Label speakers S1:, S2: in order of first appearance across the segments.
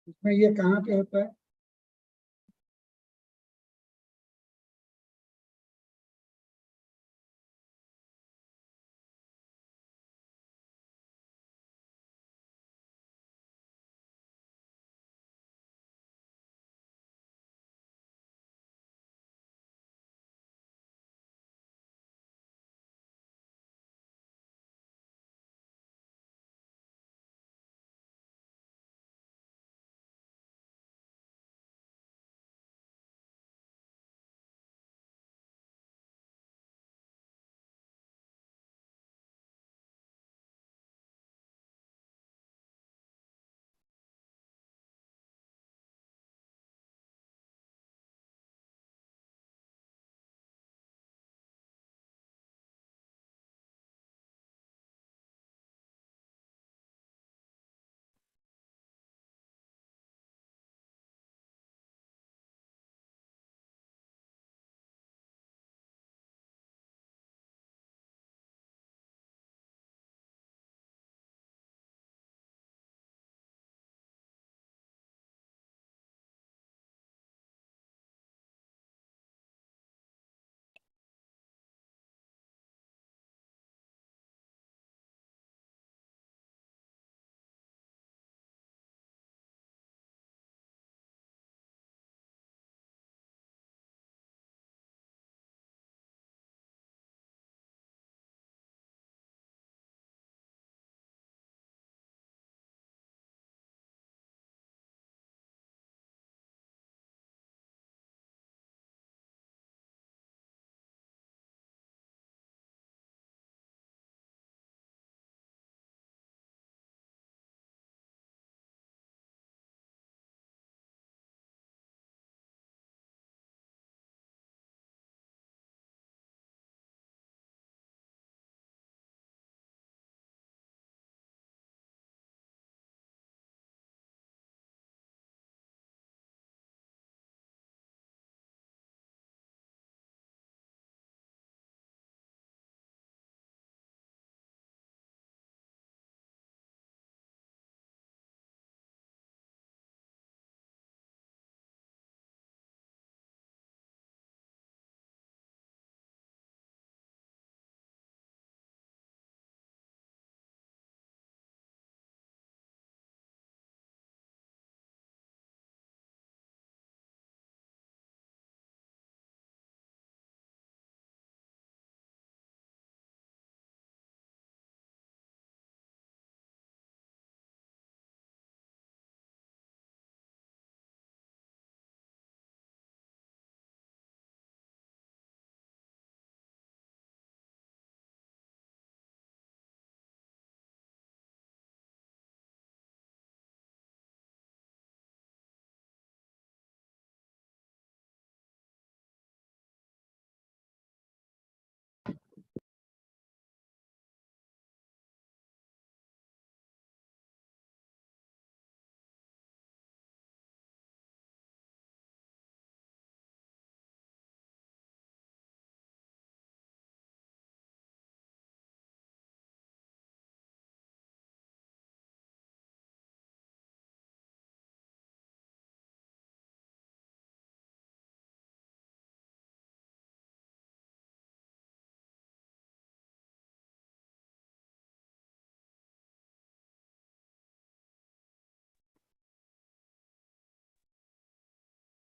S1: इसमें ये कहाँ पे होता है?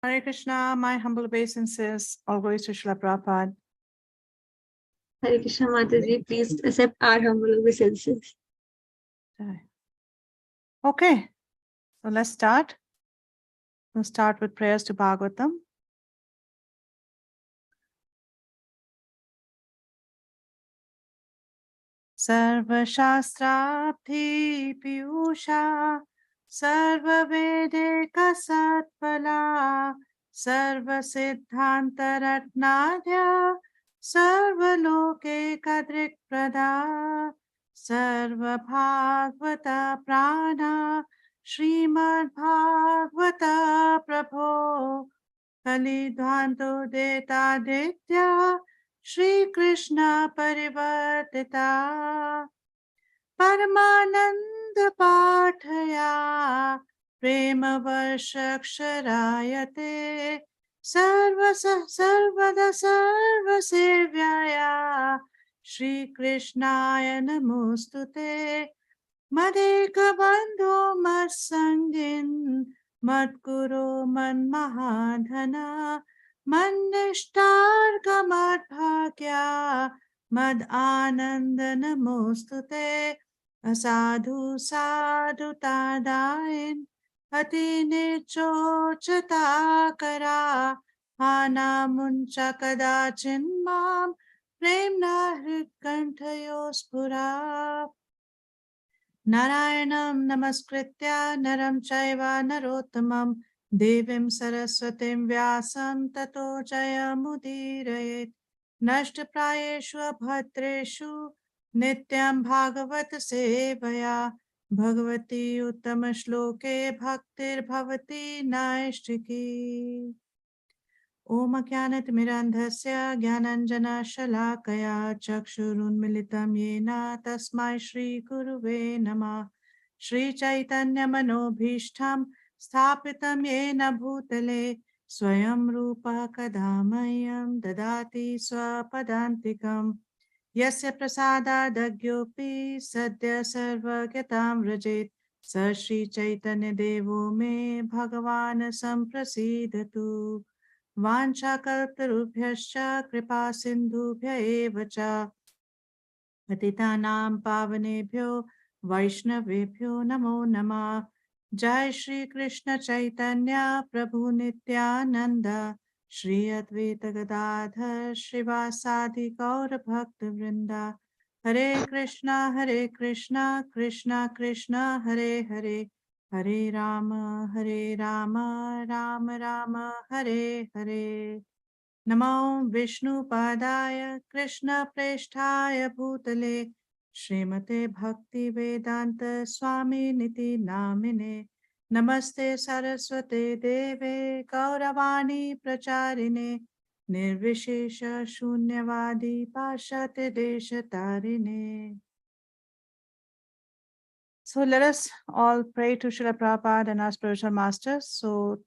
S2: Hare Krishna, my humble obeisances, all glories to Srila Prabhupada.
S3: Hare Krishna, Mataji, please accept our humble obeisances.
S2: Okay, so let's start. We'll start with prayers to Bhagavatam. Sarva Shastrabdhi Piyusha Sarva Vedika Satpala Sarva Siddhanta Ratnadya Sarva Loke Kadrik Prada Sarva Bhagavata Prana Srimad Bhagavata Prabho Kalidhanto Deta Ditya Shri Krishna Parivartita Paramananda Pathaya प्रेमवर्षक्षरायते सर्वदा सर्वसेव्याया श्रीकृष्णाय नमोस्तुते मदेकबन्धो मत्सङ्गिन् मद्गुरो मन्महाधना मन्निष्ठार्गमद्भाग्या मद आनन्द नमोस्तुते असाधु साधुतादायिन् अतिनिचोचताकरा हानामुञ्च कदाचिन्मां प्रेम्णा हृत्कण्ठयो स्फुरा नारायणं नमस्कृत्य नरं चैव नरोत्तमं देवीं सरस्वतीं व्यासं ततो जयमुदीरयेत् नष्टप्रायेषु अभद्रेषु नित्यं भागवत सेवया भगवती उत्तमश्लोके भक्तिर्भवति नैष्ठिकी ॐ अज्ञानतिमिरान्धस्य ज्ञानाञ्जनशलाकया चक्षुरुन्मिलितं येन तस्मै श्रीगुरुवे नमः श्रीचैतन्यमनोभीष्टं स्थापितं येन भूतले स्वयं रूपः कदा मह्यं ददाति स्वपदान्तिकं यस्य प्रसादादज्ञोऽपि सद्य सर्वज्ञतां व्रजेत् स श्रीचैतन्यदेवो मे भगवान् सम्प्रसीदतु वाञ्छाकल्पतरुभ्यश्च कृपा सिन्धुभ्य एव च पतितानां पावनेभ्यो वैष्णवेभ्यो नमो नमः जय श्री कृष्ण चैतन्य प्रभु नित्यानंद श्री अद्वैत गदाधर श्रीवासादि गौर भक्त वृंदा हरे कृष्णा कृष्णा कृष्णा हरे हरे हरे राम राम राम हरे हरे नमो विष्णुपादाय कृष्णप्रेष्ठाय भूतले श्रीमते भक्ति वेदांत स्वामी निति नामिने नमस्ते सरस्वते देवे गौरवाणी प्रचारिणे निर्विशेष शून्यवादी पाश्चात्य देशतारिणे. So let us all pray to Srila Prabhupada and our spiritual masters so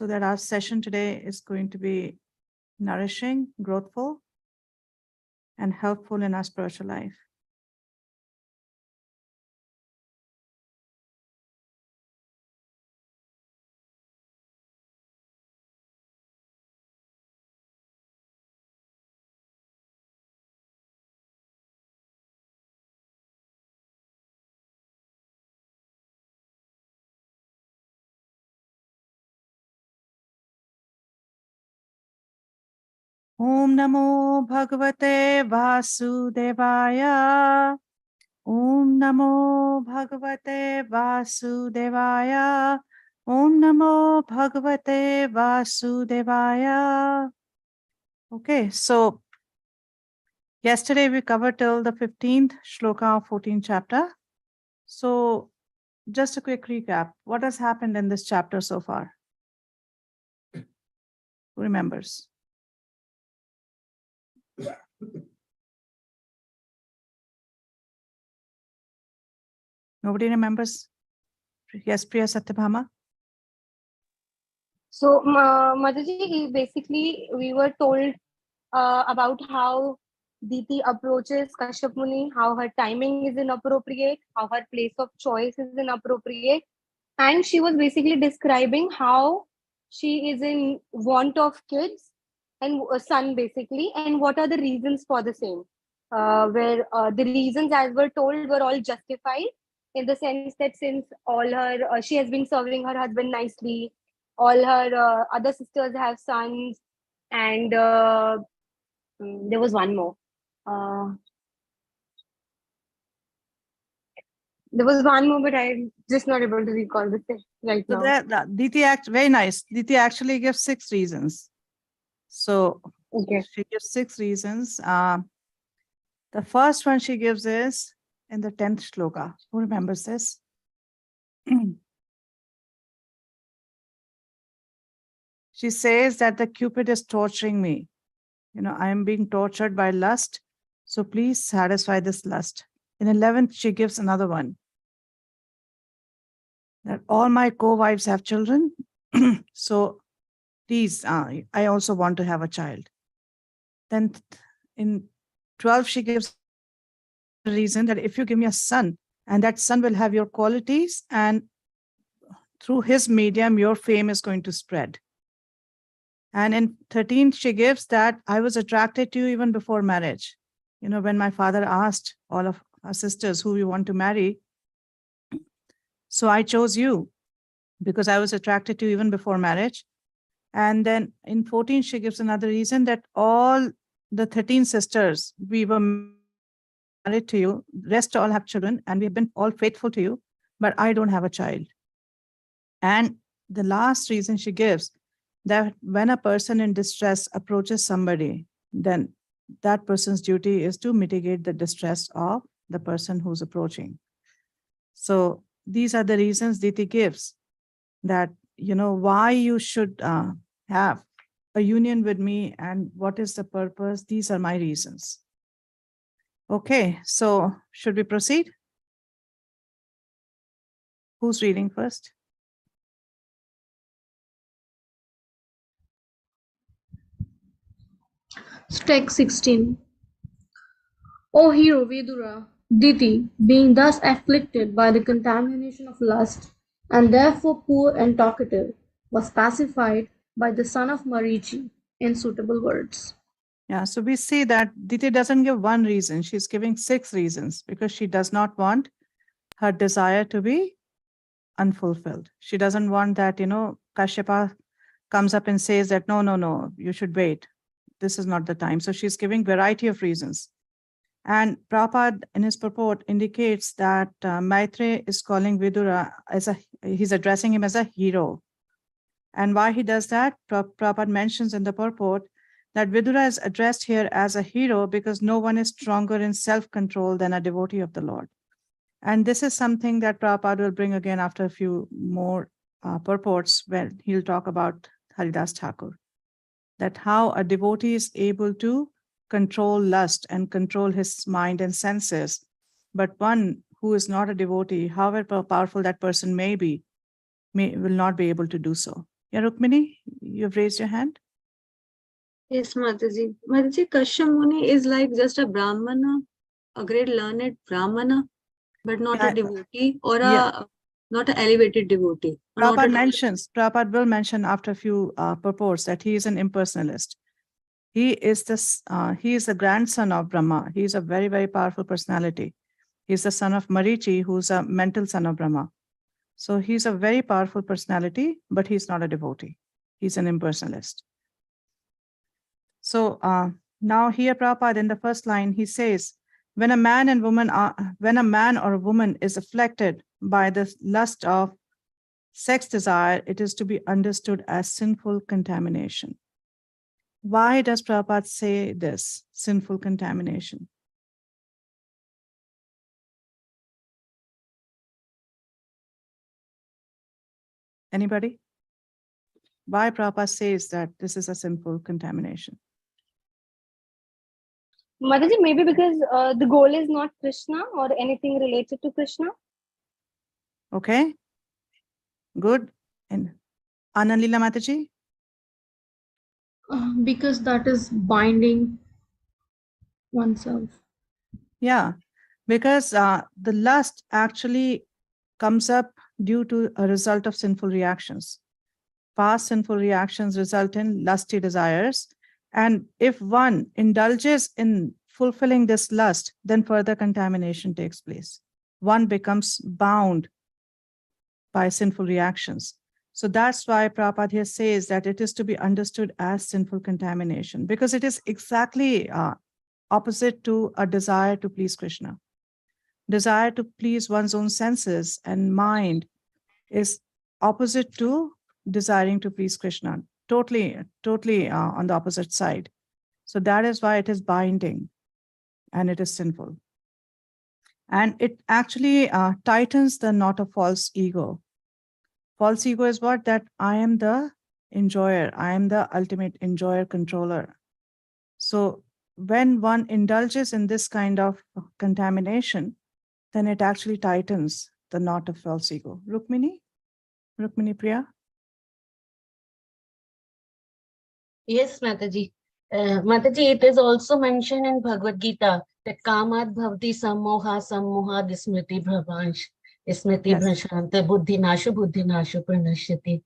S2: that our session today is going to be nourishing, growthful, and helpful in our spiritual life. Om Namo Bhagavate Vasudevaya. Om Namo Bhagavate Vasudevaya. Om Namo Bhagavate Vasudevaya. Okay, so yesterday we covered till the 15th shloka of 14th chapter. So just a quick recap. What has happened in this chapter so far? Who remembers? Nobody remembers? Yes, Priya Satyabhama.
S3: So, Mataji, basically, we were told about how Diti approaches Kashyap Muni, how her timing is inappropriate, how her place of choice is inappropriate. And she was basically describing how she is in want of kids and a son, basically, and what are the reasons for the same. Where the reasons, as were told, were all justified in the sense that since all her, she has been serving her husband nicely, all her other sisters have sons, and there was one more. There was one more, but I'm just not able to recall this right
S2: So
S3: now.
S2: that Diti very nice. Diti actually gives 6 reasons. So
S3: Okay.
S2: she gives 6 reasons. The first one she gives is in the 10th shloka. Who remembers this? She says that the Cupid is torturing me. I am being tortured by lust. So please satisfy this lust. In 11th, she gives another one. that all my co-wives have children. So please, I also want to have a child. Then in 12, she gives a reason that if you give me a son, and that son will have your qualities, and through his medium, your fame is going to spread. And in 13, she gives that I was attracted to you even before marriage. When my father asked all of our sisters who we want to marry, so I chose you because I was attracted to you even before marriage. And then in 14, she gives another reason that all the 13 sisters, we were married to you, rest all have children, and we have been all faithful to you, but I don't have a child. And the last reason she gives, that when a person in distress approaches somebody, then that person's duty is to mitigate the distress of the person who's approaching. So these are the reasons Diti gives, that why you should have a union with me and what is the purpose. These are my reasons. Okay, so should we proceed? Who's reading first?
S1: Text 16. O hero Vidura, Diti, being thus afflicted by the contamination of lust, and therefore poor and talkative, was pacified by the son of Marichi in suitable words.
S2: Yeah, so we see that Diti doesn't give one reason. She's giving 6 reasons because she does not want her desire to be unfulfilled. She doesn't want that, Kashyapa comes up and says that, no, you should wait. This is not the time. So she's giving variety of reasons. And Prabhupada in his purport indicates that Maitreya is calling Vidura he's addressing him as a hero. And why he does that, Prabhupada mentions in the purport that Vidura is addressed here as a hero because no one is stronger in self-control than a devotee of the Lord. And this is something that Prabhupada will bring again after a few more purports where he'll talk about Haridas Thakur, that how a devotee is able to control lust and control his mind and senses. But one who is not a devotee, however powerful that person may be, will not be able to do so. Yeah, Rukmini, you've raised your hand?
S4: Yes, Mataji. Mataji, Kashyap Muni is like just a Brahmana, a great learned Brahmana, but not a devotee or not an elevated devotee.
S2: Prabhupada will mention after a few purports that he is an impersonalist. He is the grandson of Brahma. He is a very, very powerful personality. He's the son of Marichi, who's a mental son of Brahma. So he's a very powerful personality, but he's not a devotee. He's an impersonalist. So now here Prabhupada in the first line, he says, when a man or a woman is afflicted by the lust of sex desire, it is to be understood as sinful contamination. Why does Prabhupada say this, sinful contamination? Anybody? Why Prabhupada says that this is a sinful contamination?
S3: Mataji, maybe because the goal is not Krishna or anything related to Krishna.
S2: Okay, good. And Anandila Mataji?
S1: Because that is binding oneself.
S2: Yeah, because the lust actually comes up due to a result of sinful reactions. Past sinful reactions result in lusty desires. And if one indulges in fulfilling this lust, then further contamination takes place. One becomes bound by sinful reactions. So that's why Prabhupada here says that it is to be understood as sinful contamination, because it is exactly opposite to a desire to please Krishna. Desire to please one's own senses and mind is opposite to desiring to please Krishna. Totally on the opposite side. So that is why it is binding and it is sinful. And it actually tightens the knot of false ego. False ego is what? That I am the enjoyer. I am the ultimate enjoyer, controller. So when one indulges in this kind of contamination, then it actually tightens the knot of false ego. Rukmini? Rukmini Priya?
S5: Yes, Mataji. Mataji, it is also mentioned in Bhagavad Gita that Kamat Bhavati Sammoha Smriti Bhavansh Smriti
S2: Yes.
S5: Bhrashante Buddhi Nashu Pranashyati.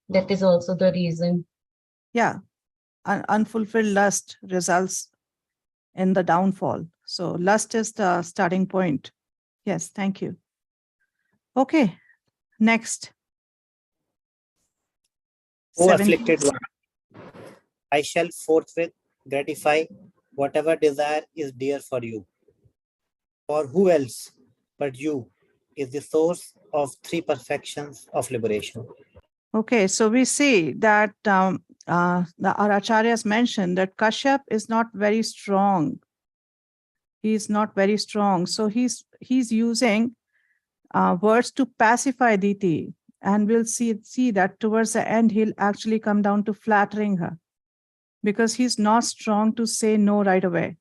S5: That is also the reason.
S2: Yeah. Unfulfilled lust results in the downfall. So lust is the starting point. Yes, thank you. Okay, next.
S6: O
S2: 17.
S6: afflicted one, I shall forthwith gratify whatever desire is dear for you. For who else but you is the source of three perfections of liberation?
S2: Okay, so we see that our acharyas mentioned that Kashyap is not very strong. He is not very strong. So he's using words to pacify Diti. And we'll see that towards the end, he'll actually come down to flattering her because he's not strong to say no right away.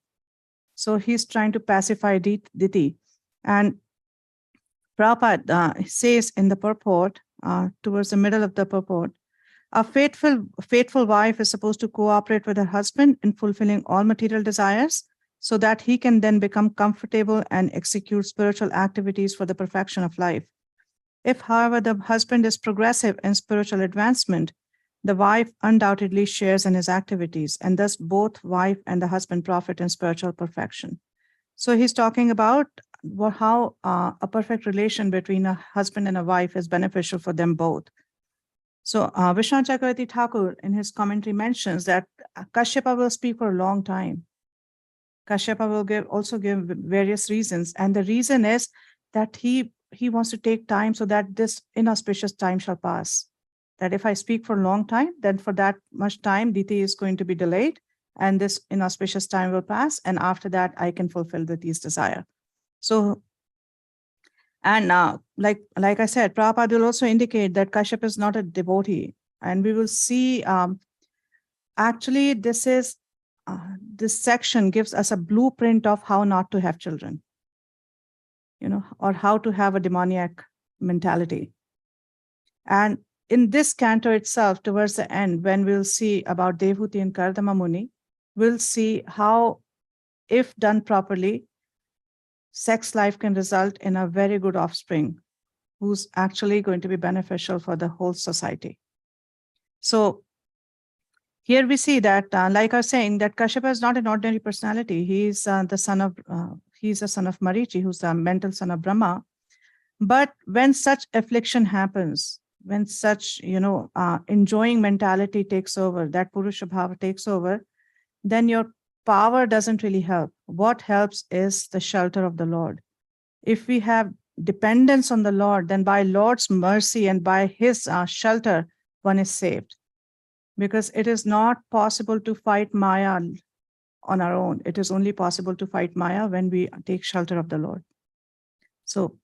S2: So he's trying to pacify Diti. And Prabhupada says in the purport, towards the middle of the purport, a faithful wife is supposed to cooperate with her husband in fulfilling all material desires so that he can then become comfortable and execute spiritual activities for the perfection of life. If, however, the husband is progressive in spiritual advancement, the wife undoubtedly shares in his activities, and thus both wife and the husband profit in spiritual perfection. So he's talking about how a perfect relation between a husband and a wife is beneficial for them both. So Vishnu Chakravarti Thakur in his commentary mentions that Kashyapa will speak for a long time. Kashyapa will also give various reasons. And the reason is that he wants to take time so that this inauspicious time shall pass. That if I speak for a long time, then for that much time, Diti is going to be delayed and this inauspicious time will pass. And after that, I can fulfill Diti's desire. So, and like I said, Prabhupada will also indicate that Kashyap is not a devotee. And we will see, actually, this section gives us a blueprint of how not to have children, or how to have a demoniac mentality. And in this canto itself, towards the end, when we'll see about Devhuti and Kardama Muni, we'll see how, if done properly, sex life can result in a very good offspring who's actually going to be beneficial for the whole society. So here we see that, like I was saying, that Kashyapa is not an ordinary personality. He's the son of, he's a son of Marichi, who's the mental son of Brahma. But when such affliction happens, when such, enjoying mentality takes over, that Purusha Bhava takes over, then your power doesn't really help. What helps is the shelter of the Lord. If we have dependence on the Lord, then by Lord's mercy and by his shelter, one is saved. Because it is not possible to fight Maya on our own. It is only possible to fight Maya when we take shelter of the Lord. So,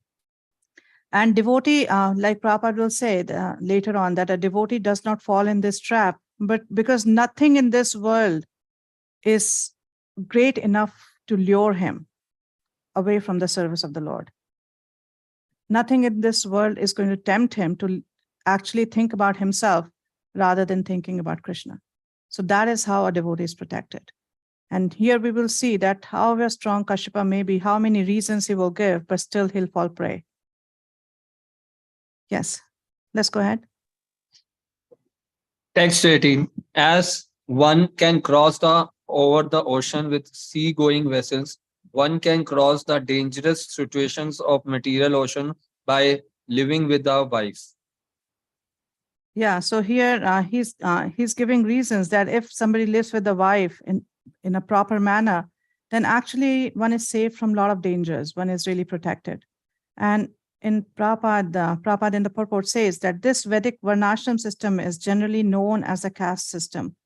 S2: and devotee, like Prabhupada will say later on, that a devotee does not fall in this trap, but because nothing in this world is great enough to lure him away from the service of the Lord. Nothing in this world is going to tempt him to actually think about himself rather than thinking about Krishna. So that is how a devotee is protected. And here we will see that however strong Kashyapa may be, how many reasons he will give, but still he'll fall prey. Yes, let's go ahead.
S7: Text 18. As one can cross over the ocean with sea-going vessels, one can cross the dangerous situations of material ocean by living with a wife.
S2: Yeah, so here he's giving reasons that if somebody lives with a wife in a proper manner, then actually one is saved from a lot of dangers. One is really protected. And in Prabhupada in the purport says that this Vedic Varnashram system is generally known as a caste system.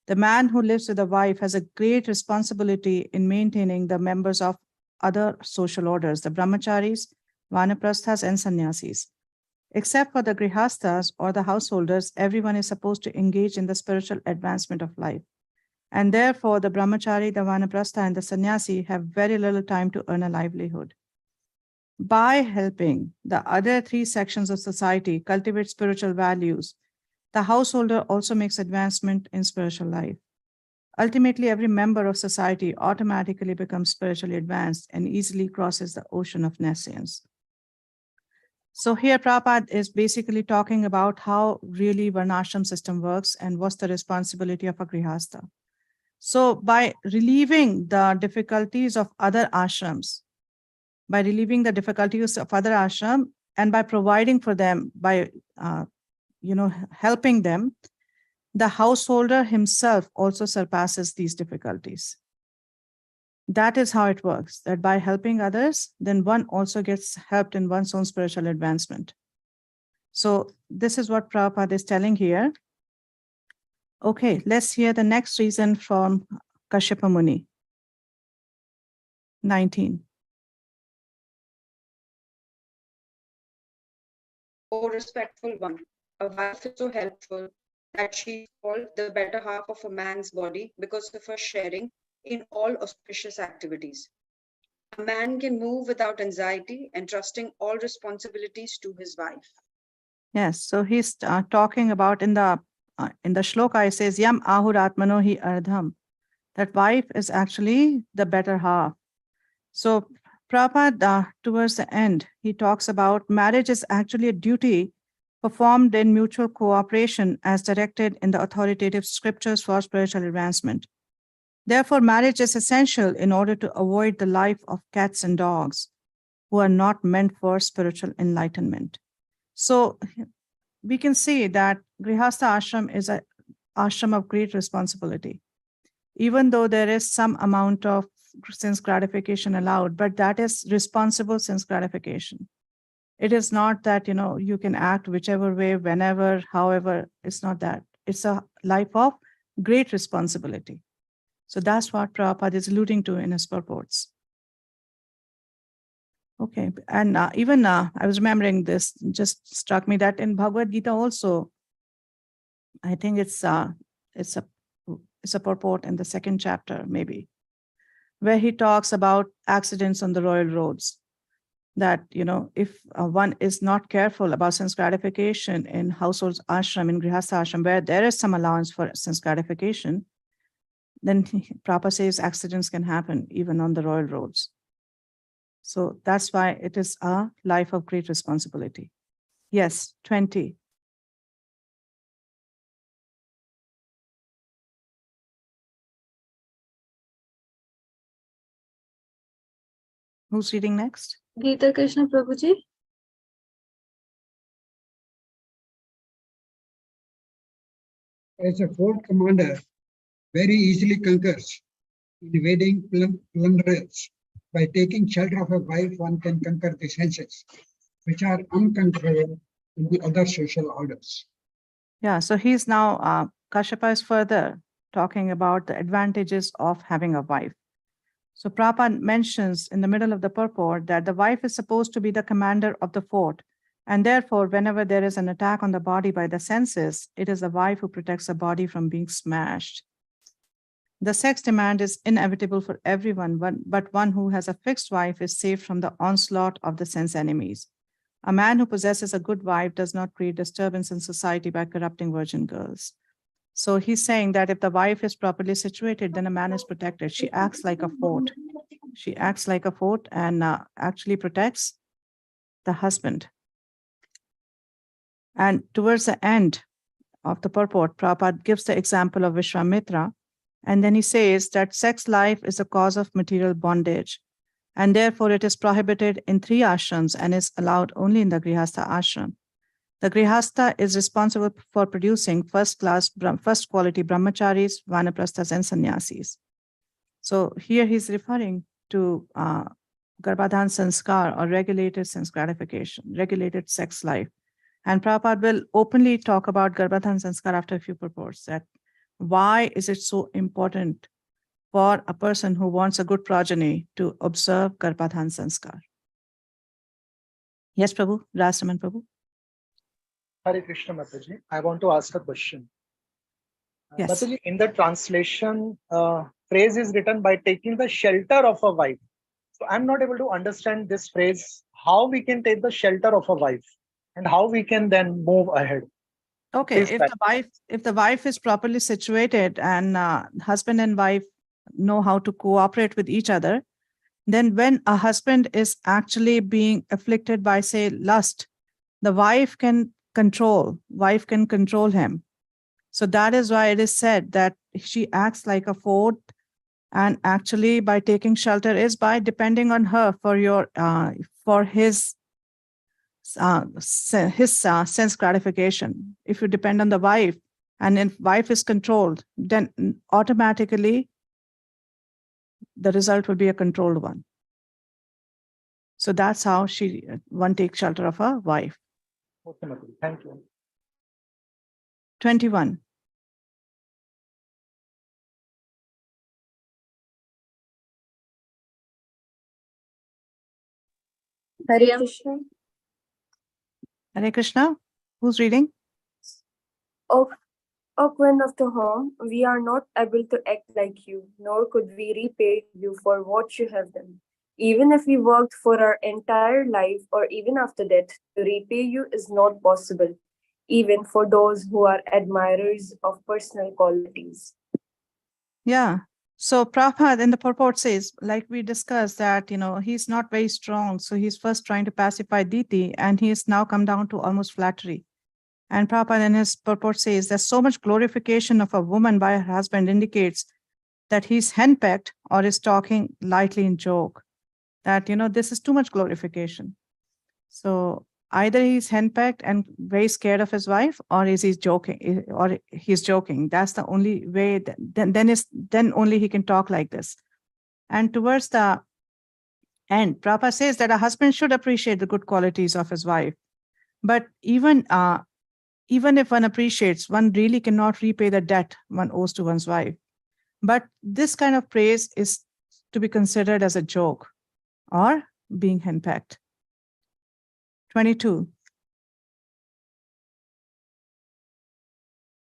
S2: The man who lives with a wife has a great responsibility in maintaining the members of other social orders, the brahmacharis, vanaprasthas, and sannyasis. Except for the grihasthas or the householders, everyone is supposed to engage in the spiritual advancement of life. And therefore, the brahmachari, the vanaprastha, and the sannyasi have very little time to earn a livelihood. by helping the other three sections of society cultivate spiritual values, the householder also makes advancement in spiritual life. Ultimately, every member of society automatically becomes spiritually advanced and easily crosses the ocean of nescience. So here Prabhupada is basically talking about how really Varnashram system works and what's the responsibility of a Grihastha. So by relieving the difficulties of other ashrams, and by providing for them, by helping them, the householder himself also surpasses these difficulties. That is how it works, that by helping others, then one also gets helped in one's own spiritual advancement. So this is what Prabhupada is telling here. Okay, let's hear the next reason from Kashyapa Muni. 19.
S8: O respectful one, a wife is so helpful that she is called the better half of a man's body because of her sharing in all auspicious activities. A man can move without anxiety, entrusting all responsibilities to his wife.
S2: Yes, so he's talking about in the shloka, it says, Yam ahuratmano hi ardham. That wife is actually the better half. So Prabhupada, towards the end, he talks about marriage is actually a duty performed in mutual cooperation as directed in the authoritative scriptures for spiritual advancement. Therefore, marriage is essential in order to avoid the life of cats and dogs who are not meant for spiritual enlightenment. So we can see that Grihastha ashram is an ashram of great responsibility. Even though there is some amount of sense gratification allowed, but that is responsible sense gratification. It is not that, you can act whichever way, whenever, however, it's not that. It's a life of great responsibility. So that's what Prabhupada is alluding to in his purports. Okay, and even I was remembering this, just struck me that in Bhagavad Gita also, I think it's a purport in the second chapter, maybe, where he talks about accidents on the royal roads. That, if one is not careful about sense gratification in household ashram, in Grihastha ashram, where there is some allowance for sense gratification, then Prabhupada says accidents can happen even on the royal roads. So that's why it is a life of great responsibility. Yes, 20. Who's reading next?
S4: Gita Krishna Prabhuji.
S9: As a fort commander, very easily conquers invading plunderers. By taking shelter of a wife, one can conquer the senses, which are uncontrollable in the other social orders.
S2: Yeah, so he's now, Kashyapa is further talking about the advantages of having a wife. So Prabhupada mentions in the middle of the purport that the wife is supposed to be the commander of the fort. And therefore, whenever there is an attack on the body by the senses, it is the wife who protects the body from being smashed. The sex demand is inevitable for everyone, but one who has a fixed wife is safe from the onslaught of the sense enemies. A man who possesses a good wife does not create disturbance in society by corrupting virgin girls. So he's saying that if the wife is properly situated, then a man is protected. She acts like a fort. She acts like a fort and actually protects the husband. And towards the end of the purport, Prabhupada gives the example of Vishwamitra. And then he says that sex life is a cause of material bondage. And therefore it is prohibited in 3 ashrams and is allowed only in the Grihastha ashram. The Grihastha is responsible for producing first quality brahmacharis, vanaprasthas, and sannyasis. So here he's referring to Garbhadhan sanskar, or regulated sense gratification, regulated sex life. And Prabhupada will openly talk about Garbhadhan sanskar after a few purports, that why is it so important for a person who wants a good progeny to observe Garbhadhan sanskar. Yes, Prabhu, Rasaman Prabhu.
S10: Hare Krishna, Mataji. I want to ask a question.
S2: Yes.
S10: Mataji, in the translation, phrase is written by taking the shelter of a wife. So I'm not able to understand this phrase. how we can take the shelter of a wife and how we can then move ahead.
S2: Okay,
S10: Please clarify.
S2: if the wife is properly situated and husband and wife know how to cooperate with each other, then when a husband is actually being afflicted by, say, lust, the wife can control him. So that is why it is said that she acts like a fort, and actually by taking shelter is by depending on her for his sense gratification. If you depend on the wife, and if wife is controlled, then automatically the result will be a controlled one. So that's how one takes shelter of her wife.
S10: Okay, Mataji. Thank you.
S2: 21.
S11: Hare Krishna.
S2: Hare Krishna. Who's reading?
S11: O Queen of the home, we are not able to act like you, nor could we repay you for what you have done. Even if we worked for our entire life or even after death, to repay you is not possible, even for those who are admirers of personal qualities.
S2: Yeah. So Prabhupada in the purport says, like we discussed, that he's not very strong. So he's first trying to pacify Diti, and he has now come down to almost flattery. And Prabhupada in his purport says that so much glorification of a woman by her husband indicates that he's henpecked or is talking lightly in joke. That this is too much glorification. So either he's henpecked and very scared of his wife, or he's joking, or he's joking. That's the only way. Then only he can talk like this. And towards the end, Prabhupada says that a husband should appreciate the good qualities of his wife. But even if one appreciates, one really cannot repay the debt one owes to one's wife. But this kind of praise is to be considered as a joke or being henpecked. 22.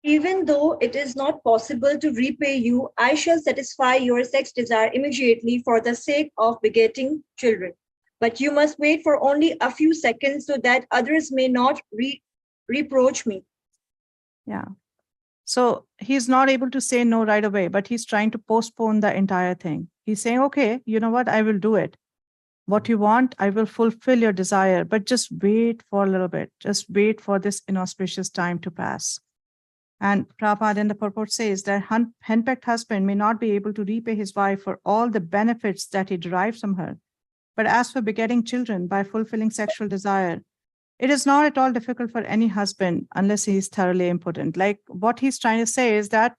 S12: Even though it is not possible to repay you, I shall satisfy your sex desire immediately for the sake of begetting children. But you must wait for only a few seconds so that others may not reproach me.
S2: Yeah. So he's not able to say no right away, but he's trying to postpone the entire thing. He's saying, okay, you know what? I will do it. What you want, I will fulfill your desire, but just wait for a little bit. Just wait for this inauspicious time to pass. And Prabhupada in the purport says that henpecked husband may not be able to repay his wife for all the benefits that he derives from her. But as for begetting children by fulfilling sexual desire, it is not at all difficult for any husband unless he is thoroughly impotent. Like what he's trying to say is that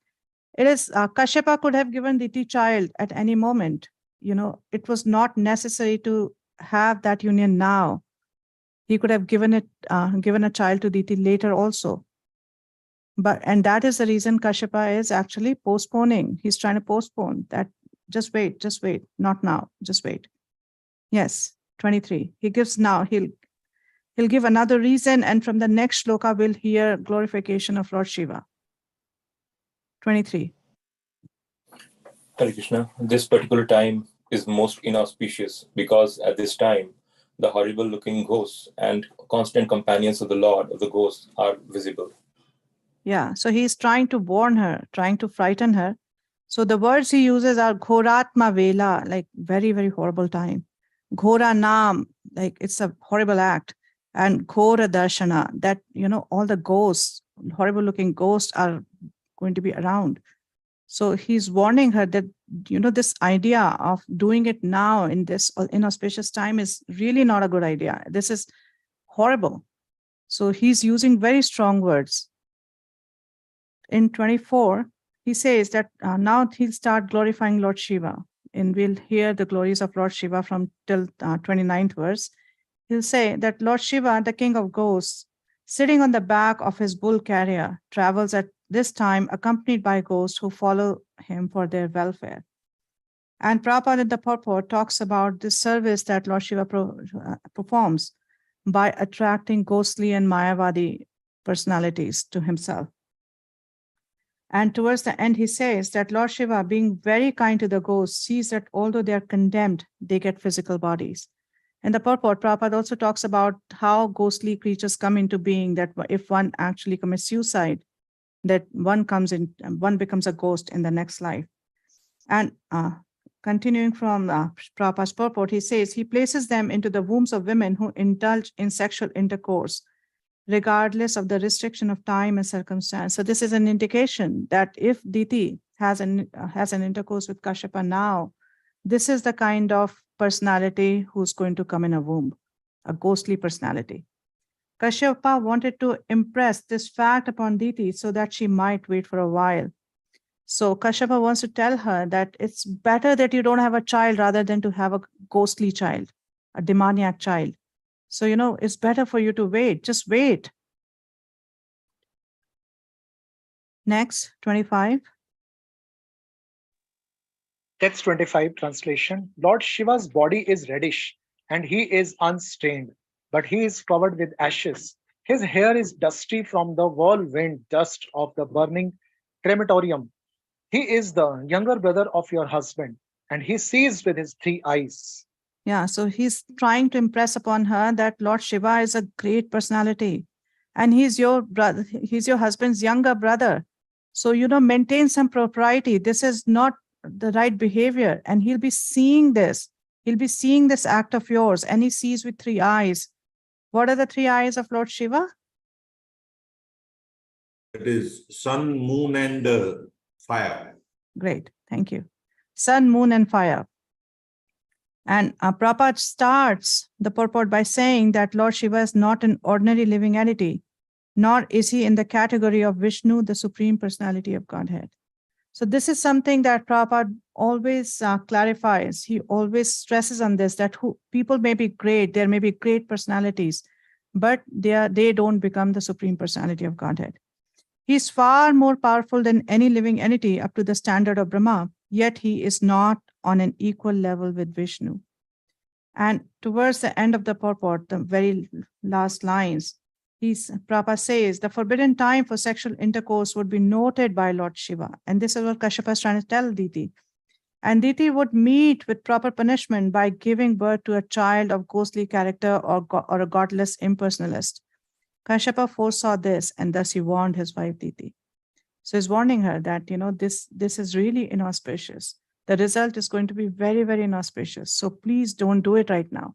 S2: it is Kashyapa could have given Diti child at any moment. It was not necessary to have that union now. He could have given a child to Diti later also. And that is the reason Kashyapa is actually postponing. He's trying to postpone that. Just wait, not now, just wait. Yes, 23. He gives now, he'll give another reason, and from the next shloka we'll hear glorification of Lord Shiva. 23.
S13: Hare Krishna. This particular time is most inauspicious because at this time, the horrible looking ghosts and constant companions of the Lord of the ghosts are visible.
S2: Yeah, so he's trying to warn her, trying to frighten her. So the words he uses are Ghoratma Vela, like very, very horrible time. Ghora Nam, like it's a horrible act. And Ghora Darshana, that, all the ghosts, horrible looking ghosts are going to be around. So he's warning her that, this idea of doing it now in this inauspicious time is really not a good idea. This is horrible. So he's using very strong words. In 24, he says that now he'll start glorifying Lord Shiva, and we'll hear the glories of Lord Shiva from till 29th verse. He'll say that Lord Shiva, the king of ghosts, sitting on the back of his bull carrier, travels at this time accompanied by ghosts who follow him for their welfare. And Prabhupada in the purport talks about this service that Lord Shiva performs by attracting ghostly and Mayavadi personalities to himself. And towards the end, he says that Lord Shiva, being very kind to the ghosts, sees that although they are condemned, they get physical bodies. In the purport, Prabhupada also talks about how ghostly creatures come into being, that if one actually commits suicide, that one becomes a ghost in the next life. And continuing from Prabhupada's purport, he says he places them into the wombs of women who indulge in sexual intercourse, regardless of the restriction of time and circumstance. So this is an indication that if Diti has an intercourse with Kashyapa now, this is the kind of personality who's going to come in a womb, a ghostly personality. Kashyapa wanted to impress this fact upon Diti so that she might wait for a while. So Kashyapa wants to tell her that it's better that you don't have a child rather than to have a ghostly child, a demoniac child. So, it's better for you to wait. Just wait. Next, 25.
S10: Text 25 translation. Lord Shiva's body is reddish and he is unstained, but he is covered with ashes. His hair is dusty from the whirlwind dust of the burning crematorium. He is the younger brother of your husband, and he sees with his 3 eyes.
S2: Yeah, so he's trying to impress upon her that Lord Shiva is a great personality, and he's your brother, he's your husband's younger brother. So, maintain some propriety. This is not the right behavior, and he'll be seeing this. He'll be seeing this act of yours, and he sees with 3 eyes. What are the 3 eyes of Lord Shiva?
S14: It is sun, moon, and fire.
S2: Great, thank you. Sun, moon, and fire. And Prabhupada starts the purport by saying that Lord Shiva is not an ordinary living entity, nor is he in the category of Vishnu, the Supreme Personality of Godhead. So this is something that Prabhupada always clarifies. He always stresses on this, that people may be great, there may be great personalities, but they don't become the Supreme Personality of Godhead. He's far more powerful than any living entity up to the standard of Brahma, yet he is not on an equal level with Vishnu. And towards the end of the purport, the very last lines, Prabhupada says, the forbidden time for sexual intercourse would be noted by Lord Shiva. And this is what Kashyapa is trying to tell Diti. And Diti would meet with proper punishment by giving birth to a child of ghostly character or a godless impersonalist. Kashyapa foresaw this, and thus he warned his wife Diti. So he's warning her that, this is really inauspicious. The result is going to be very, very inauspicious. So please don't do it right now.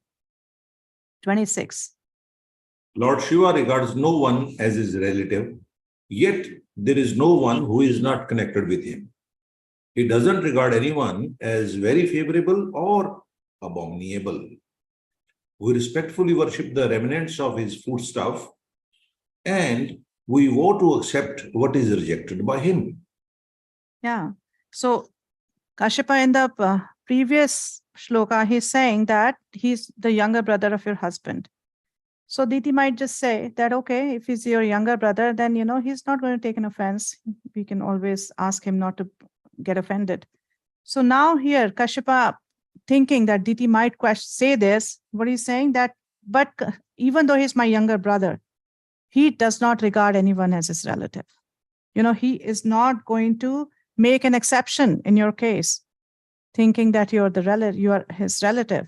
S2: 26.
S14: Lord Shiva regards no one as his relative, yet there is no one who is not connected with him. He doesn't regard anyone as very favorable or abominable. We respectfully worship the remnants of his foodstuff, and we vow to accept what is rejected by him.
S2: Yeah. So Kashyapa in the previous shloka, he's saying that he's the younger brother of your husband. So Diti might just say that, okay, if he's your younger brother, then, he's not going to take an offense. We can always ask him not to get offended. So now here, Kashyapa, thinking that Diti might say this, what he's saying that, but even though he's my younger brother, he does not regard anyone as his relative. He is not going to make an exception in your case, thinking that you are his relative.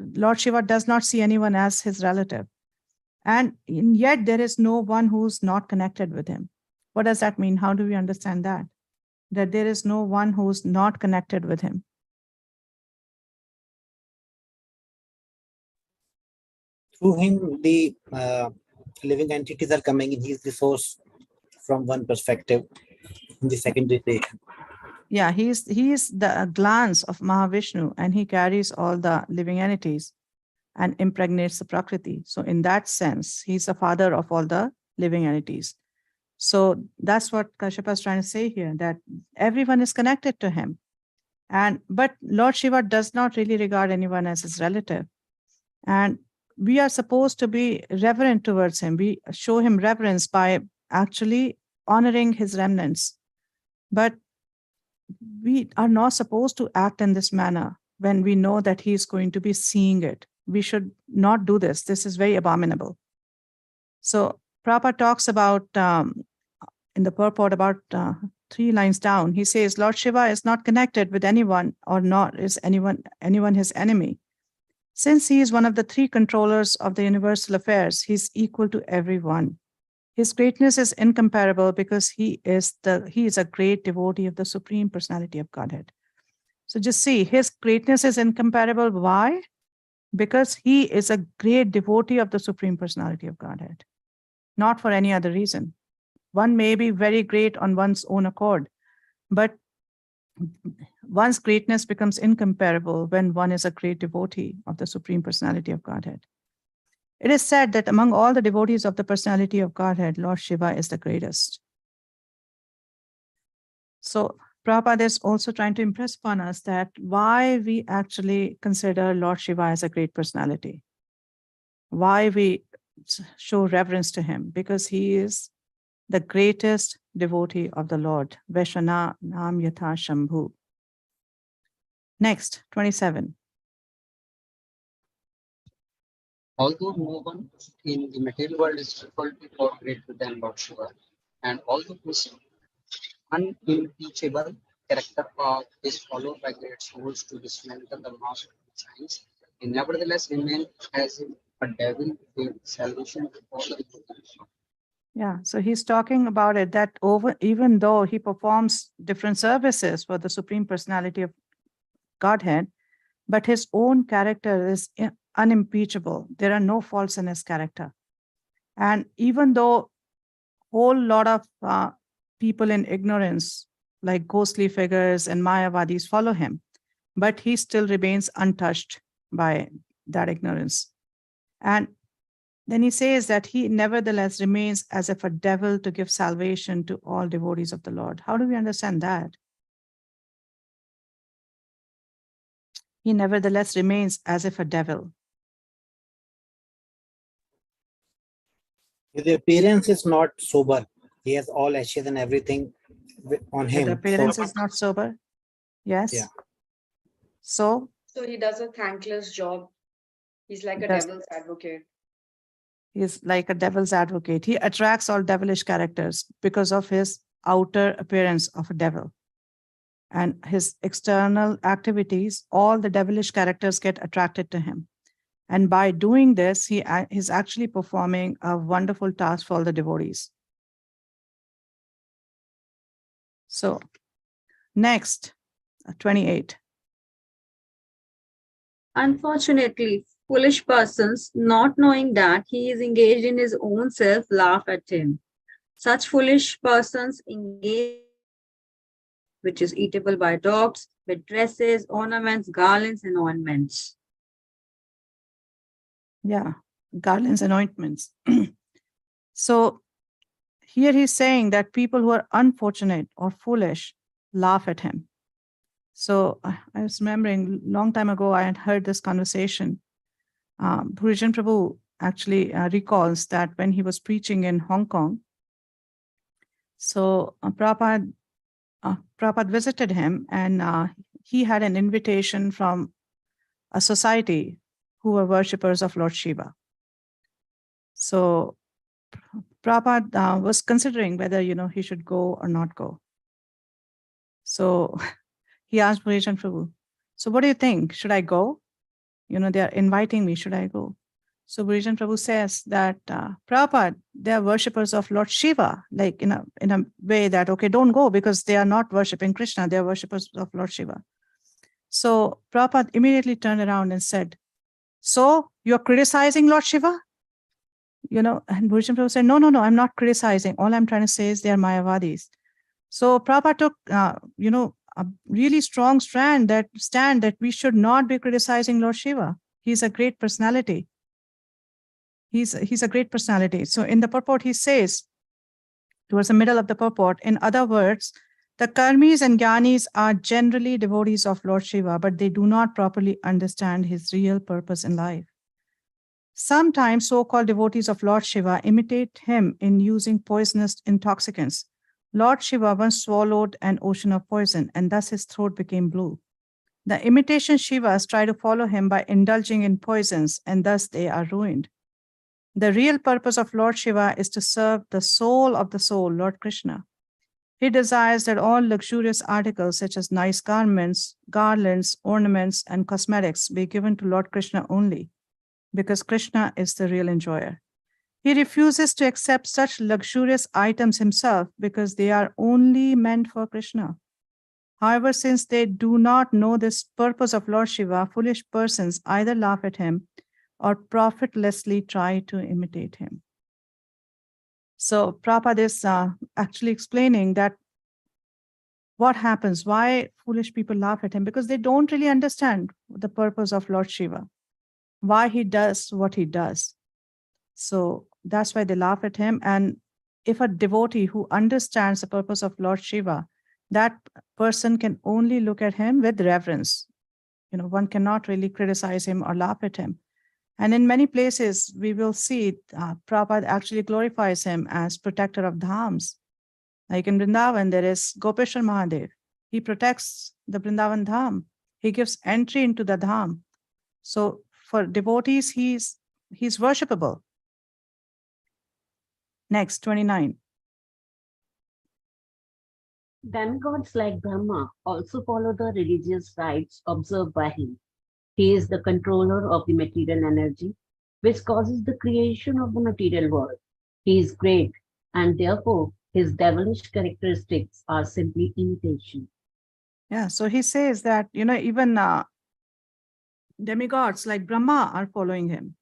S2: Lord Shiva does not see anyone as his relative. And yet there is no one who's not connected with him. What does that mean? How do we understand that? That there is no one who's not connected with him.
S6: Through him, the living entities are coming in. He's the source from one perspective, in the secondary station.
S2: Yeah, he is the glance of Mahavishnu, and he carries all the living entities and impregnates the Prakriti. So in that sense, he's the father of all the living entities. So that's what Kashyapa is trying to say here, that everyone is connected to him. But Lord Shiva does not really regard anyone as his relative. And we are supposed to be reverent towards him. We show him reverence by actually honoring his remnants. But we are not supposed to act in this manner when we know that he is going to be seeing it. We should not do this. This is very abominable. So Prabhupada talks about, in the purport about 3 lines down, he says, Lord Shiva is not connected with anyone, or not is anyone his enemy. Since he is one of the three controllers of the universal affairs, he is equal to everyone. His greatness is incomparable because he is a great devotee of the Supreme Personality of Godhead. So just see, his greatness is incomparable. Why? Because he is a great devotee of the Supreme Personality of Godhead, not for any other reason. One may be very great on one's own accord, but one's greatness becomes incomparable when one is a great devotee of the Supreme Personality of Godhead. It is said that among all the devotees of the Personality of Godhead, Lord Shiva is the greatest. So Prabhupada is also trying to impress upon us that why we actually consider Lord Shiva as a great personality, why we show reverence to him, because he is the greatest devotee of the Lord. Vaishana Nam Yatha Shambhu. Next, 27.
S15: Although no one in the material world is equal to or greater than Lord Shiva, and although his unimpeachable character is followed by great souls to dismantle the mask of science, he nevertheless remains as a devil with salvation to all the devotees.
S2: Yeah, so he's talking about it that even though he performs different services for the Supreme Personality of Godhead, but his own character is unimpeachable. There are no faults in his character. And even though whole lot of people in ignorance, like ghostly figures and Mayavadis, follow him, but he still remains untouched by that ignorance. And then he says that he nevertheless remains as if a devil to give salvation to all devotees of the Lord. How do we understand that? He nevertheless remains as if a devil.
S6: His appearance is not sober. He has all ashes and everything on him.
S2: The appearance is not sober. Yes.
S6: Yeah.
S2: So
S8: he does a thankless job. He's like a devil's advocate.
S2: He's like a devil's advocate. He attracts all devilish characters because of his outer appearance of a devil. And his external activities, all the devilish characters get attracted to him. And by doing this, he is actually performing a wonderful task for all the devotees. So next, 28.
S4: Unfortunately, foolish persons, not knowing that he is engaged in his own self, laugh at him. Such foolish persons engage, which is eatable by dogs, with dresses, ornaments, garlands, and ointments.
S2: Yeah, garlands and ointments. So here he's saying that people who are unfortunate or foolish laugh at him. So I was remembering a long time ago, I had heard this conversation. Bhurijan Prabhu actually recalls that when he was preaching in Hong Kong, so Prabhupada visited him, and he had an invitation from a society who were worshippers of Lord Shiva. So Prabhupada was considering whether, he should go or not go. So he asked Bhurijan Prabhu, so what do you think? Should I go? They are inviting me. Should I go? So Bhurijan Prabhu says that, Prabhupada, they are worshippers of Lord Shiva, like in a way that, okay, don't go because they are not worshipping Krishna. They are worshippers of Lord Shiva. So Prabhupada immediately turned around and said, so you're criticizing Lord Shiva? And Bhurijan Prabhu said, no, I'm not criticizing. All I'm trying to say is they are Mayavadis. So Prabhupada took, a really strong stand that we should not be criticizing Lord Shiva. He's a great personality. He's a great personality. So in the purport, he says, towards the middle of the purport, in other words, the karmis and jnanis are generally devotees of Lord Shiva, but they do not properly understand his real purpose in life. Sometimes so-called devotees of Lord Shiva imitate him in using poisonous intoxicants. Lord Shiva once swallowed an ocean of poison, and thus his throat became blue. The imitation Shivas try to follow him by indulging in poisons, and thus they are ruined. The real purpose of Lord Shiva is to serve the soul of the soul, Lord Krishna. He desires that all luxurious articles such as nice garments, garlands, ornaments, and cosmetics be given to Lord Krishna only, because Krishna is the real enjoyer. He refuses to accept such luxurious items himself because they are only meant for Krishna. However, since they do not know this purpose of Lord Shiva, foolish persons either laugh at him or profitlessly try to imitate him. So Prabhupada is actually explaining that what happens, why foolish people laugh at him, because they don't really understand the purpose of Lord Shiva, why he does what he does. So that's why they laugh at him. And if a devotee who understands the purpose of Lord Shiva, that person can only look at him with reverence. One cannot really criticize him or laugh at him. And in many places, we will see Prabhupada actually glorifies him as protector of dhams. Like in Vrindavan, there is Gopeshwar Mahadev. He protects the Vrindavan dham. He gives entry into the dham. So for devotees, he's worshipable. Next, 29.
S5: Demigods like Brahma also follow the religious rites observed by him. He is the controller of the material energy, which causes the creation of the material world. He is great, and therefore his devilish characteristics are simply imitation.
S2: Yeah, so he says that, even demigods like Brahma are following him.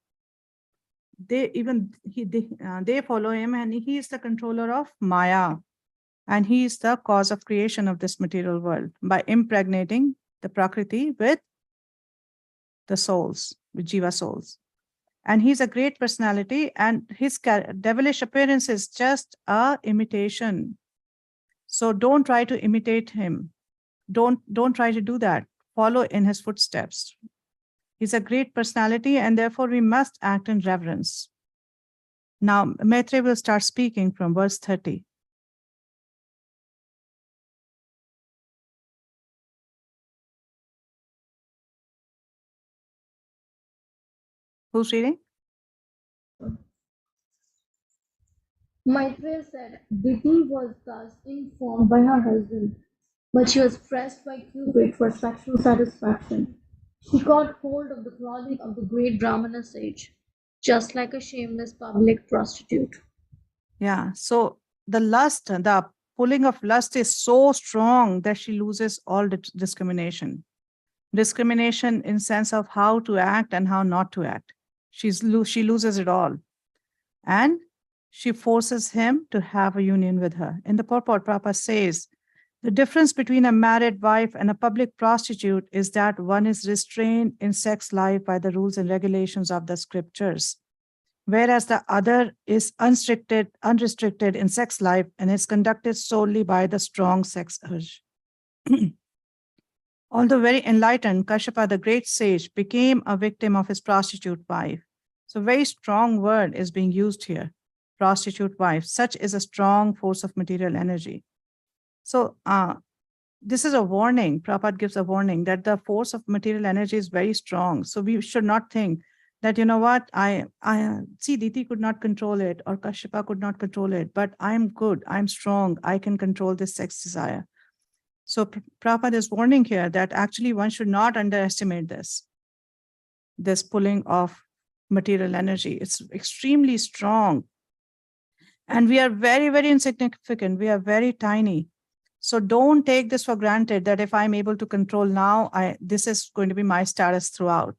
S2: They follow him, and he is the controller of Maya. And he is the cause of creation of this material world by impregnating the Prakriti with the souls, with Jiva souls. And he's a great personality, and his devilish appearance is just a imitation. So don't try to imitate him. Don't try to do that. Follow in his footsteps. He's a great personality, and therefore we must act in reverence. Now, Maitre will start speaking from verse 30. Who's reading?
S1: Maitreya said, Diti was thus informed by her husband, but she was pressed by Cupid for sexual satisfaction. She caught hold of the clothing of the great Brahmana sage, just like a shameless public prostitute.
S2: Yeah, so the pulling of lust is so strong that she loses all discrimination. Discrimination in sense of how to act and how not to act. She loses it all. And she forces him to have a union with her. In the purport, Prabhupada says, the difference between a married wife and a public prostitute is that one is restrained in sex life by the rules and regulations of the scriptures, whereas the other is unrestricted in sex life and is conducted solely by the strong sex urge. Although very enlightened, Kashyapa, the great sage, became a victim of his prostitute wife. So very strong word is being used here, prostitute wife. Such is a strong force of material energy. So this is a warning. Prabhupada gives a warning that the force of material energy is very strong. So we should not think that, I see Diti could not control it or Kashyapa could not control it, but I'm good, I'm strong, I can control this sex desire. So Prabhupada is warning here that actually one should not underestimate this pulling of material energy. It's extremely strong. And we are very, very insignificant. We are very tiny. So don't take this for granted that if I'm able to control now, this is going to be my status throughout.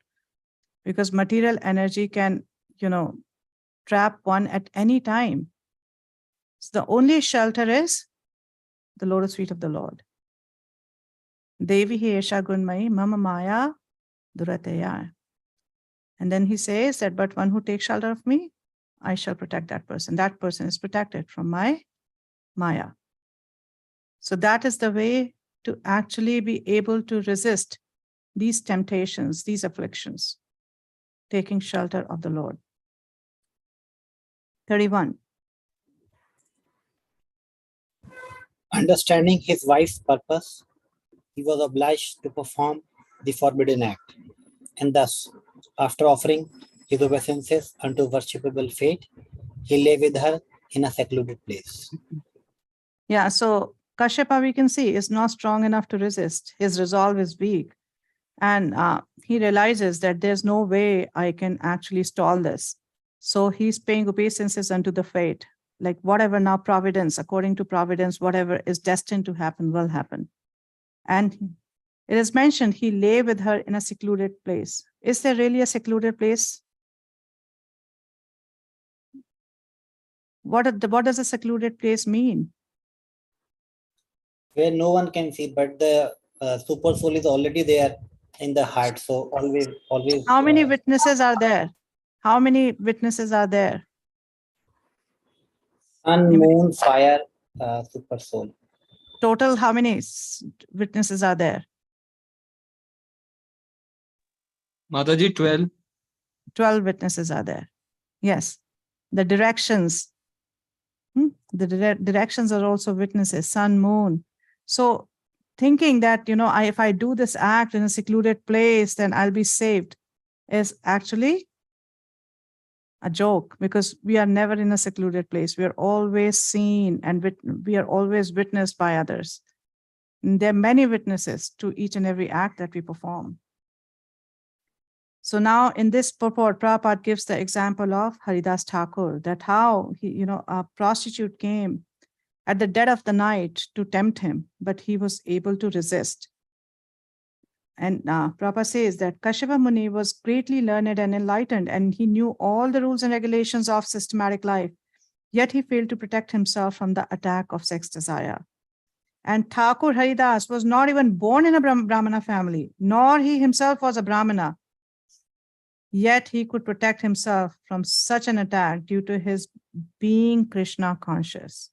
S2: Because material energy can, trap one at any time. So the only shelter is the lotus feet of the Lord. Devi Hesha Gunmai Mama Maya Durataya. And then he says that, but one who takes shelter of me, I shall protect that person. That person is protected from my Maya. So that is the way to actually be able to resist these temptations, these afflictions, taking shelter of the Lord. 31.
S6: Understanding his wife's purpose, he was obliged to perform the forbidden act. And thus, after offering his obeisances unto worshipable fate, he lay with her in a secluded place.
S2: Yeah, so Kashyapa, we can see, is not strong enough to resist. His resolve is weak. And he realizes that there's no way I can actually stall this. So he's paying obeisances unto the fate. Like whatever now providence, according to providence, whatever is destined to happen will happen. And it is mentioned he lay with her in a secluded place. Is there really a secluded place? What does a secluded place mean?
S6: Where no one can see, but the super soul is already there in the heart. So always.
S2: How many witnesses are there? How many witnesses are there?
S6: Sun, moon, fire, super soul.
S2: Total, how many witnesses are there?
S7: Mataji, 12.
S2: 12 witnesses are there. Yes. The directions. The directions are also witnesses, sun, moon. So thinking that, if I do this act in a secluded place, then I'll be saved is actually a joke, because we are never in a secluded place. We are always seen and we are always witnessed by others. And there are many witnesses to each and every act that we perform. So now in this purport, Prabhupada gives the example of Haridas Thakur, that how he, a prostitute came at the dead of the night to tempt him, but he was able to resist. And Prabhupada says that Kashyapa Muni was greatly learned and enlightened, and he knew all the rules and regulations of systematic life, yet he failed to protect himself from the attack of sex desire. And Thakur Haridas was not even born in a Brahmana family, nor he himself was a Brahmana. Yet he could protect himself from such an attack due to his being Krishna conscious.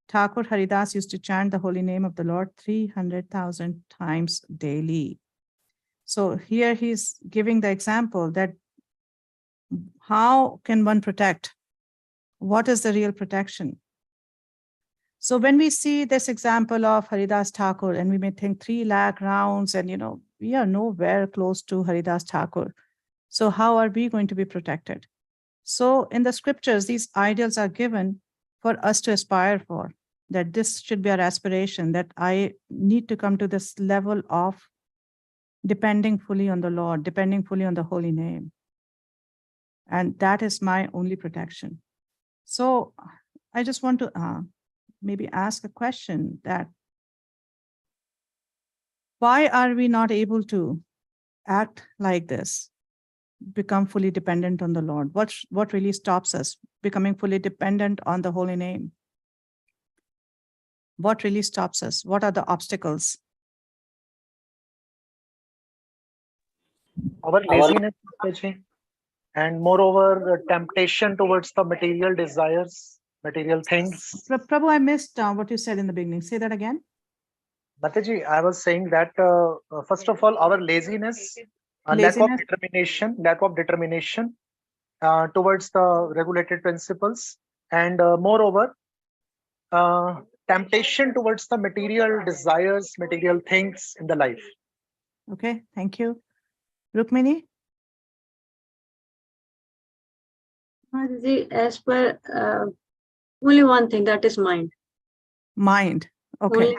S2: Thakur Haridas used to chant the holy name of the Lord 300,000 times daily. So here he's giving the example that how can one protect? What is the real protection? So when we see this example of Haridas Thakur, and we may think 3 lakh rounds, and we are nowhere close to Haridas Thakur. So how are we going to be protected? So in the scriptures, these ideals are given for us to aspire for, that this should be our aspiration, that I need to come to this level of depending fully on the Lord, depending fully on the holy name. And that is my only protection. So I just want to maybe ask a question, that why are we not able to act like this? Become fully dependent on the Lord? What really stops us becoming fully dependent on the holy name? What really stops us? What are the obstacles?
S10: Our laziness, and moreover, the temptation towards the material desires, material things.
S2: Prabhu, I missed what you said in the beginning. Say that again.
S10: Mataji, I was saying that first of all, our laziness, lack of determination towards the regulated principles, and moreover, temptation towards the material desires, material things in the life.
S2: Okay, thank you. Rukmini?
S4: As per only one thing, that is mind.
S2: Mind. Okay.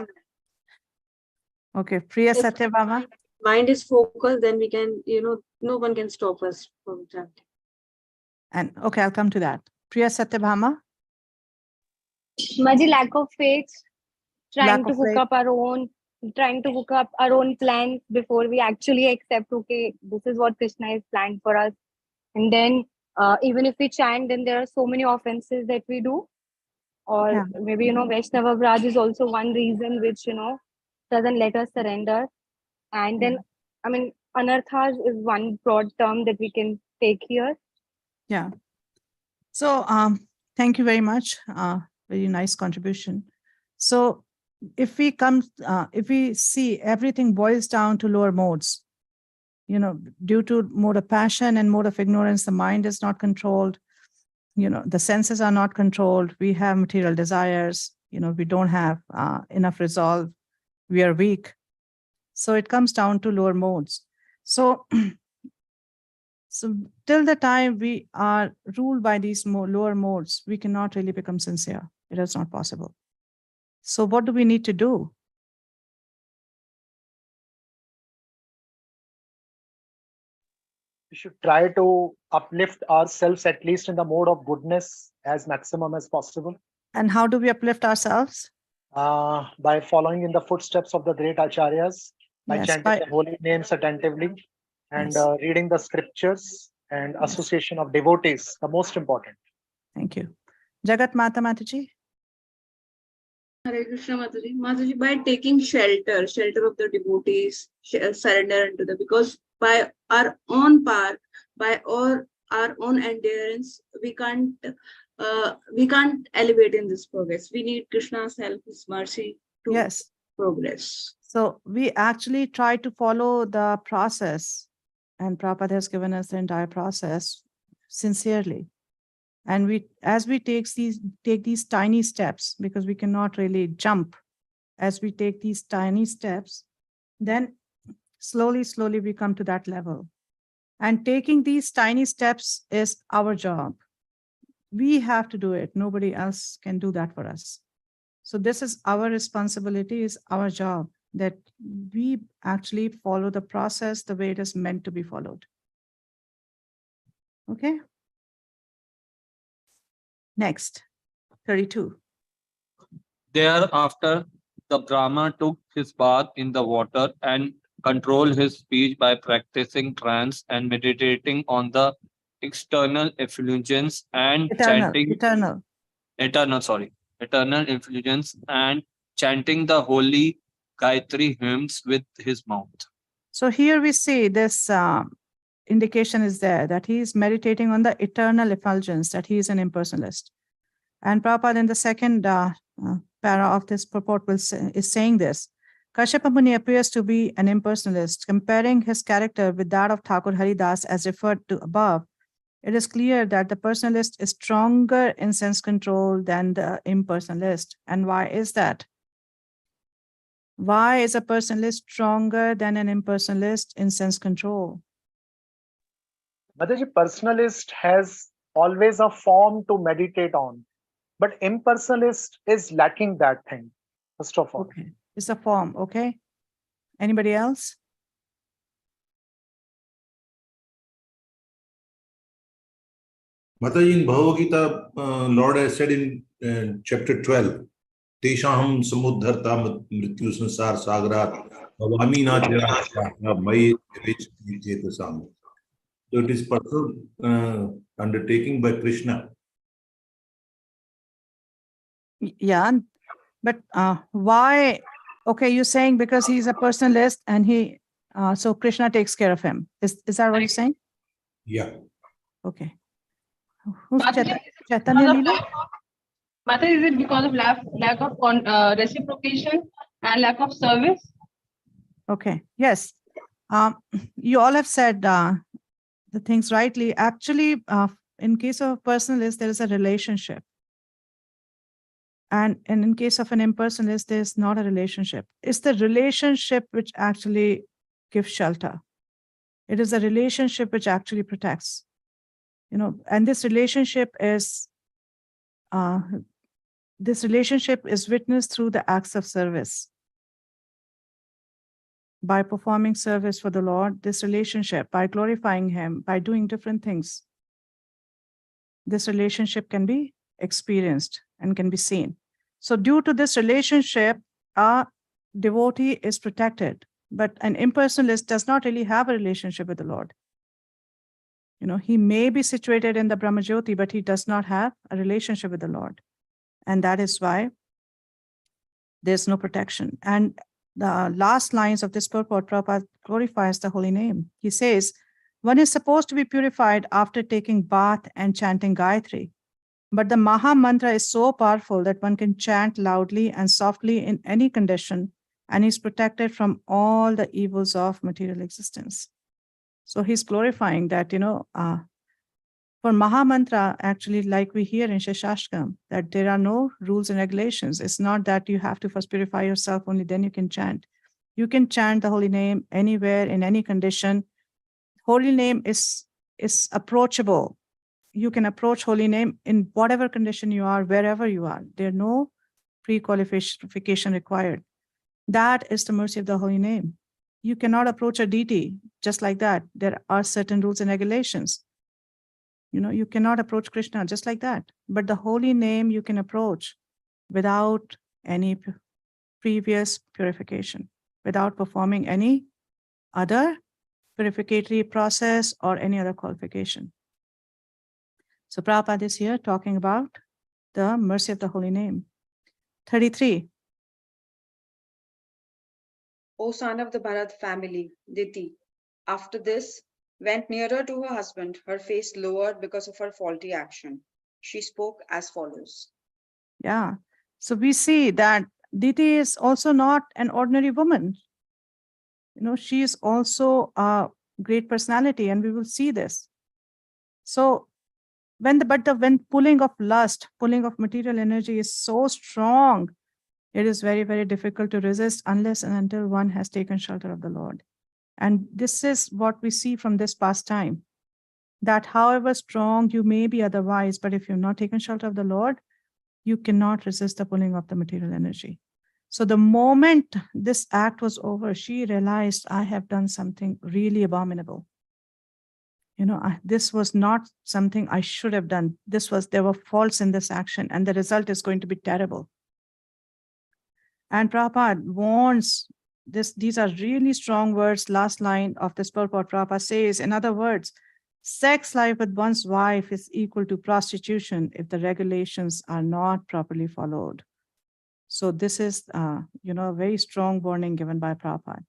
S2: Okay. Priya Satyabhama?
S4: Mind is focused, then we can, no one can stop us from that.
S2: And okay, I'll come to that. Priya Satyabhama?
S3: Maji, lack of faith, trying to hook up our own plans before we actually accept, okay, this is what Krishna is planned for us. And then even if we chant, then there are so many offenses that we do. Or maybe, Vaishnava Vraj is also one reason which, doesn't let us surrender. And then, anarthas is one broad term that we can take here.
S2: Yeah. So thank you very much. Very nice contribution. So if we see everything boils down to lower modes, due to mode of passion and mode of ignorance, the mind is not controlled. The senses are not controlled. We have material desires. We don't have enough resolve. We are weak. So it comes down to lower modes. So till the time we are ruled by these lower modes, we cannot really become sincere. It is not possible. So what do we need to do?
S10: We should try to uplift ourselves, at least in the mode of goodness, as maximum as possible.
S2: And how do we uplift ourselves?
S10: By following in the footsteps of the great acharyas, by
S2: Yes,
S10: chanting the holy names attentively, and
S2: Yes.
S10: reading the scriptures and association of devotees, the most important.
S2: Thank you. Jagat Mataji.
S16: Hare Krishna Mataji. Mataji, by taking shelter of the devotees, surrender unto them, because by our own power, by our own endurance, we can't elevate in this progress. We need Krishna's help, His mercy to progress.
S2: So we actually try to follow the process, and Prabhupada has given us the entire process sincerely. And as we take these tiny steps, because we cannot really jump, as we take these tiny steps, then slowly we come to that level. And taking these tiny steps is our job. We have to do it. Nobody else can do that for us. So this is our responsibility, is our job, that we actually follow the process the way it is meant to be followed. Okay. Next, 32.
S7: Thereafter, the Brahma took his bath in the water and controlled his speech by practicing trance and meditating on the external effulgence and chanting eternal effulgence and chanting the holy Gayatri hymns with his mouth.
S2: So here we see this indication is there that he is meditating on the eternal effulgence, that he is an impersonalist. And Prabhupada in the second para of this purport is saying this. Kashyapa Muni appears to be an impersonalist. Comparing his character with that of Thakur Haridas as referred to above, it is clear that the personalist is stronger in sense control than the impersonalist. And why is that? Why is a personalist stronger than an impersonalist in sense control?
S10: Mataji, personalist has always a form to meditate on, but impersonalist is lacking that thing, first of all.
S2: Okay, it's a form, okay? Anybody else?
S14: Mataji, in Bhagavad Gita, Lord has said in chapter 12, Teshaham samudharta mrityu sansar sagrat bhavami na chirata mai chetasam. So it is personal undertaking by Krishna.
S2: Yeah, but why? Okay, you're saying because he's a personalist and so Krishna takes care of him. Is that what you're saying?
S14: Yeah.
S2: Okay. Who's Chaitanya Leela?
S17: Mata, is it because of lack of reciprocation and lack of service?
S2: Okay, yes. You all have said the things rightly. Actually, in case of a personalist, there is a relationship. And in case of an impersonalist, there's not a relationship. It's the relationship which actually gives shelter. It is a relationship which actually protects. And this relationship is witnessed through the acts of service. By performing service for the Lord, this relationship, by glorifying Him, by doing different things, this relationship can be experienced and can be seen. So due to this relationship, a devotee is protected, but an impersonalist does not really have a relationship with the Lord. He may be situated in the Brahmajyoti, but he does not have a relationship with the Lord. And that is why there's no protection. And the last lines of this purport, Prabhupada glorifies the holy name. He says, one is supposed to be purified after taking bath and chanting Gayatri. But the Maha Mantra is so powerful that one can chant loudly and softly in any condition, and is protected from all the evils of material existence. So he's glorifying that, for Maha Mantra, actually, like we hear in Shashashkam, that there are no rules and regulations. It's not that you have to first purify yourself, only then you can chant. You can chant the holy name anywhere, in any condition. Holy name is approachable. You can approach holy name in whatever condition you are, wherever you are. There are no pre-qualification required. That is the mercy of the holy name. You cannot approach a deity just like that. There are certain rules and regulations. You cannot approach Krishna just like that. But the holy name you can approach without any previous purification, without performing any other purificatory process or any other qualification. So Prabhupada is here talking about the mercy of the holy name. 33.
S8: O son of the Bharat family, Diti, after this, went nearer to her husband, her face lowered because of her faulty action. She spoke as follows.
S2: Yeah. So we see that Diti is also not an ordinary woman. She is also a great personality, and we will see this. So when pulling of lust, pulling of material energy is so strong, it is very, very difficult to resist unless and until one has taken shelter of the Lord. And this is what we see from this pastime, that however strong you may be otherwise, but if you've not taken shelter of the Lord, you cannot resist the pulling of the material energy. So the moment this act was over, she realized, I have done something really abominable. This was not something I should have done. There were faults in this action, and the result is going to be terrible. And Prabhupada warns, these are really strong words. Last line of this purport, Prabhupada says, in other words, sex life with one's wife is equal to prostitution if the regulations are not properly followed. So this is, a very strong warning given by Prabhupada.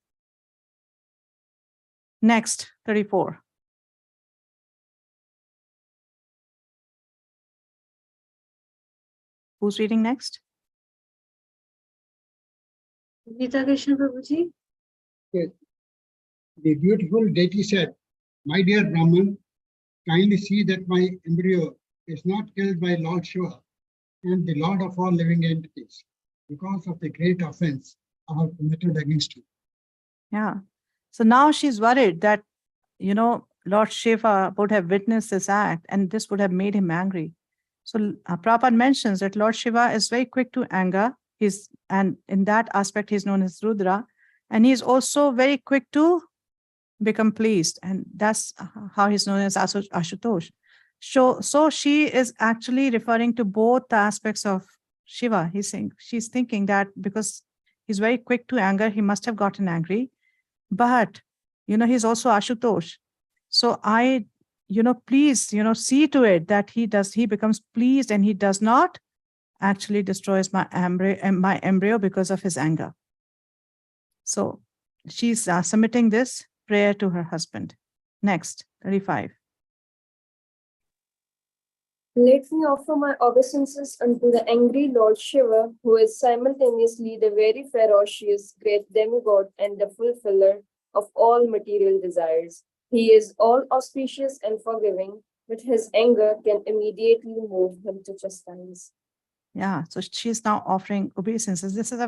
S2: Next, 34. Who's reading next?
S4: Gita Krishna Prabhuji.
S9: Yes. The beautiful deity said, my dear Brahman, kindly see that my embryo is not killed by Lord Shiva and the Lord of all living entities because of the great offense I have committed against you.
S2: Yeah. So now she's worried that, Lord Shiva would have witnessed this act and this would have made him angry. So Prabhupada mentions that Lord Shiva is very quick to anger. And in that aspect, he's known as Rudra. And he's also very quick to become pleased. And that's how he's known as Ashutosh. So she is actually referring to both the aspects of Shiva. She's thinking that because he's very quick to anger, he must have gotten angry. But, he's also Ashutosh. So please, see to it that he becomes pleased and he does not actually destroys my embryo because of his anger. So she's submitting this prayer to her husband. Next, 35.
S11: Let me offer my obeisances unto the angry Lord Shiva, who is simultaneously the very ferocious great demigod and the fulfiller of all material desires. He is all auspicious and forgiving, but his anger can immediately move him to chastise.
S2: Yeah, so she's now offering obeisances. This is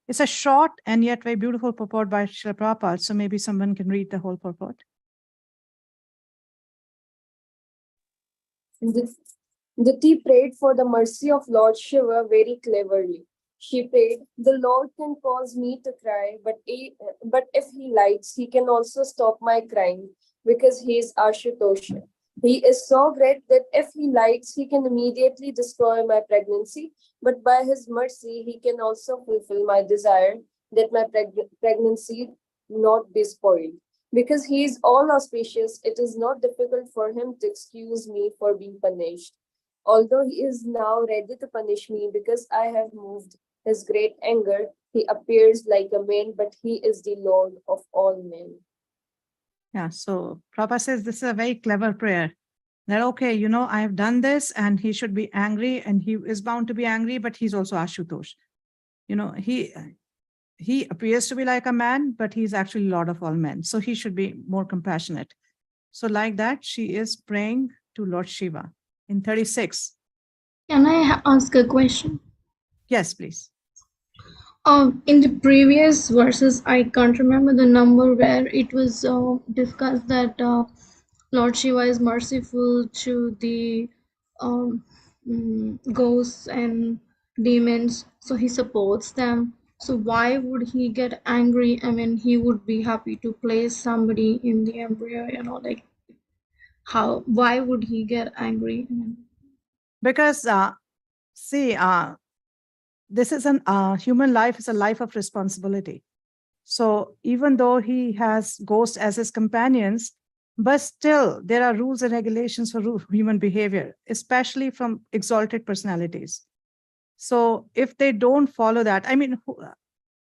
S2: it's a short and yet very beautiful purport by Srila Prabhupada. So maybe someone can read the whole purport.
S11: Diti prayed for the mercy of Lord Shiva very cleverly. She prayed, the Lord can cause me to cry, but if he likes, he can also stop my crying because he is Ashutosha. He is so great that if he likes, he can immediately destroy my pregnancy, but by his mercy, he can also fulfill my desire that my pregnancy not be spoiled. Because he is all auspicious, it is not difficult for him to excuse me for being punished. Although he is now ready to punish me because I have moved his great anger, he appears like a man, but he is the Lord of all men.
S2: Yeah, so Prabhupada says this is a very clever prayer. That, okay, I have done this and he should be angry and he is bound to be angry, but he's also Ashutosh. He appears to be like a man, but he's actually Lord of all men. So he should be more compassionate. So like that, she is praying to Lord Shiva. In 36.
S1: Can I ask a question?
S2: Yes, please.
S1: In the previous verses, I can't remember the number where it was discussed that Lord Shiva is merciful to the ghosts and demons, so he supports them. So why would he get angry? I mean, he would be happy to place somebody in the embryo, like why would he get angry?
S2: Because see, this is human life is a life of responsibility. So even though he has ghosts as his companions, but still there are rules and regulations for human behavior, especially from exalted personalities. So if they don't follow that, I mean,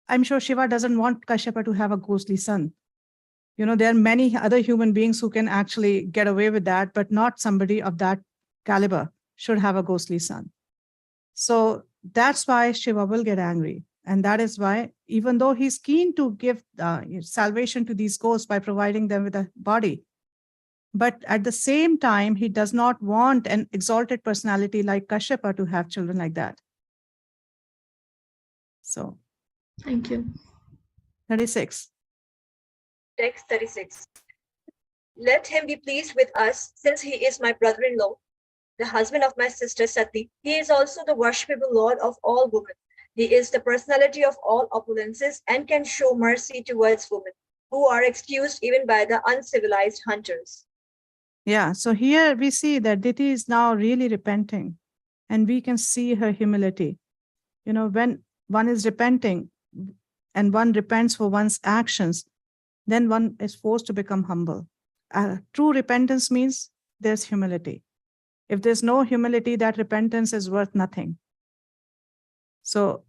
S2: I'm sure Shiva doesn't want Kashyapa to have a ghostly son. There are many other human beings who can actually get away with that, but not somebody of that caliber should have a ghostly son. So that's why Shiva will get angry. And that is why, even though he's keen to give salvation to these ghosts by providing them with a body, but at the same time, he does not want an exalted personality like Kashyapa to have children like that. So,
S1: thank you.
S2: 36.
S12: Text 36. Let him be pleased with us, since he is my brother-in-law, the husband of my sister Sati. He is also the worshipable Lord of all women. He is the personality of all opulences and can show mercy towards women who are excused even by the uncivilized hunters.
S2: Yeah, so here we see that Diti is now really repenting, and we can see her humility. When one is repenting and one repents for one's actions, then one is forced to become humble. True repentance means there's humility. If there's no humility, that repentance is worth nothing. So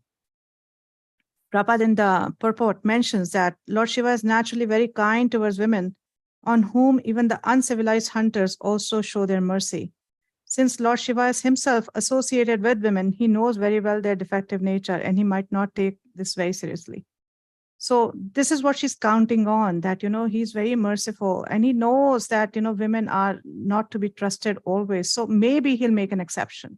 S2: Prabhupada in the purport mentions that Lord Shiva is naturally very kind towards women, on whom even the uncivilized hunters also show their mercy. Since Lord Shiva is himself associated with women, he knows very well their defective nature, and he might not take this very seriously. So this is what she's counting on, that, he's very merciful, and he knows that, women are not to be trusted always. So maybe he'll make an exception.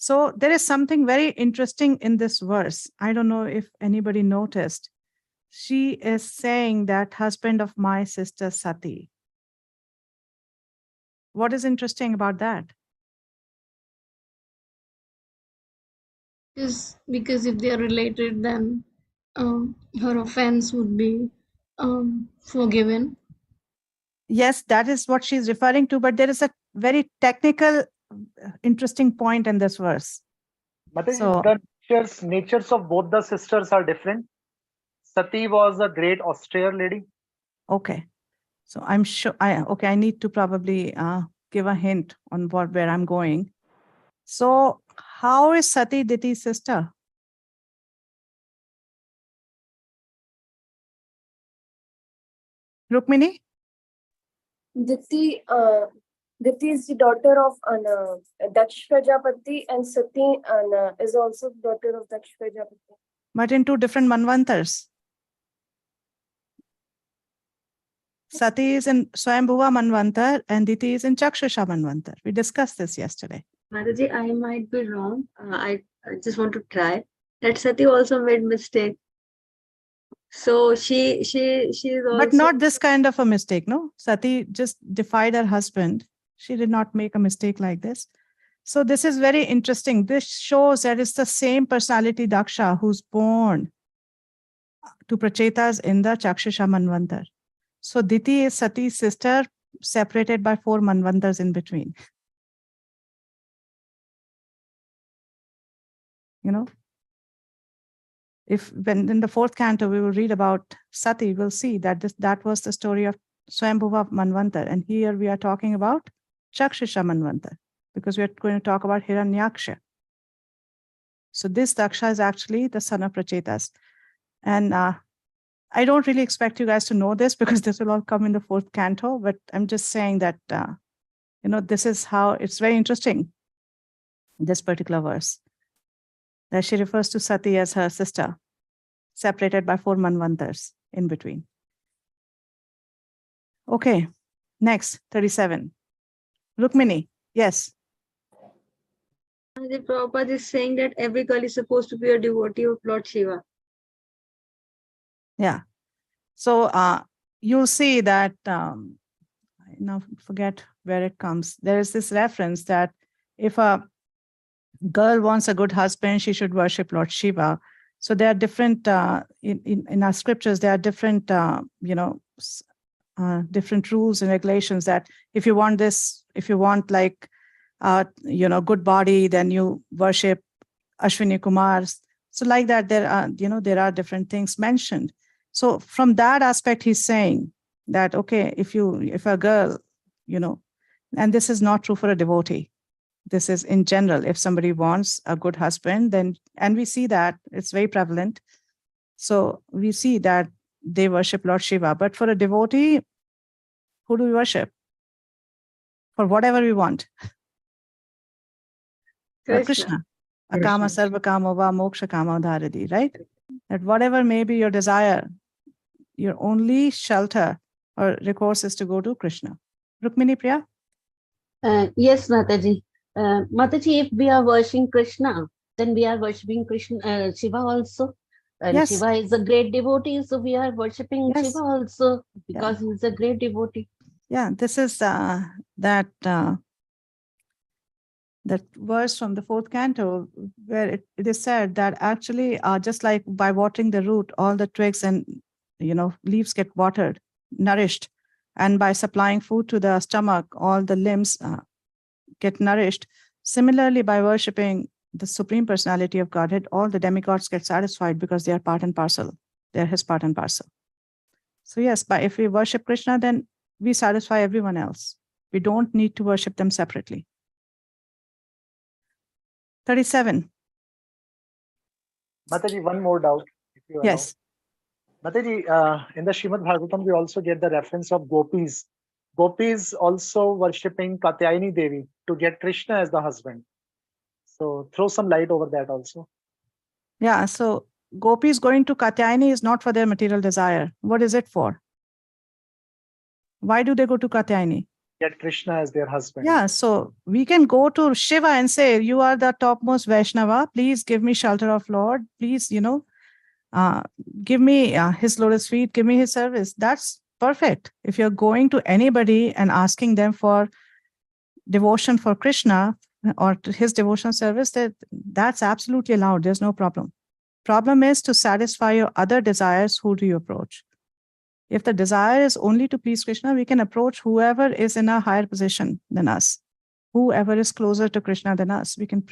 S2: So there is something very interesting in this verse. I don't know if anybody noticed. She is saying that husband of my sister Sati. What is interesting about that?
S1: Because if they are related, then her offense would be forgiven.
S2: Yes, that is what she's referring to, but there is a very technical, interesting point in this verse.
S10: Mataji,
S2: So,
S10: the natures of both the sisters are different. Sati was a great austere lady.
S2: Okay. So I'm sure I need to probably give a hint on where I'm going. So how is Sati Diti's sister? Rukmini?
S11: Diti is the daughter of Daksh Prajapati, and Sati is also the daughter of Daksh Prajapati.
S2: But in two different Manvantars. Sati is in Swayambhuva Manvantar and Diti is in Chakshusha Manvantar. We discussed this yesterday.
S4: Mataji, I might be wrong. I just want to try. That Sati also made mistake. So she is also.
S2: But not this kind of a mistake, no? Sati just defied her husband. She did not make a mistake like this. So this is very interesting. This shows that it's the same personality Daksha who's born to Prachetas in the Chakshusha Manvantar. So Diti is Sati's sister, separated by 4 Manvantars in between. If when in the 4th canto we will read about Sati, we'll see that that was the story of Swayambhuva Manvantar, and here we are talking about Chakshusha Manvantar, because we are going to talk about Hiranyaksha. So this Daksha is actually the son of Prachetas. And I don't really expect you guys to know this because this will all come in the 4th canto, but I'm just saying that, this is how it's very interesting, this particular verse, that she refers to Sati as her sister, separated by 4 Manvantars in between. Okay, next, 37. Rukmini, yes.
S4: The Prabhupada is saying that every girl is supposed to be a devotee of Lord Shiva.
S2: Yeah. So you'll see that, I now forget where it comes. There is this reference that if a girl wants a good husband, she should worship Lord Shiva. So there are different, in our scriptures, there are different, different rules and regulations that if you want this, if you want like, good body, then you worship Ashwini Kumars. So like that, there are different things mentioned. So from that aspect, he's saying that, okay, if a girl, and this is not true for a devotee. This is in general, if somebody wants a good husband, then, and we see that it's very prevalent. So we see that they worship Lord Shiva, but for a devotee, who do we worship? For whatever we want. Krishna. Akama sarva kama va moksha kama dharadi, right? That whatever may be your desire, your only shelter or recourse is to go to Krishna. Rukmini Priya?
S5: Yes, Mataji. Mataji, if we are worshipping Krishna, then we are worshipping Krishna, Shiva also. And
S2: Yes.
S5: Shiva is a great devotee, so we are worshipping
S2: Yes.
S5: Shiva also because he is a great devotee.
S2: Yeah, this is that verse from the 4th canto where it is said that actually just like by watering the root, all the twigs and leaves get watered, nourished, and by supplying food to the stomach, all the limbs get nourished. Similarly, by worshipping the Supreme Personality of Godhead, all the demigods get satisfied because they are part and parcel. They are his part and parcel. So yes, but if we worship Krishna, then we satisfy everyone else. We don't need to worship them separately. 37.
S10: Mataji, one more doubt, if you allow.
S2: Yes.
S10: Mataji, in the Srimad Bhagavatam, we also get the reference of gopis. Gopis also worshipping Katyayani Devi to get Krishna as the husband. So throw some light over that also.
S2: Yeah, so gopis going to Katyayani is not for their material desire. What is it for? Why do they go to Katyayani?
S10: Get Krishna as their husband.
S2: Yeah, so we can go to Shiva and say, you are the topmost Vaishnava. Please give me shelter of Lord. Please, give me his lotus feet. Give me his service. That's perfect. If you're going to anybody and asking them for devotion for Krishna or to his devotion service, that's absolutely allowed. There's no problem. Problem is to satisfy your other desires. Who do you approach? If the desire is only to please Krishna, we can approach whoever is in a higher position than us, whoever is closer to Krishna than us. We can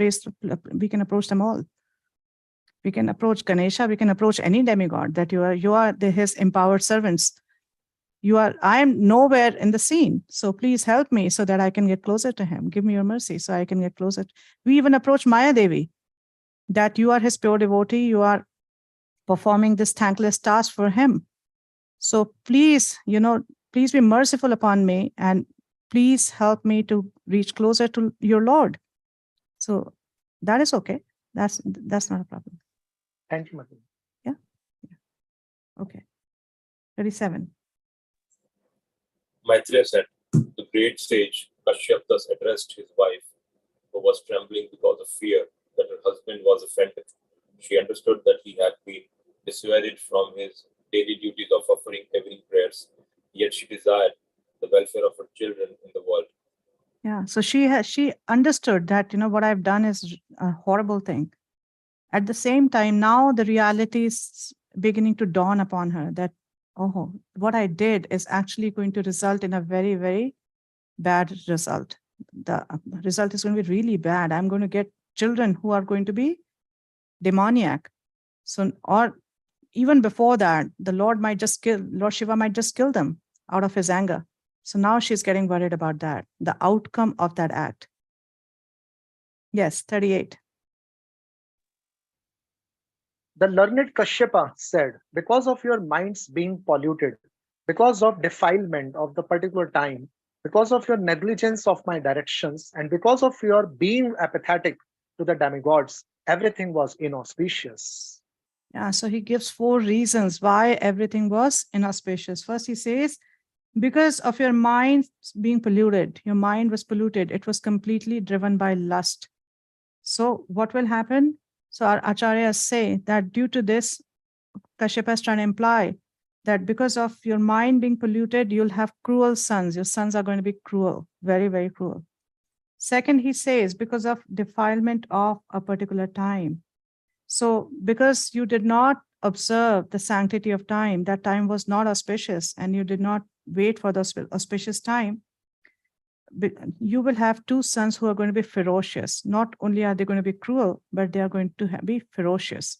S2: approach them all. We can approach Ganesha. We can approach any demigod that you are his empowered servants. I am nowhere in the scene. So please help me so that I can get closer to him. Give me your mercy so I can get closer. We even approach Maya Devi, that you are his pure devotee. You are performing this thankless task for him. So please, please be merciful upon me and please help me to reach closer to your Lord. So that is okay. That's not a problem.
S10: Thank you, Mataji.
S2: Yeah. Okay. 37.
S13: Maitreya said, the great sage Kashyap thus addressed his wife, who was trembling because of fear that her husband was offended. She understood that he had been dissuaded from his daily duties of offering evening prayers, yet she desired the welfare of her children in the world.
S2: Yeah, so she understood that, what I've done is a horrible thing. At the same time, now the reality is beginning to dawn upon her that, oh, what I did is actually going to result in a very, very bad result. The result is going to be really bad. I'm going to get children who are going to be demoniac. So, or even before that, Lord Shiva might just kill them out of his anger. So now she's getting worried about that, the outcome of that act. Yes, 38.
S10: The learned Kashyapa said, because of your minds being polluted, because of defilement of the particular time, because of your negligence of my directions, and because of your being apathetic to the demigods, everything was inauspicious.
S2: Yeah, so he gives 4 reasons why everything was inauspicious. First, he says, because of your mind being polluted, your mind was polluted. It was completely driven by lust. So what will happen? So our acharyas say that due to this, Kashyapa is trying to imply that because of your mind being polluted, you'll have cruel sons. Your sons are going to be cruel, very, very cruel. Second, he says, because of defilement of a particular time. So because you did not observe the sanctity of time, that time was not auspicious, and you did not wait for the auspicious time, you will have two sons who are going to be ferocious. Not only are they going to be cruel, but they are going to be ferocious.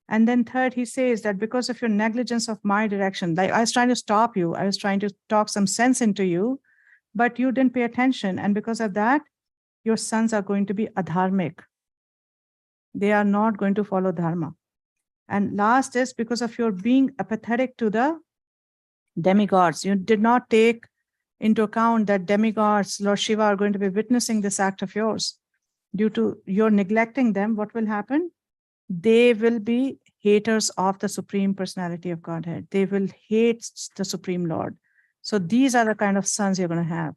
S2: And then third, he says that because of your negligence of my direction, like I was trying to stop you, I was trying to talk some sense into you, but you didn't pay attention. And because of that, your sons are going to be adharmic. They are not going to follow dharma. And last is because of your being apathetic to the demigods. You did not take into account that demigods, Lord Shiva, are going to be witnessing this act of yours. Due to your neglecting them, what will happen? They will be haters of the Supreme Personality of Godhead. They will hate the Supreme Lord. So these are the kind of sons you're going to have.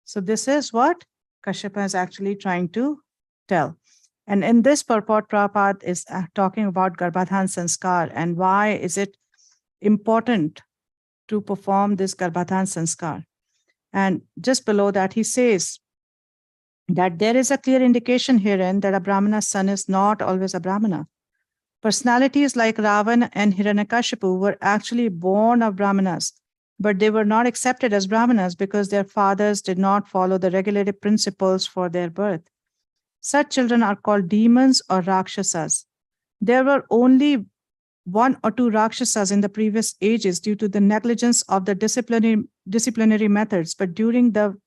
S2: So this is what Kashyapa is actually trying to tell. And in this purport, Prabhupada is talking about Garbhadhan Sanskar and why is it important to perform this Garbhadhan Sanskar. And just below that, he says that there is a clear indication herein that a Brahmana's son is not always a Brahmana. Personalities like Ravana and Hiranyakashipu were actually born of Brahmanas, but they were not accepted as Brahmanas because their fathers did not follow the regulative principles for their birth. Such children are called demons or Rakshasas. There were only one or two Rakshasas in the previous ages due to the negligence of the disciplinary methods, but during the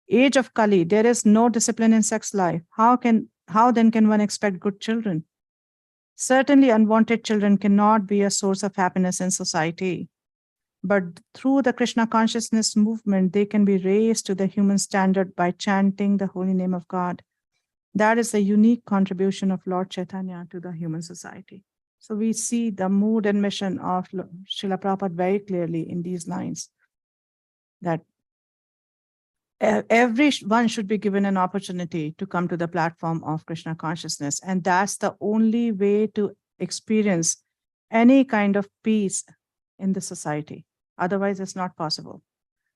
S2: age of Kali, there is no discipline in sex life. How then can one expect good children? Certainly, unwanted children cannot be a source of happiness in society. But through the Krishna consciousness movement, they can be raised to the human standard by chanting the holy name of God. That is the unique contribution of Lord Chaitanya to the human society. So we see the mood and mission of Srila Prabhupada very clearly in these lines, that everyone should be given an opportunity to come to the platform of Krishna consciousness. And that's the only way to experience any kind of peace in the society. Otherwise, it's not possible.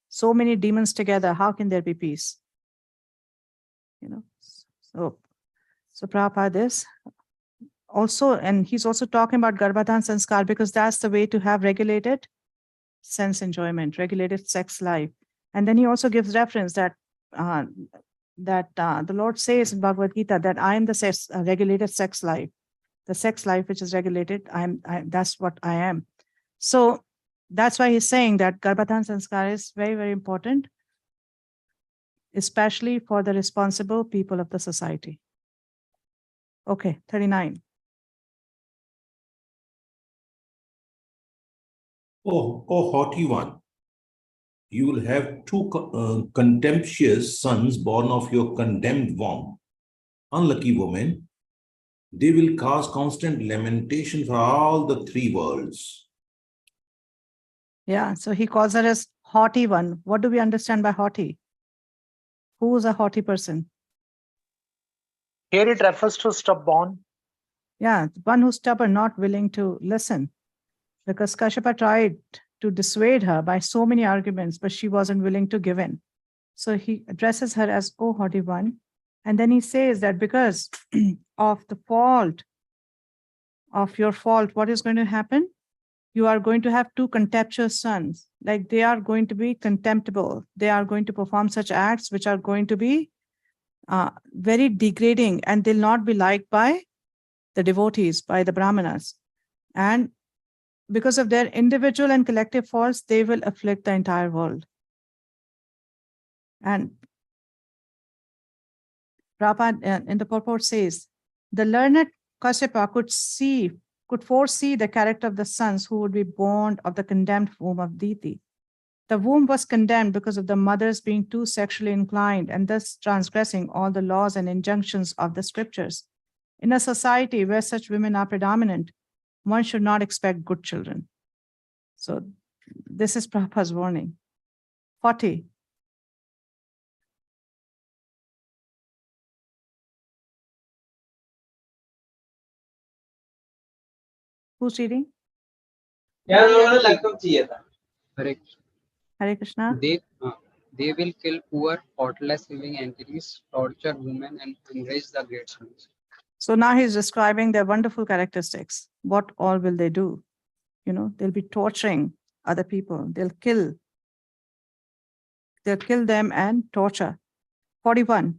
S2: So many demons together, how can there be peace? So Prabhupada is also, and he's also talking about Garbhadhan Sanskar because that's the way to have regulated sense enjoyment, regulated sex life. And then he also gives reference that the Lord says in Bhagavad Gita that I am the regulated sex life. The sex life which is regulated, that's what I am. So that's why he's saying that Garbhadhan Sanskar is very, very important, especially for the responsible people of the society. Okay, 39.
S14: Oh, haughty one, you will have two contemptuous sons born of your condemned womb. Unlucky woman, they will cause constant lamentation for all the three worlds.
S2: Yeah, so he calls her as haughty one. What do we understand by haughty? Who is a haughty person?
S10: Here it refers to stubborn.
S2: Yeah, one who's stubborn, not willing to listen. Because Kashyapa tried to dissuade her by so many arguments, but she wasn't willing to give in. So he addresses her as, oh, haughty one. And then he says that because of the fault, of your fault, what is going to happen? You are going to have two contemptuous sons. Like they are going to be contemptible. They are going to perform such acts which are going to be very degrading, and they'll not be liked by the devotees, by the Brahmanas. And because of their individual and collective faults, they will afflict the entire world. And Prabhupada in the purport says, the learned Kashyapa could foresee the character of the sons who would be born of the condemned womb of Diti. The womb was condemned because of the mothers being too sexually inclined and thus transgressing all the laws and injunctions of the scriptures. In a society where such women are predominant, one should not expect good children. So this is Prabhupada's warning. 40. Who's reading?
S15: Hare
S2: Hare Krishna.
S15: They will kill poor, thoughtless living entities, torture women, and enrage the great souls.
S2: So now he's describing their wonderful characteristics. What all will they do? They'll be torturing other people. They'll kill them and torture. 41.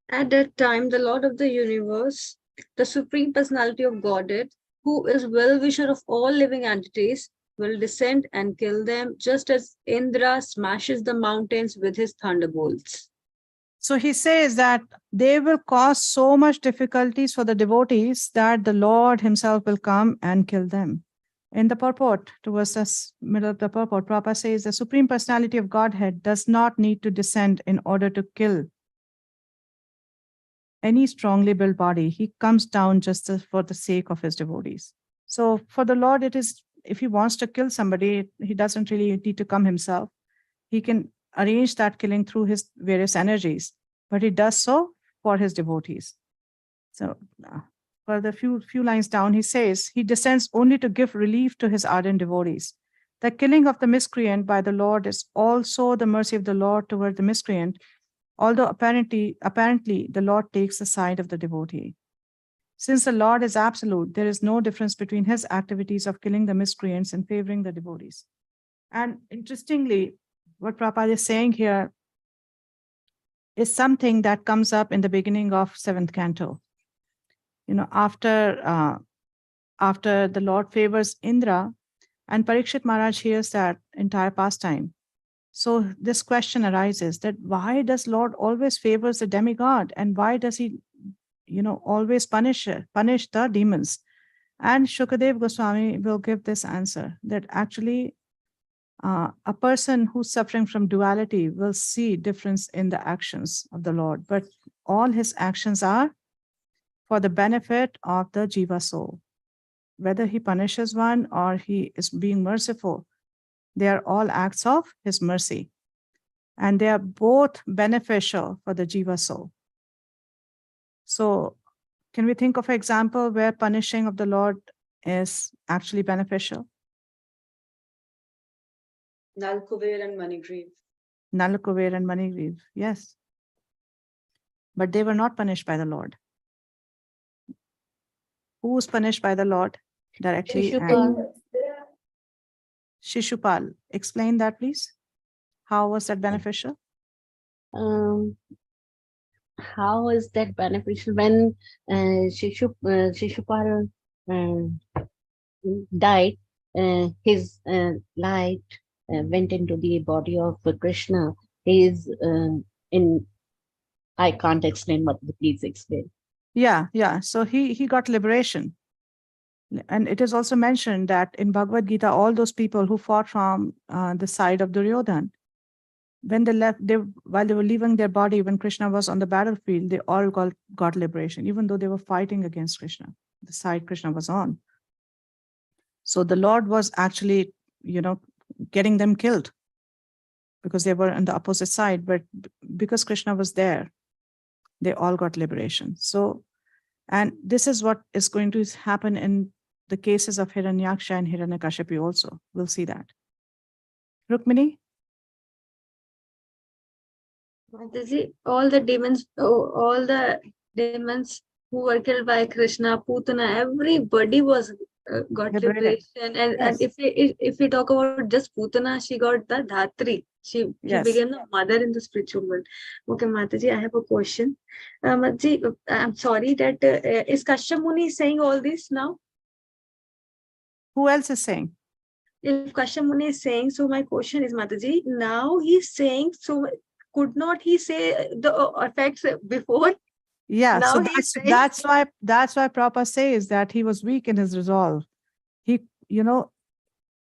S4: At that time, the Lord of the universe, the Supreme Personality of Godhead, who is well-wisher of all living entities, will descend and kill them, just as Indra smashes the mountains with his thunderbolts.
S2: So he says that they will cause so much difficulties for the devotees that the Lord himself will come and kill them. In the purport, towards the middle of the purport, Prabhupada says the Supreme Personality of Godhead does not need to descend in order to kill any strongly built body. He comes down just for the sake of his devotees. So for the Lord, it is, if he wants to kill somebody, he doesn't really need to come himself. He can arrange that killing through his various energies, but he does so for his devotees. So for the few lines down, he says, he descends only to give relief to his ardent devotees. The killing of the miscreant by the Lord is also the mercy of the Lord toward the miscreant, although apparently the Lord takes the side of the devotee. Since the Lord is absolute, there is no difference between his activities of killing the miscreants and favoring the devotees. And interestingly, what Prabhupada is saying here is something that comes up in the beginning of 7th canto. After the Lord favors Indra, and Parikshit Maharaj hears that entire pastime. So this question arises that why does Lord always favors the demigod, and why does he, always punish the demons? And Shukadev Goswami will give this answer, that actually a person who's suffering from duality will see difference in the actions of the Lord, but all his actions are for the benefit of the Jiva soul. Whether he punishes one or he is being merciful, they are all acts of his mercy. And they are both beneficial for the Jiva soul. So can we think of an example where punishing of the Lord is actually beneficial?
S8: Nalkuver and Manigriv.
S2: Nalakuver and Manigriv, yes. But they were not punished by the Lord. Who was punished by the Lord directly? Shishupal. Explain that, please. How was that beneficial?
S5: How is that beneficial? When Shishupal died, his light went into the body of Krishna. He is in. I can't explain, but please explain.
S2: Yeah. So he got liberation. And it is also mentioned that in Bhagavad Gita, all those people who fought from the side of Duryodhan, when they left, while they were leaving their body, when Krishna was on the battlefield, they all got liberation, even though they were fighting against Krishna, the side Krishna was on. So the Lord was actually, getting them killed because they were on the opposite side. But because Krishna was there, they all got liberation. So, and this is what is going to happen in the cases of Hiranyaksha and Hiranyakashipu also. We'll see that. Rukmini?
S4: Mataji, all the demons who were killed by Krishna, Putana, everybody was got liberation. And if we talk about just Putana, she got the Dhatri. She became the mother in the spiritual world. Okay, Mataji, I have a question. Mataji, I'm sorry that is Kashyap Muni saying all this now?
S2: Who else is saying?
S4: If Kashyap Muni is saying, so my question is, Mataji, now he's saying, so could not he say the effects before?
S2: Yeah,
S4: now
S2: so that's why Prabhupada says that he was weak in his resolve.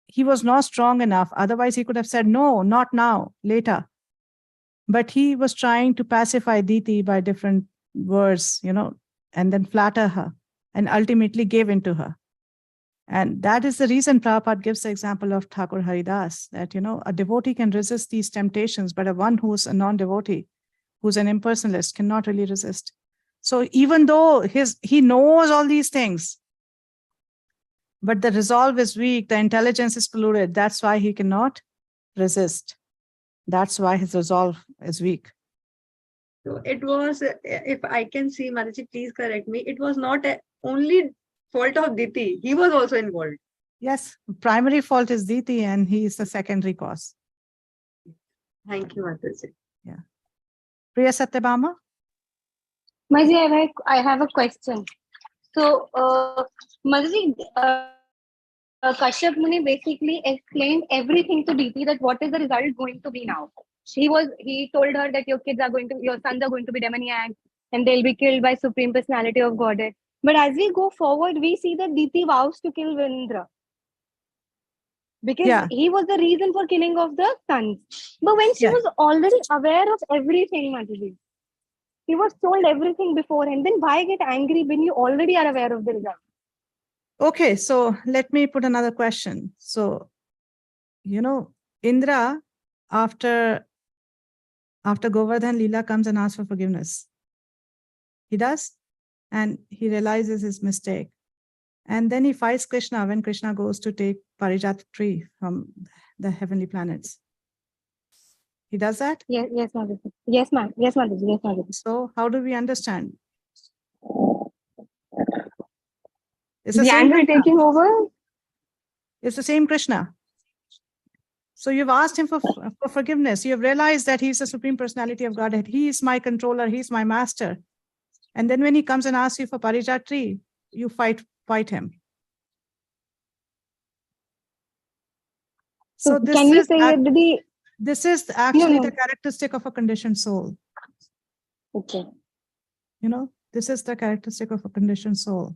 S2: He was not strong enough. Otherwise, he could have said, no, not now, later. But he was trying to pacify Diti by different words, and then flatter her and ultimately gave in to her. And that is the reason Prabhupada gives the example of Thakur Haridas, that, a devotee can resist these temptations, but a one who's a non-devotee, who's an impersonalist, cannot really resist. So even though he knows all these things, but the resolve is weak, the intelligence is polluted, that's why he cannot resist. That's why his resolve is weak.
S4: So it was, if I can see, Mataji, please correct me, it was not only fault of Diti, he was also involved.
S2: Yes, primary fault is Diti and he is the secondary cause.
S4: Thank you, Mataji.
S2: Yeah. Priya Satyabhama?
S3: Mataji, I have a question. So, Mataji, Kashyap Muni basically explained everything to Diti, that what is the result going to be now. He told her that your sons are going to be demoniacs and they'll be killed by Supreme Personality of Godhead. But as we go forward, we see that Diti vows to kill Indra, because he was the reason for killing of the sons. But when she was already aware of everything, Mataji, he was told everything beforehand, then why get angry when you already are aware of the result?
S2: Okay, so let me put another question. So, Indra, after Govardhan, Leela comes and asks for forgiveness. He does, and he realizes his mistake. And then he fights Krishna when Krishna goes to take Parijat tree from the heavenly planets. He does that?
S3: Yes, Mataji. Yes, ma'am. Yes, Mataji. Yes, Mataji.
S2: So how do we understand? It's
S3: the
S2: the same
S3: anger
S2: Krishna.
S3: taking over?
S2: It's the same Krishna. So you've asked him for forgiveness. You have realized that he's the Supreme Personality of Godhead. He is my controller. He's my master. And then when he comes and asks you for Parijat tree, you fight him. So this
S3: can we
S2: is
S3: say that
S2: this is actually the characteristic of a conditioned soul.
S3: Okay.
S2: This is the characteristic of a conditioned soul.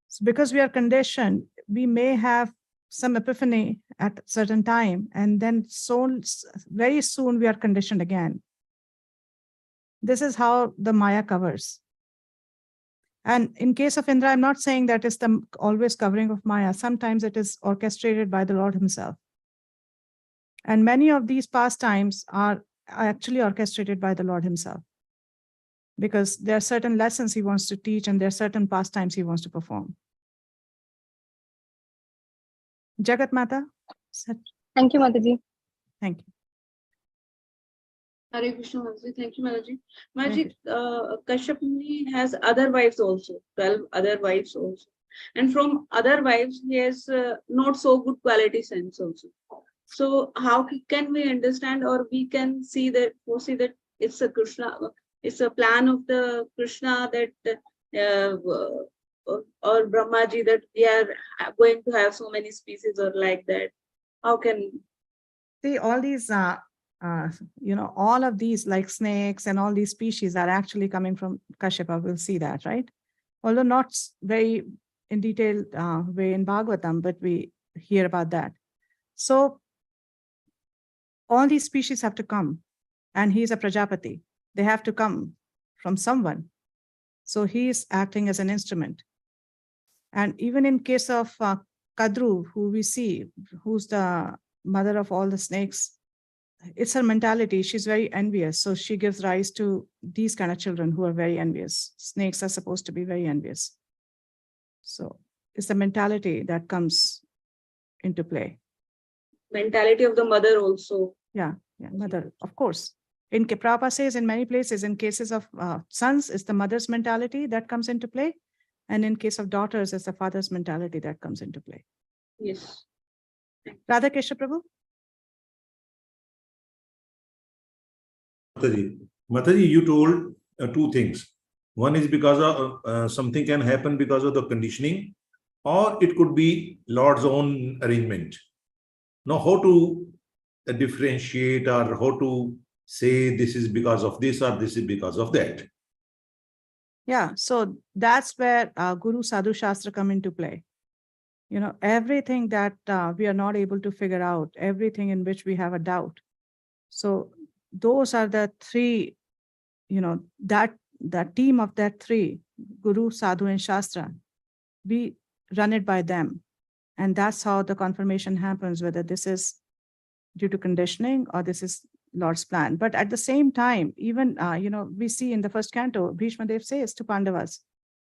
S2: So because we are conditioned, we may have some epiphany at a certain time, and then very soon we are conditioned again. This is how the Maya covers. And in case of Indra, I'm not saying that it's the always covering of Maya. Sometimes it is orchestrated by the Lord himself. And many of these pastimes are actually orchestrated by the Lord himself, because there are certain lessons he wants to teach and there are certain pastimes he wants to perform. Jagat Mata?
S3: Thank you, Mataji.
S2: Thank you.
S16: Hare Krishna, Mataji. Thank you, Mataji. Mataji, Kashyap Muni has other wives also, 12 other wives also. And from other wives, he has not so good quality sense also. So how can we understand, or we can foresee that it's a Krishna, it's a plan of the Krishna that or Brahmaji, that we are going to have so many species or like that? How can
S2: see all these all of these, like snakes and all these species, are actually coming from Kashyapa. We'll see that, right? Although not very in detail way in Bhagavatam, but we hear about that. So all these species have to come, and he is a Prajapati. They have to come from someone. So he is acting as an instrument. And even in case of Kadru, who we see, who's the mother of all the snakes, it's her mentality. She's very envious. So she gives rise to these kind of children who are very envious. Snakes are supposed to be very envious. So it's the mentality that comes into play.
S16: Mentality of the mother also.
S2: Yeah, mother, of course. In Prabhupada says in many places, in cases of sons, it's the mother's mentality that comes into play. And in case of daughters, it's the father's mentality that comes into play.
S16: Yes.
S2: Radha Kesha Prabhu?
S14: Mataji, you told two things. One is because of something can happen because of the conditioning, or it could be Lord's own arrangement. Now, how to differentiate, or how to say this is because of this or this is because of that?
S2: Yeah, so that's where Guru Sadhu Shastra come into play. Everything that we are not able to figure out, everything in which we have a doubt. So those are the three, that team of that three, Guru, Sadhu, and Shastra, we run it by them. And that's how the confirmation happens, whether this is due to conditioning or this is Lord's plan. But at the same time, even, we see in the first canto, Bhishma Dev says to Pandavas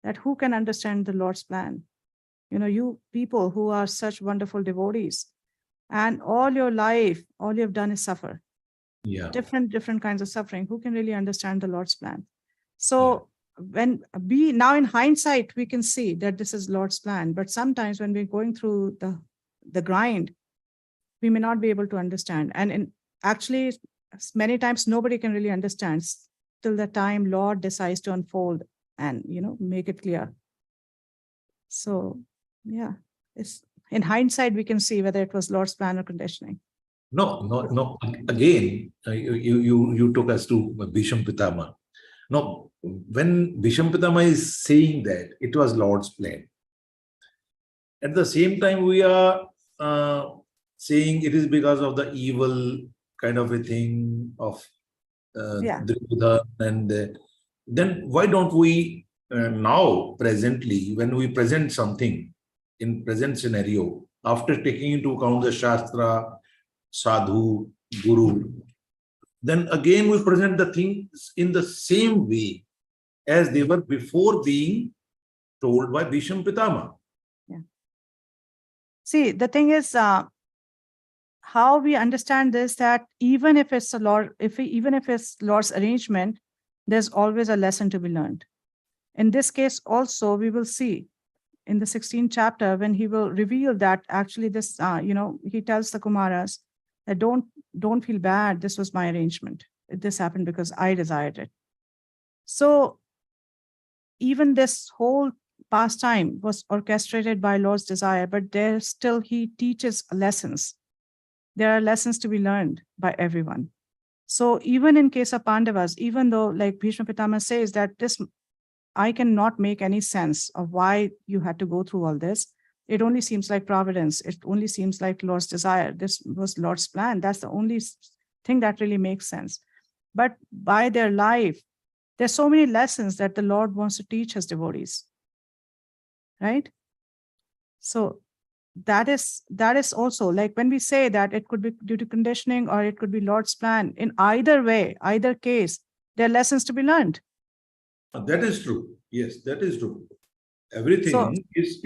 S2: that who can understand the Lord's plan? You people who are such wonderful devotees, And all your life, all you've done is suffer.
S14: Yeah.
S2: Different kinds of suffering. Who can really understand the Lord's plan? So when we now in hindsight, we can see that this is Lord's plan. But sometimes when we're going through the grind, we may not be able to understand. And actually, many times nobody can really understand till the time Lord decides to unfold and make it clear. So yeah, it's in hindsight we can see whether it was Lord's plan or conditioning.
S14: No. Again, you took us to Bhisham Pitama. No, when Bhisham Pitama is saying that it was Lord's plan, at the same time we are saying it is because of the evil kind of a thing of Duryodhana, and then why don't we now presently, when we present something in present scenario, after taking into account the Shastra, Sadhu, Guru, then again we present the things in the same way as they were before being told by Bhisham Pitama.
S2: Yeah. See, the thing is, how we understand this, that even if it's a Lord, even if it's Lord's arrangement, there's always a lesson to be learned. In this case, also, we will see in the 16th chapter when he will reveal that actually this, he tells the Kumaras that don't feel bad. This was my arrangement. This happened because I desired it. So even this whole pastime was orchestrated by Lord's desire, but there still he teaches lessons. There are lessons to be learned by everyone. So even in case of Pandavas, even though like Bhishma Pitama says that this, I cannot make any sense of why you had to go through all this. It only seems like providence. It only seems like Lord's desire. This was Lord's plan. That's the only thing that really makes sense. But by their life, there's so many lessons that the Lord wants to teach his devotees, right? So that is also like when we say that it could be due to conditioning or it could be Lord's plan. In either way, either case, there are lessons to be learned.
S14: That is true. Yes, that is true. Everything is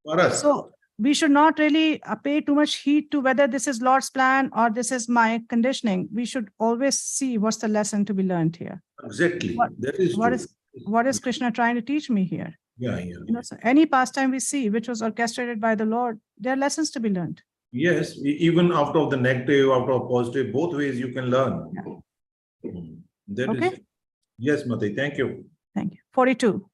S14: for us.
S2: So we should not really pay too much heed to whether this is Lord's plan or this is my conditioning. We should always see what's the lesson to be learned here.
S14: Exactly. That is true.
S2: What is Krishna trying to teach me here?
S14: Yeah.
S2: So any pastime we see which was orchestrated by the Lord, there are lessons to be learned.
S14: Yes, even out of the negative, out of positive, both ways you can learn.
S2: Yeah.
S14: That is. Yes, Mataji, thank you.
S2: Thank you. 42.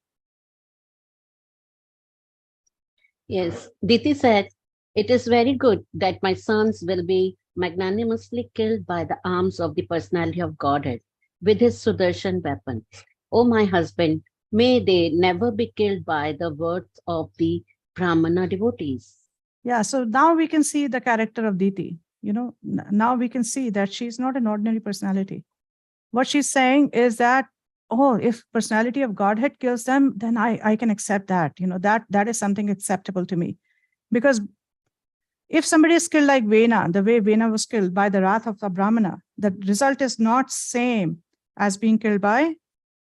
S5: Yes, Diti said, "It is very good that my sons will be magnanimously killed by the arms of the personality of Godhead with his Sudarshan weapon. O my husband, may they never be killed by the words of the Brahmana devotees."
S2: Yeah, so now we can see the character of Diti. Now we can see that she's not an ordinary personality. What she's saying is that, oh, if personality of Godhead kills them, then I can accept that. That is something acceptable to me. Because if somebody is killed like Vena, the way Vena was killed by the wrath of the Brahmana, the result is not same as being killed by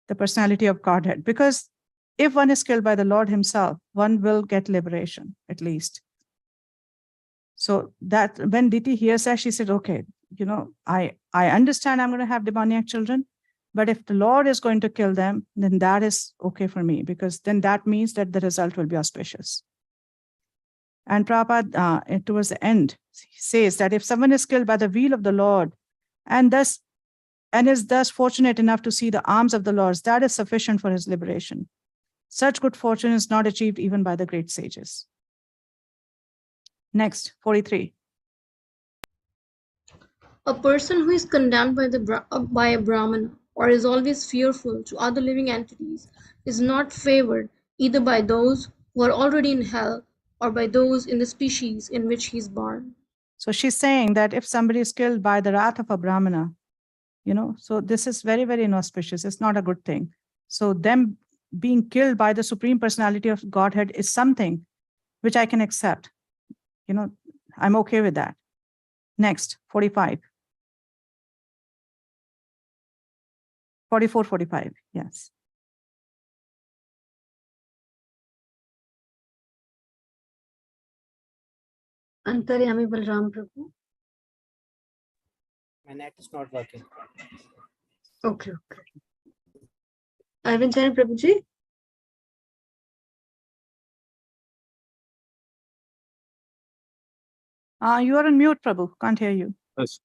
S2: the personality of Godhead. Because if one is killed by the Lord himself, one will get liberation, at least. So that when Diti hears that, she said, okay, I understand I'm going to have demoniac children, but if the Lord is going to kill them, then that is okay for me, because then that means that the result will be auspicious. And Prabhupada, towards the end, says that if someone is killed by the will of the Lord and is thus fortunate enough to see the arms of the Lord, that is sufficient for his liberation. Such good fortune is not achieved even by the great sages. Next, 43.
S1: A person who is condemned by a Brahmana or is always fearful to other living entities is not favored either by those who are already in hell or by those in the species in which he is born.
S2: So she's saying that if somebody is killed by the wrath of a Brahmana, so this is very, very inauspicious. It's not a good thing. So them being killed by the Supreme Personality of Godhead is something which I can accept. I'm okay with that. Next, 45. 44, 45, yes.
S4: Antaryami Balram Prabhu.
S6: My net is not working.
S4: Okay. Arvind Charan Prabhuji.
S2: You are on mute, Prabhu. Can't hear you.
S7: Yes.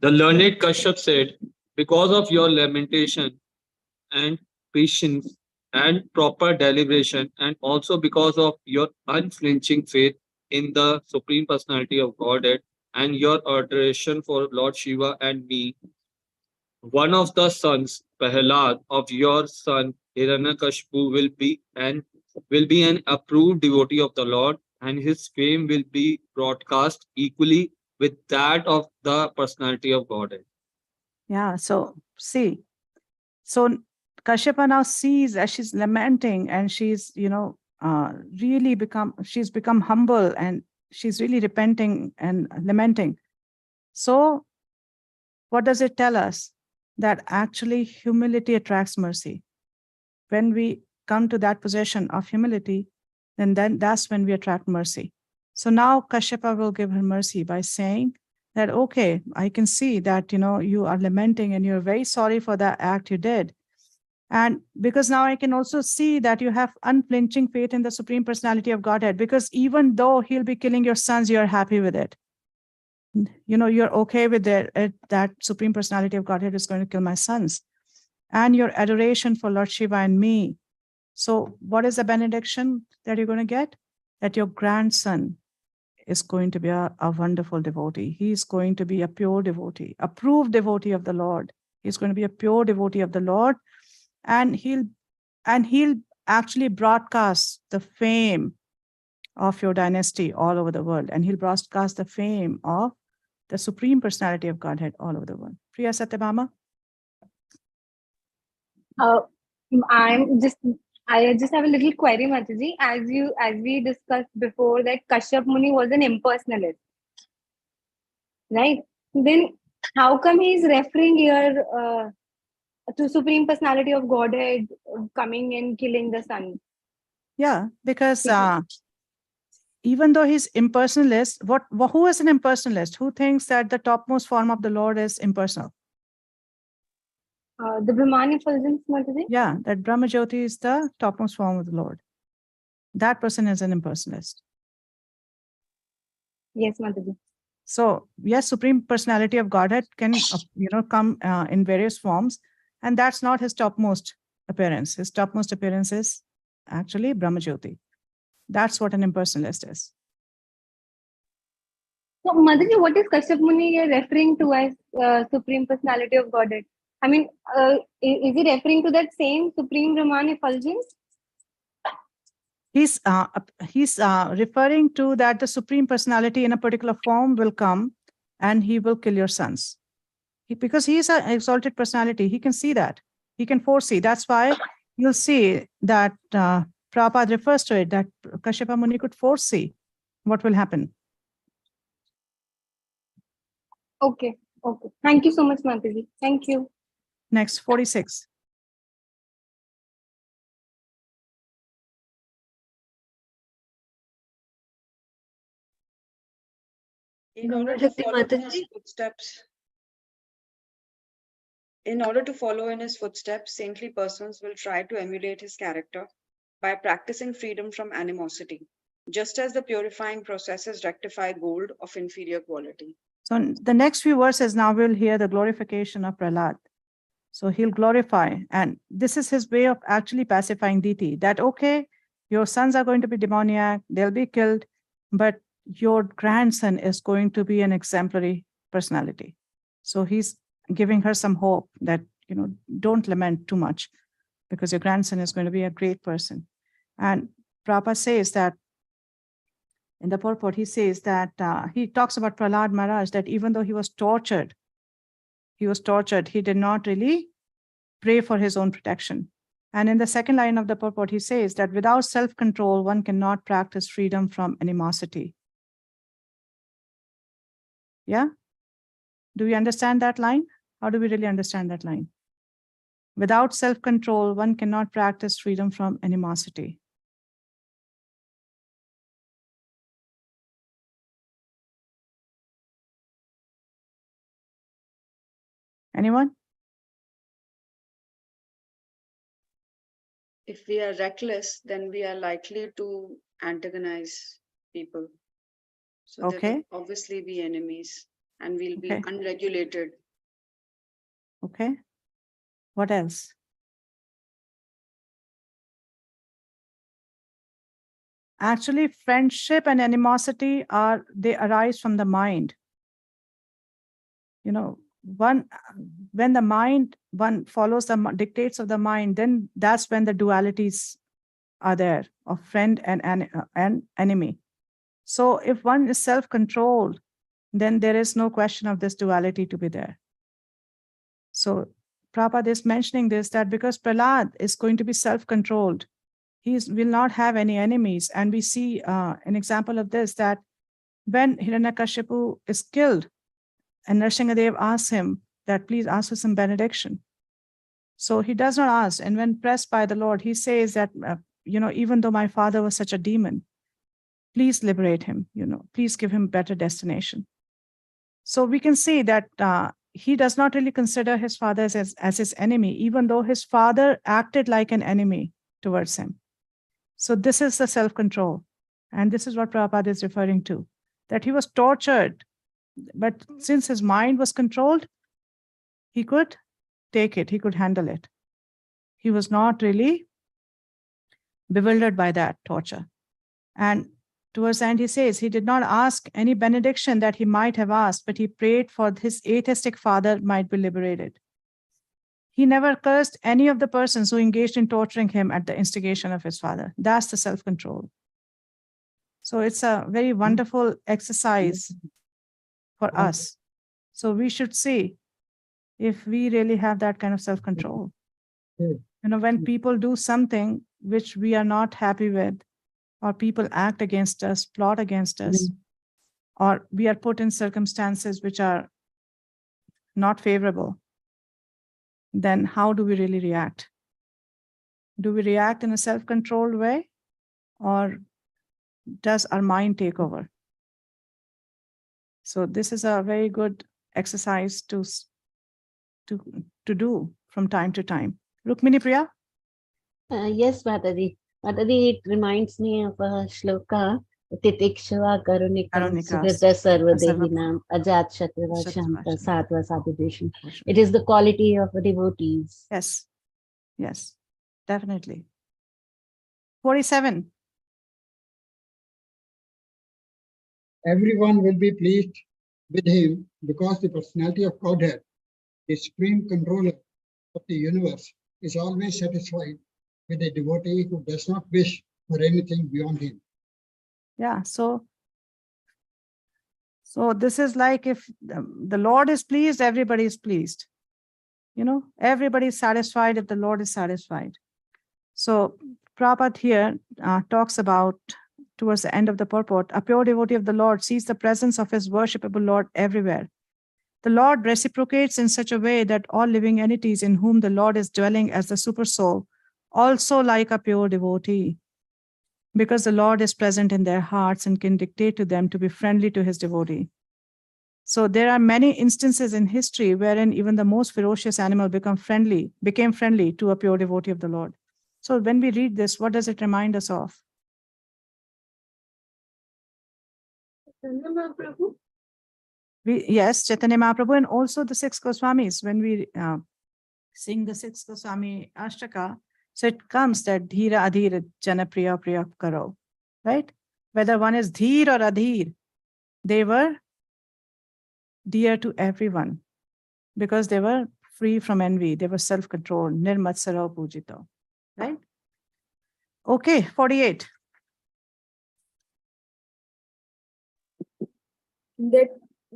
S7: The learned Kashyap said, because of your lamentation and patience and proper deliberation, and also because of your unflinching faith in the Supreme Personality of Godhead and your adoration for Lord Shiva and me, one of the sons, Prahlad, of your son Hiranyakashipu will be an approved devotee of the Lord, and his fame will be broadcast equally with that of the personality of Godhead.
S2: Yeah, so see, so Kashyapa now sees as she's lamenting and she's, she's become humble and she's really repenting and lamenting. So what does it tell us? That actually humility attracts mercy. When we come to that position of humility, then that's when we attract mercy. So now Kashyapa will give her mercy by saying that, okay, I can see that, you are lamenting and you're very sorry for that act you did. And because now I can also see that you have unflinching faith in the Supreme Personality of Godhead, because even though he'll be killing your sons, you're happy with it. You're okay with that Supreme Personality of Godhead is going to kill my sons. And your adoration for Lord Shiva and me. So what is the benediction that you're going to get? That your grandson is going to be a wonderful devotee. He's going to be a pure devotee, approved devotee of the Lord. He's going to be a pure devotee of the Lord. And he'll actually broadcast the fame of your dynasty all over the world. And he'll broadcast the fame of the Supreme Personality of Godhead all over the world. Priya Satyabhama?
S3: I just have a little query, Mataji. As we discussed before, that Kashyap Muni was an impersonalist, right? Then how come he's referring here to Supreme Personality of Godhead coming and killing the sun?
S2: Yeah, because even though he's impersonalist, who is an impersonalist? Who thinks that the topmost form of the Lord is impersonal?
S3: The Brahman effulgence, Mataji?
S2: Yeah, that Brahma Jyoti is the topmost form of the Lord. That person is an impersonalist.
S3: Yes, Mataji.
S2: So yes, Supreme Personality of Godhead can come in various forms, and that's not his topmost appearance. His topmost appearance is actually Brahma Jyoti. That's what an impersonalist is.
S3: So, Mataji, what is Kashyap Muni referring to as Supreme Personality of Godhead? I mean, is he referring to that same Supreme Brahman effulgence?
S2: He's referring to that the Supreme Personality in a particular form will come and he will kill your sons. Because he is an exalted personality, he can see that. He can foresee. That's why you'll see that Prabhupada refers to it, that Kashyapa Muni could foresee what will happen.
S3: Okay. Thank you so much, Mataji. Thank you.
S2: Next, 46.
S8: In order to follow in his footsteps, saintly persons will try to emulate his character by practicing freedom from animosity, just as the purifying processes rectify gold of inferior quality.
S2: So in the next few verses, now we'll hear the glorification of Prahlad. So he'll glorify, and this is his way of actually pacifying Diti, that, okay, your sons are going to be demoniac, they'll be killed, but your grandson is going to be an exemplary personality. So he's giving her some hope that, don't lament too much, because your grandson is going to be a great person. And Prabhupada says that in the purport, he says that he talks about Prahlad Maharaj, that even though he was tortured, he did not really pray for his own protection. And in the second line of the purport, he says that without self-control, one cannot practice freedom from animosity. Yeah? Do we understand that line? How do we really understand that line? Without self-control, one cannot practice freedom from animosity. Anyone?
S8: If we are reckless, then we are likely to antagonize people. So there will obviously be enemies and we'll be unregulated.
S2: Okay. What else? Actually, friendship and animosity they arise from the mind. You know, when the mind, one follows the dictates of the mind, then that's when the dualities are there of friend and enemy. So if one is self-controlled, then there is no question of this duality to be there. So Prabhupada is mentioning this, that because Prahlad is going to be self-controlled, he will not have any enemies. And we see an example of this, that when Hiranyakashipu is killed, and Nrsingadev asks him that, please ask for some benediction. So he does not ask. And when pressed by the Lord, he says that, even though my father was such a demon, please liberate him, please give him better destination. So we can see that he does not really consider his father as his enemy, even though his father acted like an enemy towards him. So this is the self-control. And this is what Prabhupada is referring to, that he was tortured, but since his mind was controlled, he could take it, he could handle it. He was not really bewildered by that torture. And towards the end, he says he did not ask any benediction that he might have asked, but he prayed for his atheistic father might be liberated. He never cursed any of the persons who engaged in torturing him at the instigation of his father. That's the self-control. So it's a very wonderful exercise for us. So we should see if we really have that kind of self-control. When people do something which we are not happy with, or people act against us, plot against us, or we are put in circumstances which are not favorable, then how do we really react? Do we react in a self-controlled way, or does our mind take over? So this is a very good exercise to do from time to time. Rukmini Priya?
S5: Yes, Mataji. Mataji, it reminds me of a shloka, Titikshava Karunikam Sukrita Sarvadehinam Ajat Shatriva Shanta Sattva Sadhudesham. It is the quality of the devotees.
S2: Yes, definitely. 47.
S9: Everyone will be pleased with him because the personality of Godhead, the supreme controller of the universe, is always satisfied with a devotee who does not wish for anything beyond him.
S2: Yeah, so this is like if the Lord is pleased, everybody is pleased. Everybody is satisfied if the Lord is satisfied. So Prabhupada here talks about, towards the end of the purport, a pure devotee of the Lord sees the presence of his worshipable Lord everywhere. The Lord reciprocates in such a way that all living entities in whom the Lord is dwelling as the super soul also like a pure devotee, because the Lord is present in their hearts and can dictate to them to be friendly to his devotee. So there are many instances in history wherein even the most ferocious animal became friendly to a pure devotee of the Lord. So when we read this, what does it remind us of? Yes, Chaitanya Mahaprabhu, and also the 6 Goswamis. When we sing the 6 Goswami Ashtaka, so it comes that Dhira Adhir Janapriya Priya Karo, right? Whether one is Dhir or Adhir, they were dear to everyone because they were free from envy. They were self-controlled. Nirmatsara Pujito, right? Okay, 48.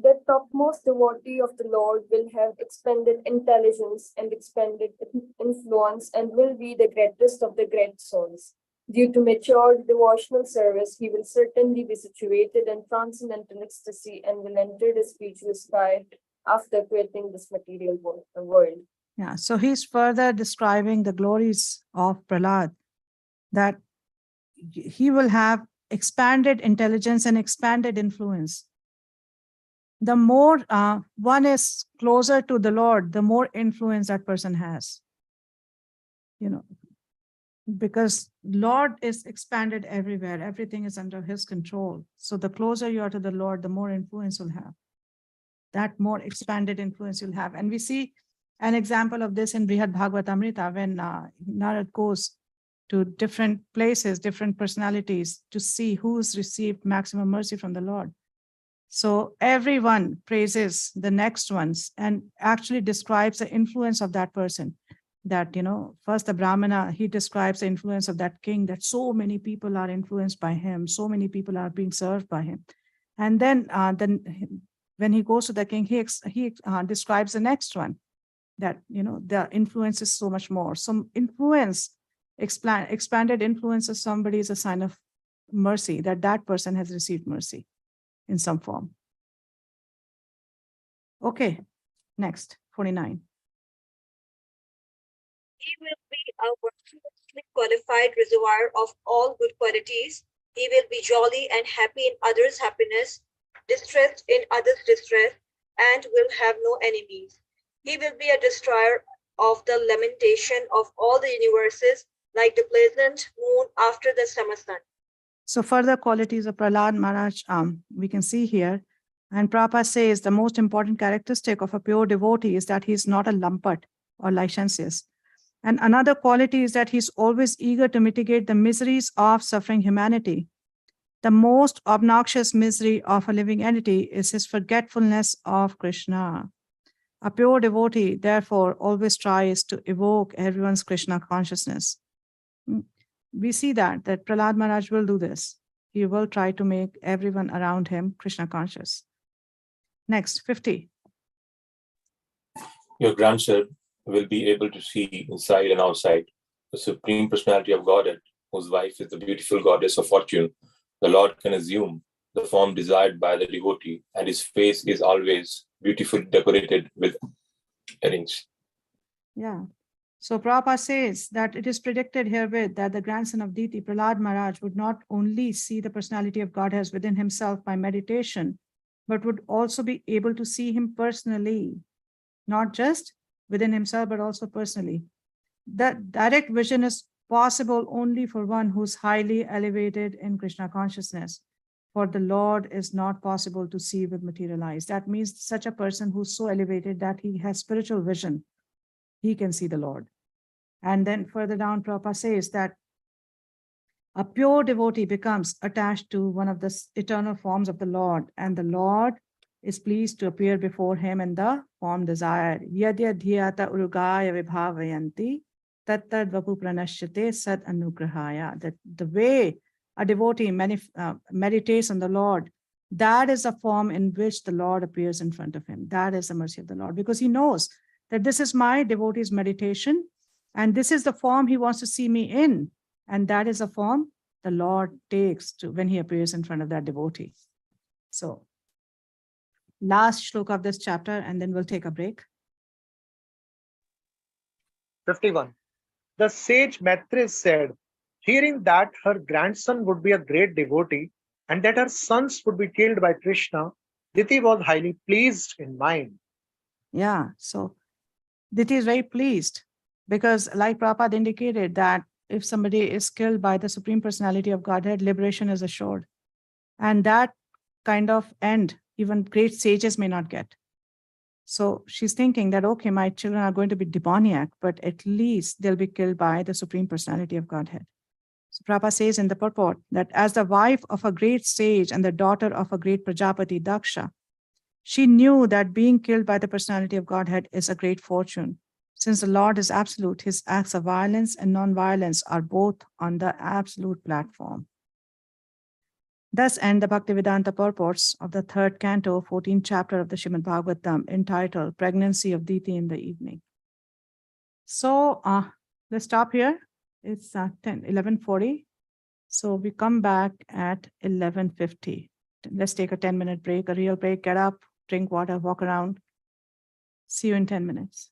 S11: The topmost devotee of the Lord will have expanded intelligence and expanded influence and will be the greatest of the great souls. Due to mature devotional service, he will certainly be situated in transcendental ecstasy and will enter the spiritual sky after quitting this material world.
S2: Yeah, so he's further describing the glories of Prahlad, that he will have expanded intelligence and expanded influence. the more one is closer to the Lord, the more influence that person has. Because Lord is expanded everywhere. Everything is under his control. So the closer you are to the Lord, the more influence you'll have. That more expanded influence you'll have. And we see an example of this in Brihad Bhagavatamrita when Narad goes to different places, different personalities to see who's received maximum mercy from the Lord. So everyone praises the next ones and actually describes the influence of that person. That, first the Brahmana, he describes the influence of that king, that so many people are influenced by him, so many people are being served by him. And then when he goes to the king, he describes the next one, that, the influence is so much more. Some influence, expanded influence of somebody is a sign of mercy, that person has received mercy in some form. Okay, next, 49.
S12: He will be a virtuously qualified reservoir of all good qualities. He will be jolly and happy in others' happiness, distressed in others' distress, and will have no enemies. He will be a destroyer of the lamentation of all the universes, like the pleasant moon after the summer sun.
S2: So further qualities of Prahlad Maharaj, we can see here. And Prabhupada says the most important characteristic of a pure devotee is that he is not a lumpert or licentious. And another quality is that he's always eager to mitigate the miseries of suffering humanity. The most obnoxious misery of a living entity is his forgetfulness of Krishna. A pure devotee, therefore, always tries to evoke everyone's Krishna consciousness. We see that Prahlad Maharaj will do this. He will try to make everyone around him Krishna conscious. Next, 50.
S13: Your grandson will be able to see inside and outside the Supreme Personality of Godhead, whose wife is the beautiful goddess of fortune. The Lord can assume the form desired by the devotee, and his face is always beautifully decorated with earrings.
S2: Yeah. So Prabhupada says that it is predicted herewith that the grandson of Diti, Prahlad Maharaj, would not only see the personality of Godhead within himself by meditation, but would also be able to see him personally, not just within himself, but also personally. That direct vision is possible only for one who's highly elevated in Krishna consciousness. For the Lord is not possible to see with material eyes. That means such a person who's so elevated that he has spiritual vision, he can see the Lord. And then further down, Prabhupada says that a pure devotee becomes attached to one of the eternal forms of the Lord, and the Lord is pleased to appear before him in the form desired. Yadya dhyata urugaya vibhavayanti tattad vapu pranashyate sad anugrahaya. That the way a devotee meditates on the Lord, that is a form in which the Lord appears in front of him. That is the mercy of the Lord, because he knows that this is my devotee's meditation, and this is the form he wants to see me in. And that is a form the Lord takes to when he appears in front of that devotee. So last shloka of this chapter, and then we'll take a break.
S10: 51. The sage Maitri said, hearing that her grandson would be a great devotee and that her sons would be killed by Krishna, Diti was highly pleased in mind.
S2: Yeah, so Diti is very pleased because, like Prabhupada indicated, that if somebody is killed by the Supreme Personality of Godhead, liberation is assured. And that kind of end, even great sages may not get. So she's thinking that, okay, my children are going to be demoniac, but at least they'll be killed by the Supreme Personality of Godhead. So Prabhupada says in the purport that as the wife of a great sage and the daughter of a great Prajapati, Daksha, she knew that being killed by the personality of Godhead is a great fortune. Since the Lord is absolute, his acts of violence and non-violence are both on the absolute platform. Thus end the Bhaktivedanta purports of the 3rd canto, 14th chapter of the Srimad Bhagavatam, entitled Pregnancy of Diti in the Evening. So let's stop here. It's 11:40. So we come back at 11:50. Let's take a 10-minute break, a real break, get up, drink water, walk around. See you in 10 minutes.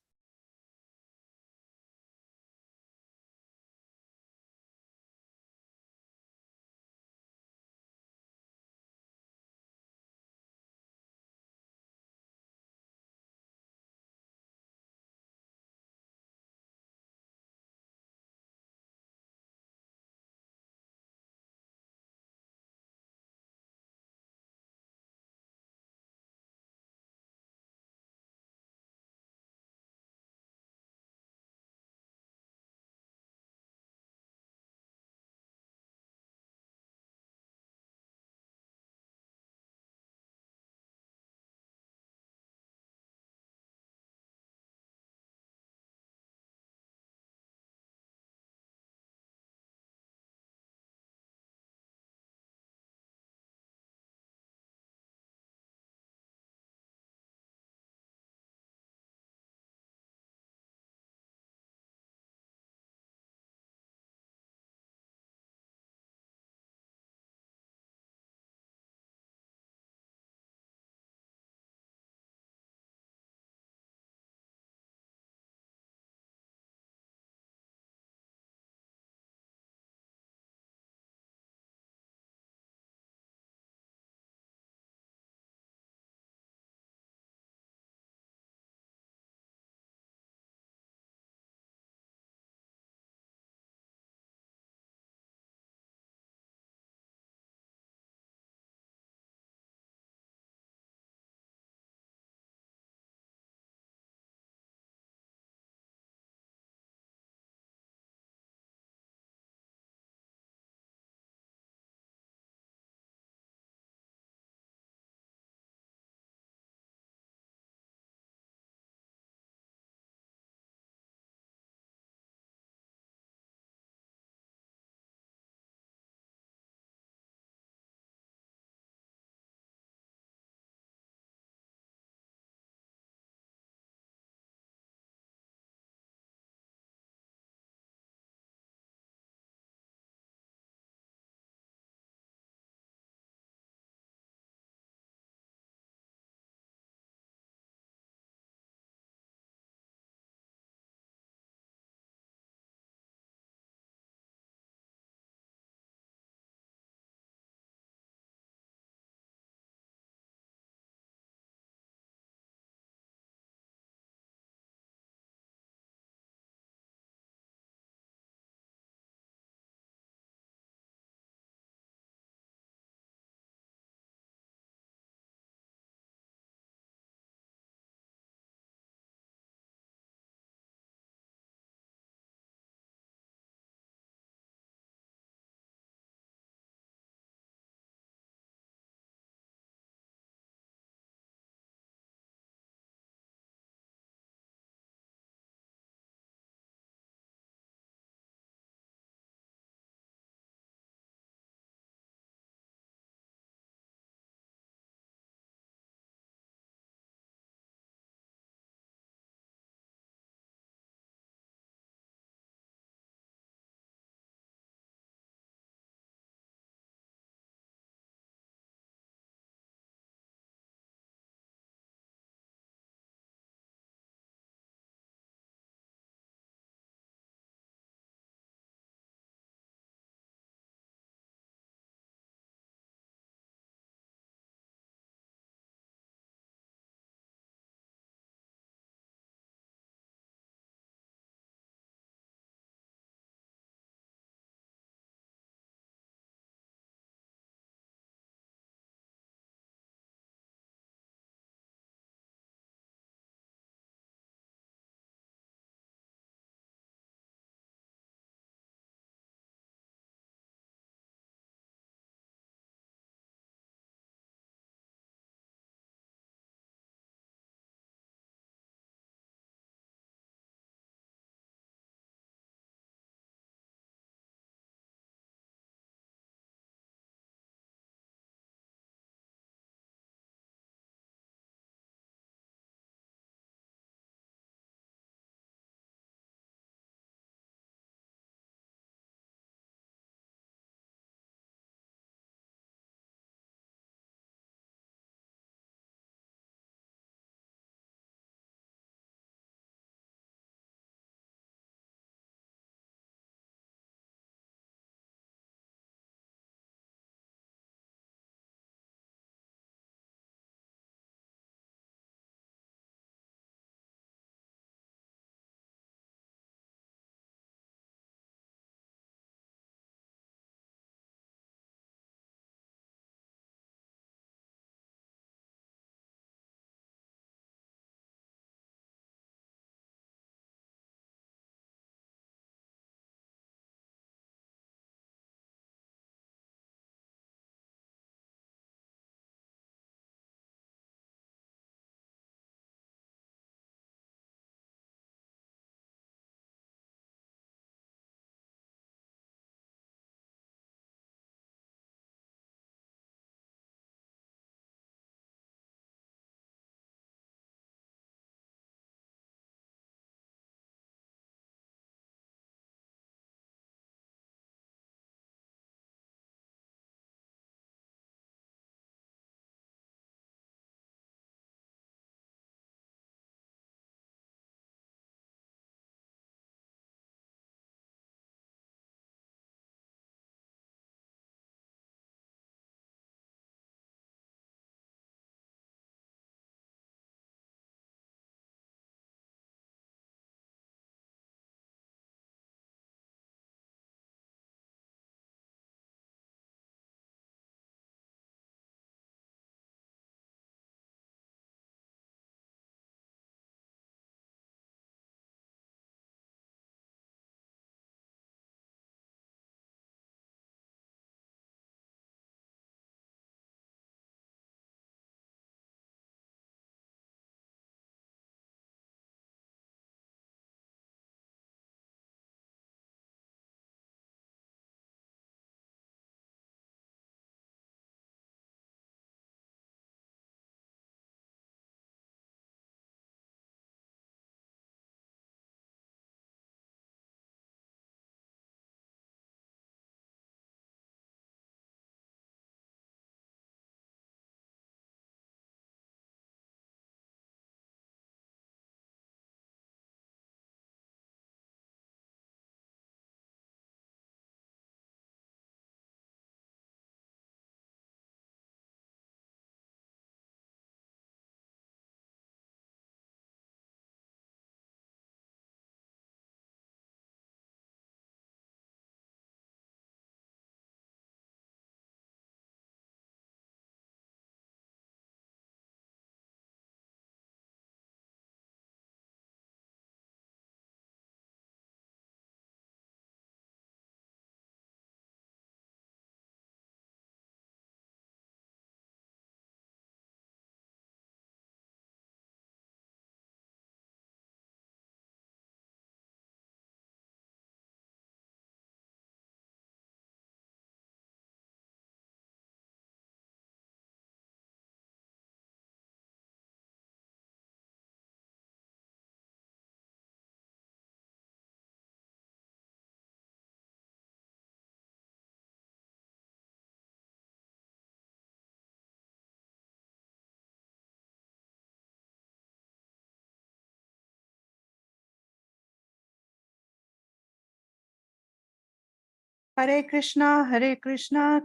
S2: Hare Krishna,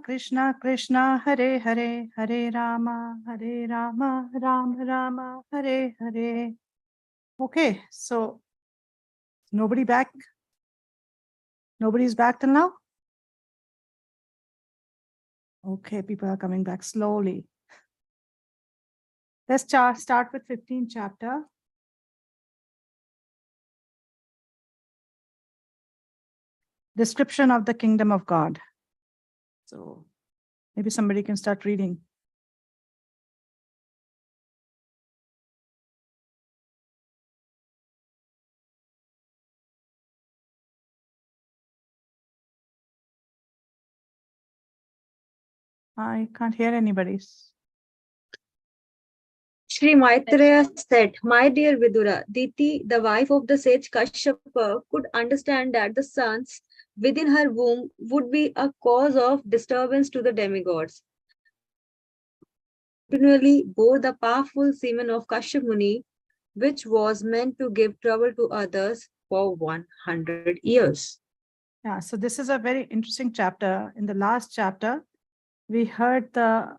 S2: Krishna Krishna, Hare Hare, Hare Rama, Rama Rama, Hare Hare. Okay, so nobody back? Nobody's back till now? Okay, people are coming back slowly. Let's start with 15th chapter. Description of the kingdom of God. So maybe somebody can start reading. I can't hear anybody.
S12: Shri Maitreya said, "My dear Vidura, Diti, the wife of the sage Kashyapa, could understand that the sons within her womb would be a cause of disturbance to the demigods. Continually bore the powerful semen of Kashyap Muni, which was meant to give trouble to others for 100 years."
S2: Yeah, so this is a very interesting chapter. In the last chapter, we heard the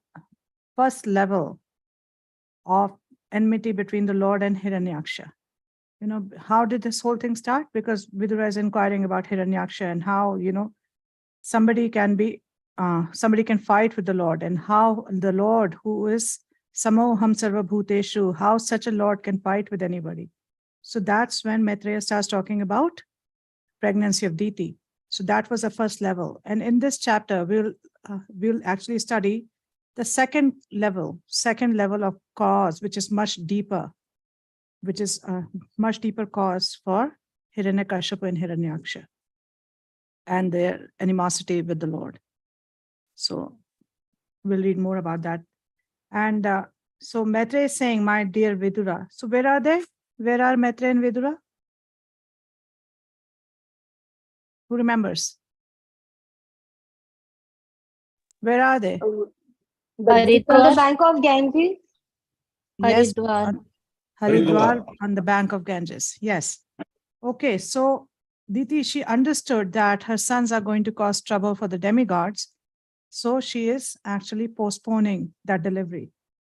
S2: first level of enmity between the Lord and Hiranyaksha. You know, how did this whole thing start? Because Vidura is inquiring about Hiranyaksha and how, somebody can fight with the Lord, and how the Lord, who is Samoham Sarva Bhuteshu, how such a Lord can fight with anybody. So that's when Maitreya starts talking about pregnancy of Diti. So that was the first level. And in this chapter, we'll actually study the second level of cause, which is much deeper, which is a much deeper cause for Hiranyakashipu and Hiranyaksha and their animosity with the Lord. So we'll read more about that. And so Maitreya is saying, my dear Vidura. So where are they? Where are Maitreya and Vidura? Who remembers? Where are they?
S3: On the bank of Ganges.
S2: Yes,
S5: Haridwar.
S2: Haridwar, on the bank of Ganges. Yes. Okay, so Diti, she understood that her sons are going to cause trouble for the demigods. So she is actually postponing that delivery.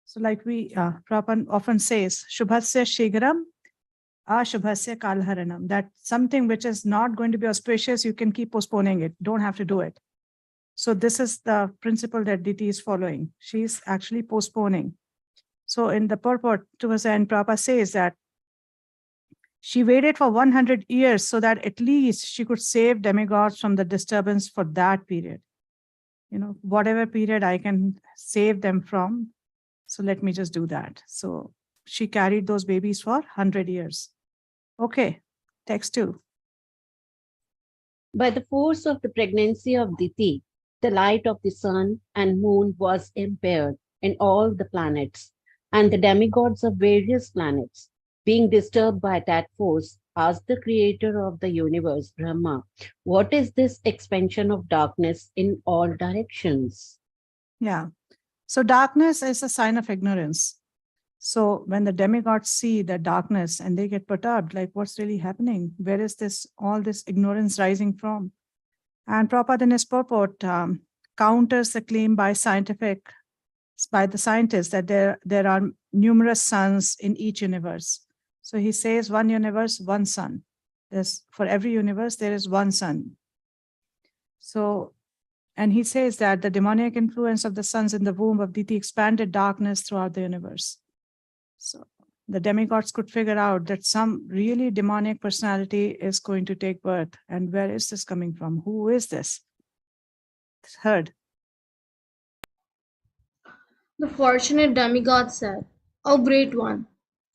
S2: So like Prabhupada often says, Shubhasya Shigaram, Ashubhasya Kalharanam, that something which is not going to be auspicious, you can keep postponing it. Don't have to do it. So this is the principle that Diti is following. She's actually postponing. So in the purport towards the end, Prabhupada says that she waited for 100 years so that at least she could save demigods from the disturbance for that period. Whatever period I can save them from. So let me just do that. So she carried those babies for 100 years. Okay, text 2.
S5: By the force of the pregnancy of Diti, the light of the sun and moon was impaired in all the planets, and the demigods of various planets, being disturbed by that force, asked the creator of the universe, Brahma, what is this expansion of darkness in all directions?
S2: Yeah. So darkness is a sign of ignorance. So when the demigods see the darkness and they get perturbed, like what's really happening? Where is all this ignorance rising from? And Prabhupada in his purport counters the claim by the scientists that there are numerous suns in each universe. So he says one universe, one sun. For every universe, there is one sun. So, and he says that the demoniac influence of the suns in the womb of Diti expanded darkness throughout the universe. So the demigods could figure out that some really demonic personality is going to take birth. And where is this coming from? Who is this? Third.
S1: The fortunate demigod said, O great one,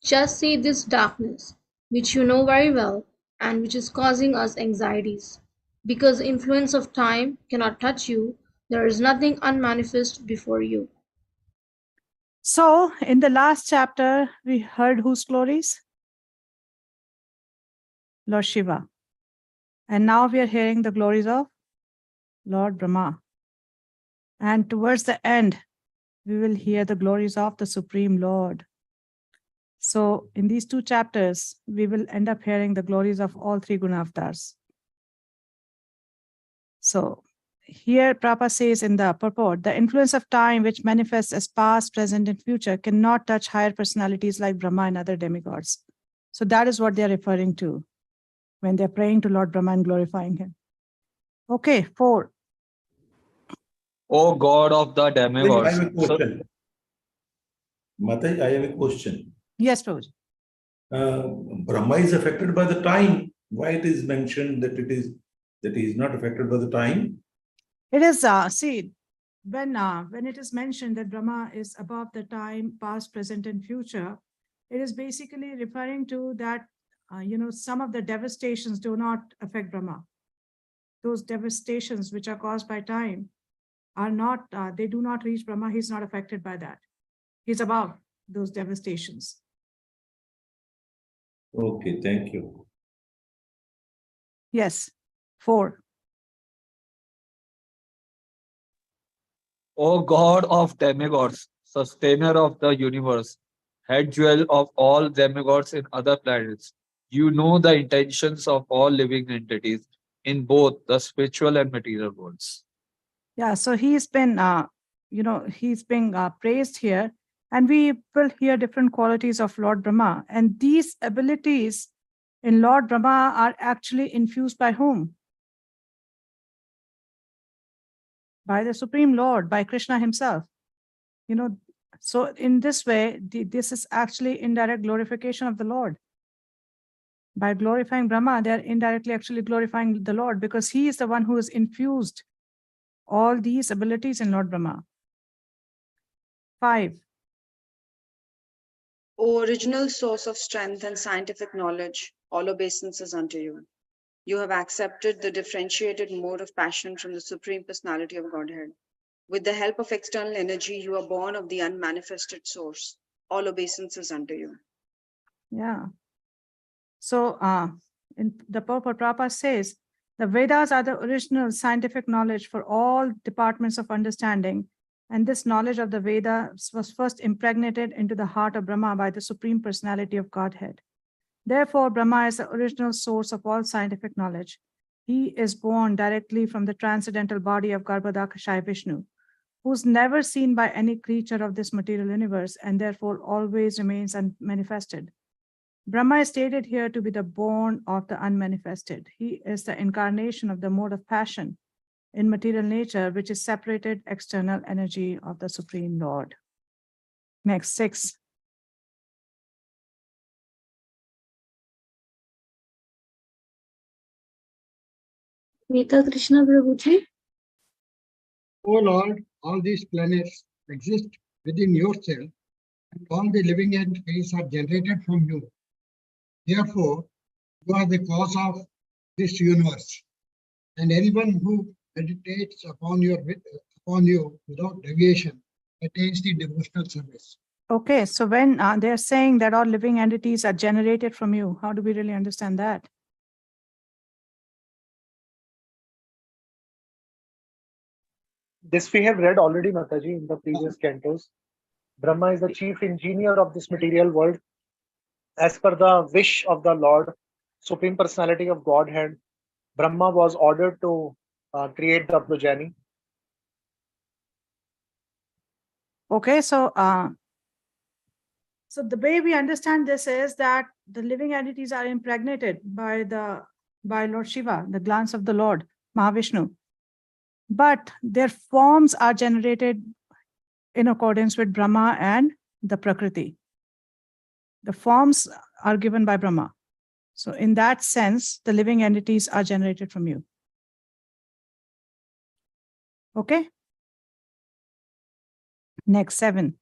S1: just see this darkness, which you know very well, and which is causing us anxieties. Because the influence of time cannot touch you, there is nothing unmanifest before you.
S2: So in the last chapter, we heard whose glories? Lord Shiva. And now we are hearing the glories of Lord Brahma. And towards the end, we will hear the glories of the Supreme Lord. So in these 2 chapters, we will end up hearing the glories of all 3 Guna avatars. So here Prabhupada says in the purport, the influence of time which manifests as past, present, and future cannot touch higher personalities like Brahma and other demigods. So that is what they're referring to when they're praying to Lord Brahma and glorifying him. Okay, 4.
S7: O God of the demigods.
S14: I have a question. Mataji, I have a question.
S2: Yes, Prabhuji.
S14: Brahma is affected by the time. Why it is mentioned that he is not affected by the time?
S2: It is, see, when it is mentioned that Brahma is above the time, past, present, and future, it is basically referring to that, some of the devastations do not affect Brahma. Those devastations which are caused by time are not, they do not reach Brahma. He's not affected by that. He's above those devastations.
S14: Okay, thank you.
S2: Yes, 4.
S7: O God of demigods, sustainer of the universe, head jewel of all demigods in other planets, you know the intentions of all living entities in both the spiritual and material worlds.
S2: Yeah, so he's been, he's being praised here, and we will hear different qualities of Lord Brahma. And these abilities in Lord Brahma are actually infused by whom? By the Supreme Lord, by Krishna himself. So in this way, this is actually indirect glorification of the Lord. By glorifying Brahma, they're indirectly actually glorifying the Lord, because he is the one who has infused all these abilities in Lord Brahma. 5.
S8: O original source of strength and scientific knowledge, all obeisances unto you. You have accepted the differentiated mode of passion from the Supreme Personality of Godhead. With the help of external energy, you are born of the unmanifested source. All obeisances unto you.
S2: Yeah. So in the purport, Prabhupada says, the Vedas are the original scientific knowledge for all departments of understanding. And this knowledge of the Vedas was first impregnated into the heart of Brahma by the Supreme Personality of Godhead. Therefore, Brahma is the original source of all scientific knowledge. He is born directly from the transcendental body of Garbhodakashayi Vishnu, who's never seen by any creature of this material universe and therefore always remains unmanifested. Brahma is stated here to be the born of the unmanifested. He is the incarnation of the mode of passion in material nature, which is separated external energy of the Supreme Lord. Next, 6.
S4: Sita Krishna Prabhuji.
S9: O Lord, all these planets exist within yourself, and all the living entities are generated from you. Therefore, you are the cause of this universe, and anyone who meditates upon you without deviation attains the devotional service.
S2: Okay, so when they're saying that all living entities are generated from you, how do we really understand that?
S10: This we have read already, Mataji, in the previous cantos. Brahma is the chief engineer of this material world. As per the wish of the Lord, Supreme Personality of Godhead, Brahma was ordered to create the progeny.
S2: Okay, so so the way we understand this is that the living entities are impregnated by Lord Shiva, the glance of the Lord, Mahavishnu. But their forms are generated in accordance with Brahma and the Prakriti. The forms are given by Brahma. So in that sense, the living entities are generated from you. Okay? Next, 7.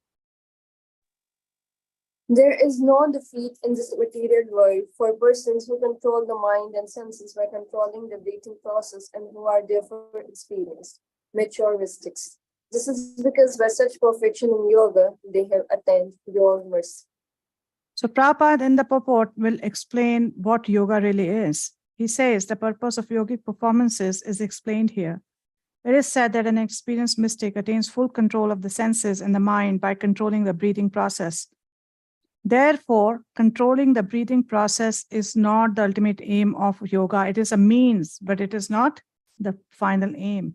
S11: There is no defeat in this material world for persons who control the mind and senses by controlling the breathing process and who are therefore experienced, mature mystics. This is because by such perfection in yoga, they have attained your mercy.
S2: So Prabhupada in the purport will explain what yoga really is. He says the purpose of yogic performances is explained here. It is said that an experienced mystic attains full control of the senses and the mind by controlling the breathing process. Therefore, controlling the breathing process is not the ultimate aim of yoga. It is a means, but it is not the final aim.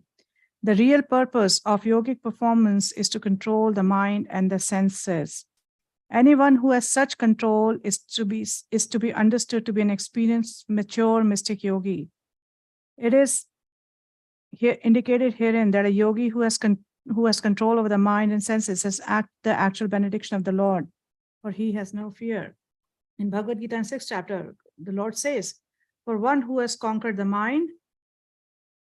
S2: The real purpose of yogic performance is to control the mind and the senses. Anyone who has such control is to be understood to be an experienced, mature mystic yogi. It is here indicated herein that a yogi who has control over the mind and senses has the actual benediction of the Lord, for he has no fear. In Bhagavad Gita in 6th chapter, the Lord says, for one who has conquered the mind,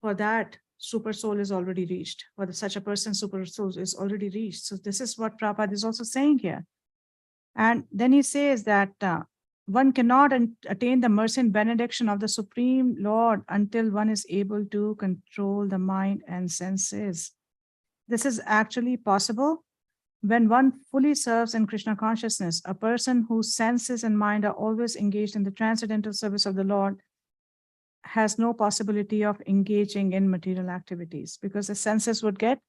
S2: for that super soul is already reached. For such a person, super soul is already reached. So this is what Prabhupada is also saying here. And then he says that one cannot attain the mercy and benediction of the Supreme Lord until one is able to control the mind and senses. This is actually possible when one fully serves in Krishna consciousness. A person whose senses and mind are always engaged in the transcendental service of the Lord has no possibility of engaging in material activities, because the senses would get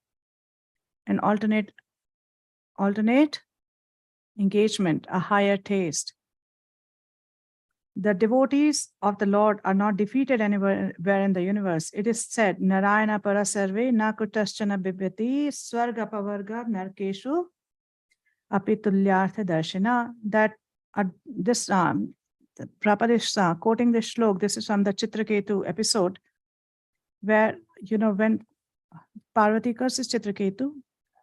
S2: an alternate engagement, a higher taste. The devotees of the Lord are not defeated anywhere in the universe. It is said, Narayana parasarve na kutaschana bibhyati swarga pavarga narkeshu apitulyartha darshana. That this Prabhupada is quoting this shlok. This is from the Chitraketu episode, where, when Parvati curses Chitraketu,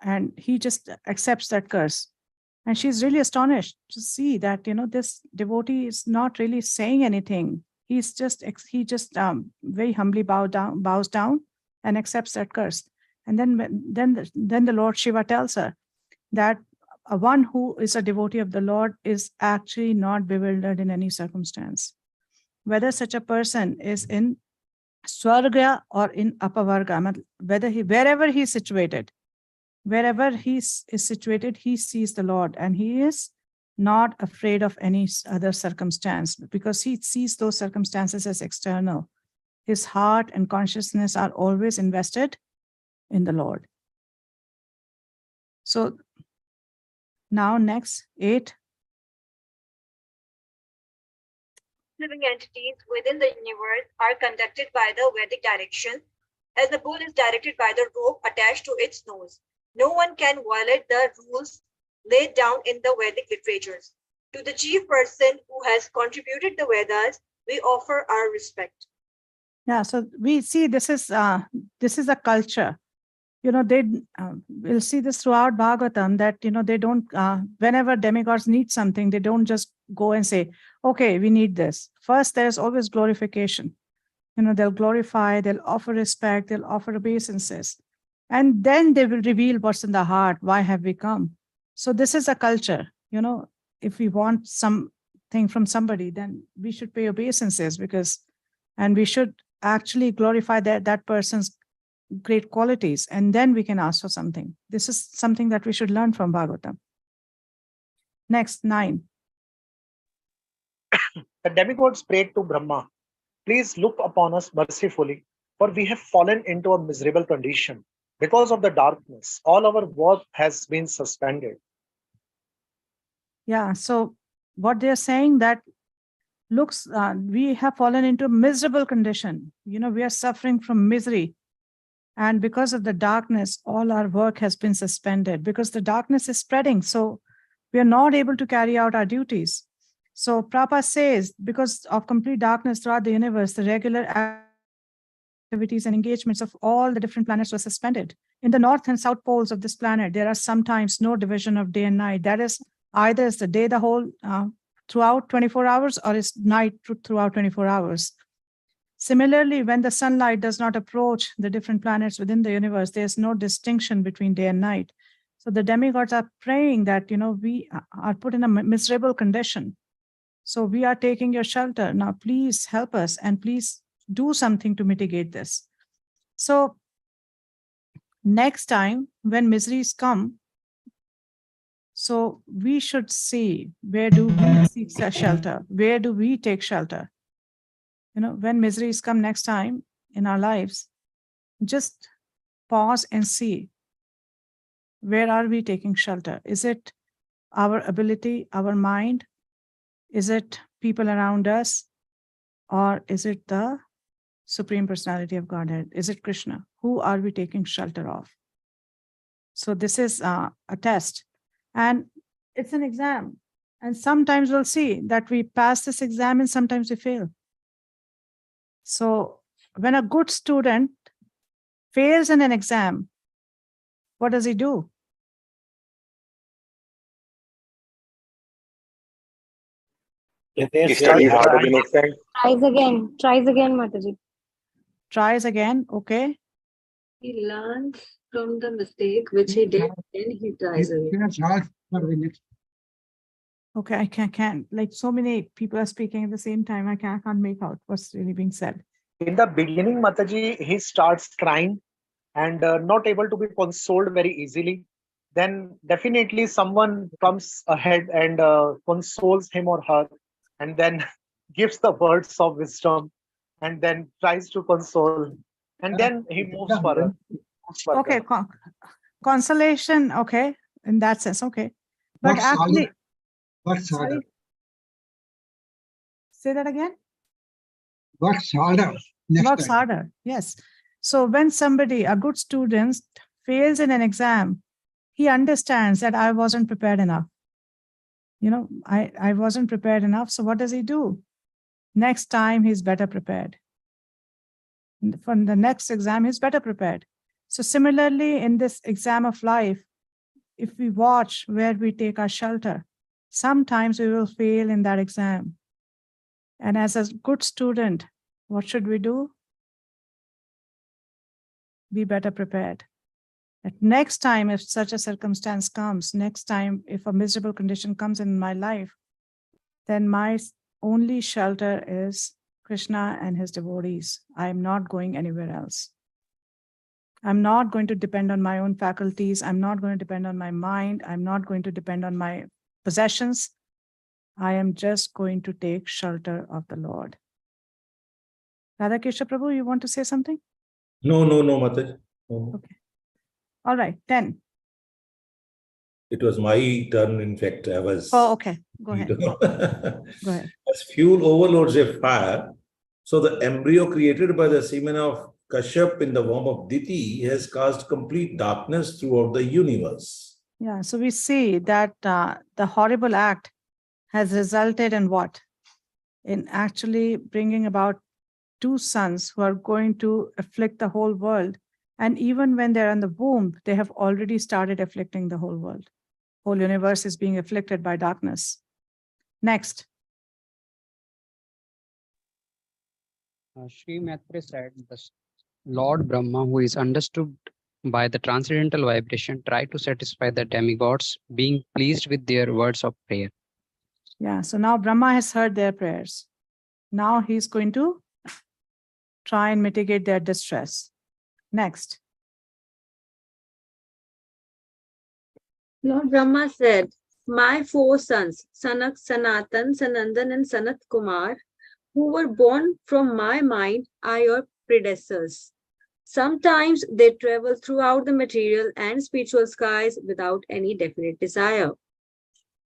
S2: and he just accepts that curse. And she's really astonished to see that, this devotee is not really saying anything. He just very humbly bows down and accepts that curse. And then the Lord Shiva tells her that one who is a devotee of the Lord is actually not bewildered in any circumstance. Whether such a person is in Swarga or in Apavarga, wherever he is situated, he sees the Lord, and he is not afraid of any other circumstance, because he sees those circumstances as external. His heart and consciousness are always invested in the Lord. So now next, 8.
S12: Living entities within the universe are conducted by the Vedic direction, as the bull is directed by the rope attached to its nose. No one can violate the rules laid down in the Vedic literatures. To the chief person who has contributed the Vedas, we offer our respect.
S2: Yeah, so we see this is a culture. We'll see this throughout Bhagavatam, that they don't. Whenever demigods need something, they don't just go and say, "Okay, we need this." First, there's always glorification. They'll glorify, they'll offer respect, they'll offer obeisances. And then they will reveal what's in the heart. Why have we come? So this is a culture. If we want something from somebody, then we should pay obeisances, and we should actually glorify that person's great qualities, and then we can ask for something. This is something that we should learn from Bhagavatam. Next, 9.
S10: The demigods prayed to Brahma, "Please look upon us mercifully, for we have fallen into a miserable condition. Because of the darkness, all our work has been suspended."
S2: Yeah, so what they're saying that we have fallen into a miserable condition. We are suffering from misery. And because of the darkness, all our work has been suspended, because the darkness is spreading. So we are not able to carry out our duties. So Prabhupada says, because of complete darkness throughout the universe, the regular activities and engagements of all the different planets were suspended. In the north and south poles of this planet, there are sometimes no division of day and night. That is, either is the day the whole throughout 24 hours, or is night throughout 24 hours. Similarly, when the sunlight does not approach the different planets within the universe, there's no distinction between day and night. So the demigods are praying that, we are put in a miserable condition. So we are taking your shelter. Now, please help us, and please do something to mitigate this. So next time when miseries come, so we should see, where do we seek shelter? Where do we take shelter? When miseries come next time in our lives, just pause and see, where are we taking shelter? Is it our ability, our mind? Is it people around us? Or is it the Supreme Personality of Godhead? Is it Krishna? Who are we taking shelter of? So this is a test, and it's an exam. And sometimes we'll see that we pass this exam and sometimes we fail. So when a good student fails in an exam, what does he do?
S10: He studies harder the next time.
S3: Tries again, Mataji.
S2: Tries again, okay.
S4: He learns from the mistake which he did, then he tries again.
S2: Okay, I can't. Like so many people are speaking at the same time. I can't make out what's really being said.
S10: In the beginning, Mataji, he starts crying and not able to be consoled very easily. Then definitely someone comes ahead and consoles him or her, and then gives the words of wisdom, and then tries to console, and then he moves further.
S2: Okay, consolation. Okay, in that sense, okay. But
S9: Works
S2: actually,
S9: harder. Works harder.
S2: sorry, say that again.
S9: Works harder. Next
S2: Works
S9: time.
S2: harder. Yes. So when somebody, a good student, fails in an exam, he understands that I wasn't prepared enough. You know, I wasn't prepared enough. So what does he do? Next time he's better prepared. For the next exam, he's better prepared. So similarly, in this exam of life, if we watch where we take our shelter, sometimes we will fail in that exam. And as a good student, what should we do? Be better prepared. That next time, if such a circumstance comes, next time, if a miserable condition comes in my life, then my only shelter is Krishna and his devotees. I am not going anywhere else. I'm not going to depend on my own faculties. I'm not going to depend on my mind. I'm not going to depend on my possessions. I am just going to take shelter of the Lord. Radhakesha Prabhu, you want to say something?
S14: No, Mataji. No.
S2: Okay. All right, 10.
S14: It was my turn. In fact, I was.
S2: Oh, okay. Go ahead. Go ahead.
S14: As fuel overloads a fire, so the embryo created by the semen of Kashyap in the womb of Diti has caused complete darkness throughout the universe.
S2: Yeah, so we see that the horrible act has resulted in what? In actually bringing about two sons who are going to afflict the whole world. And even when they're in the womb, they have already started afflicting the whole world. Whole universe is being afflicted by darkness. Next.
S15: Sri Maitre said, the Lord Brahma, who is understood by the transcendental vibration, tried to satisfy the demigods, being pleased with their words of prayer.
S2: Yeah, so now Brahma has heard their prayers. Now he's going to try and mitigate their distress. Next.
S4: Lord Brahma said, my four sons, Sanak, Sanatan, Sanandan, and Sanat Kumar, who were born from my mind, are your predecessors. Sometimes they travel throughout the material and spiritual skies without any definite desire.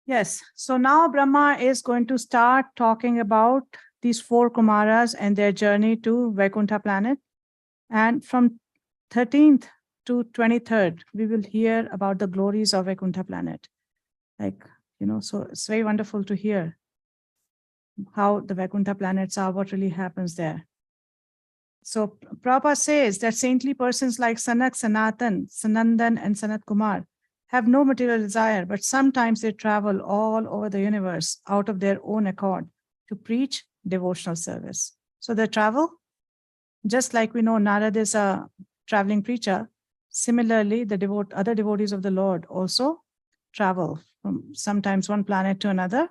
S2: Yes, so now Brahma is going to start talking about these four Kumaras and their journey to Vaikuntha planet. And from 13th to 23rd, we will hear about the glories of Vaikuntha planet. Like, you know, so it's very wonderful to hear how the Vaikuntha planets are, what really happens there. So Prabhupada says that saintly persons like Sanak, Sanatan, Sanandan, and Sanat Kumar have no material desire, but sometimes they travel all over the universe out of their own accord to preach devotional service. So they travel, just like we know Narad is a traveling preacher. Similarly, the other devotees of the Lord also travel from sometimes one planet to another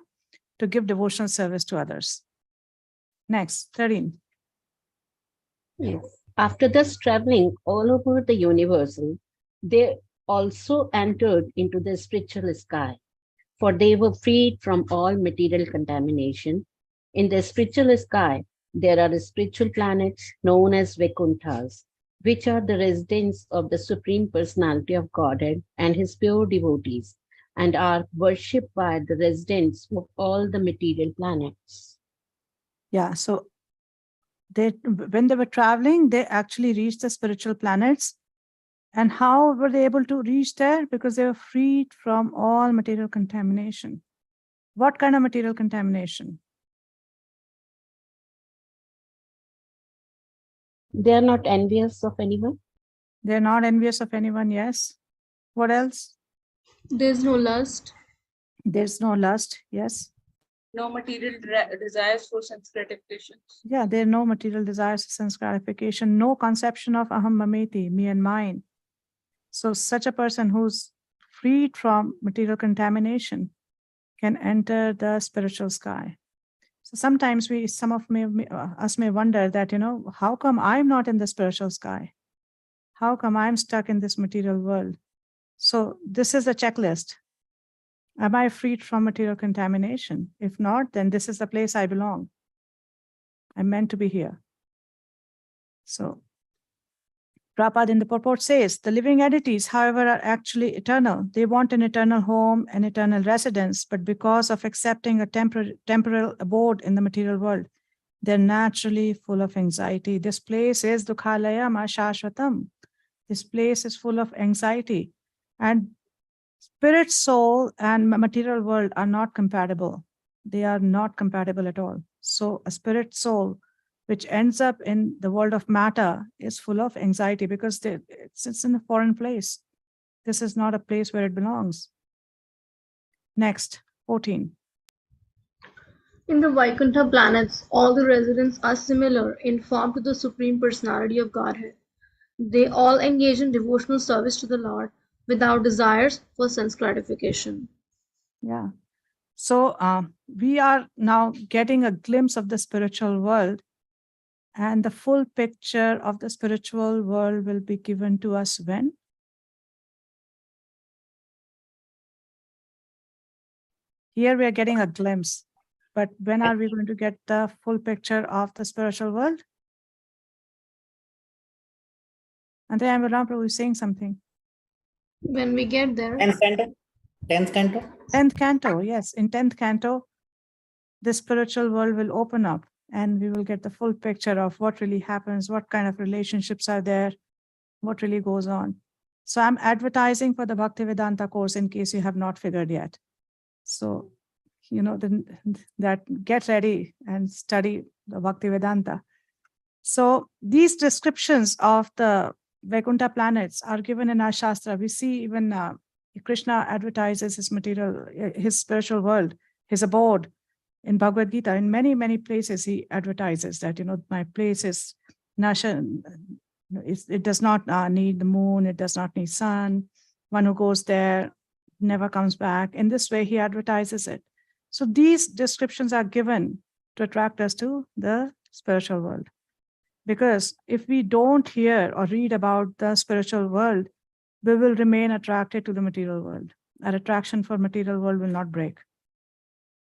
S2: to give devotional service to others. Next, 13.
S5: Yes. After thus traveling all over the universe, they also entered into the spiritual sky, for they were freed from all material contamination. In the spiritual sky, there are spiritual planets known as Vaikunthas, which are the residents of the Supreme Personality of Godhead and his pure devotees, and are worshipped by the residents of all the material planets.
S2: Yeah, so when they were traveling, they actually reached the spiritual planets. And how were they able to reach there? Because they were freed from all material contamination. What kind of material contamination?
S5: They are not envious of anyone.
S2: They're not envious of anyone, yes. What else?
S1: There's no lust.
S2: There's no lust, yes.
S16: No material desires for sense gratification.
S2: Yeah, there are no material desires, sense gratification, no conception of aham mameti, me and mine. So such a person who's freed from material contamination can enter the spiritual sky. So sometimes some of us may wonder that, how come I'm not in the spiritual sky? How come I'm stuck in this material world? So this is a checklist. Am I freed from material contamination? If not, then this is the place I belong. I'm meant to be here. So Prabhupada in the purport says, the living entities, however, are actually eternal. They want an eternal home, an eternal residence, but because of accepting a temporal abode in the material world, they're naturally full of anxiety. This place is dukhalayam ashashvatam. This place is full of anxiety. And spirit, soul, and material world are not compatible. They are not compatible at all. So a spirit soul, which ends up in the world of matter, is full of anxiety because it's in a foreign place. This is not a place where it belongs. Next, 14.
S1: In the Vaikuntha planets, all the residents are similar in form to the Supreme Personality of Godhead. They all engage in devotional service to the Lord without desires for sense gratification.
S2: Yeah. So we are now getting a glimpse of the spiritual world, and the full picture of the spiritual world will be given to us when? Here we are getting a glimpse, but when are we going to get the full picture of the spiritual world? And then Prabhu is saying something.
S1: When we get there.
S6: 10th canto. 10th canto.
S2: 10th canto, yes. In 10th canto, the spiritual world will open up and we will get the full picture of what really happens, what kind of relationships are there, what really goes on. So I'm advertising for the Bhaktivedanta course in case you have not figured yet. So, that get ready and study the Bhaktivedanta. So these descriptions of the Vaikuntha planets are given in our Shastra. We see even Krishna advertises his spiritual world, his abode in Bhagavad Gita. In many, many places he advertises that, my place is Nashan. It does not need the moon. It does not need sun. One who goes there never comes back. In this way, he advertises it. So these descriptions are given to attract us to the spiritual world. Because if we don't hear or read about the spiritual world, we will remain attracted to the material world. Our attraction for material world will not break.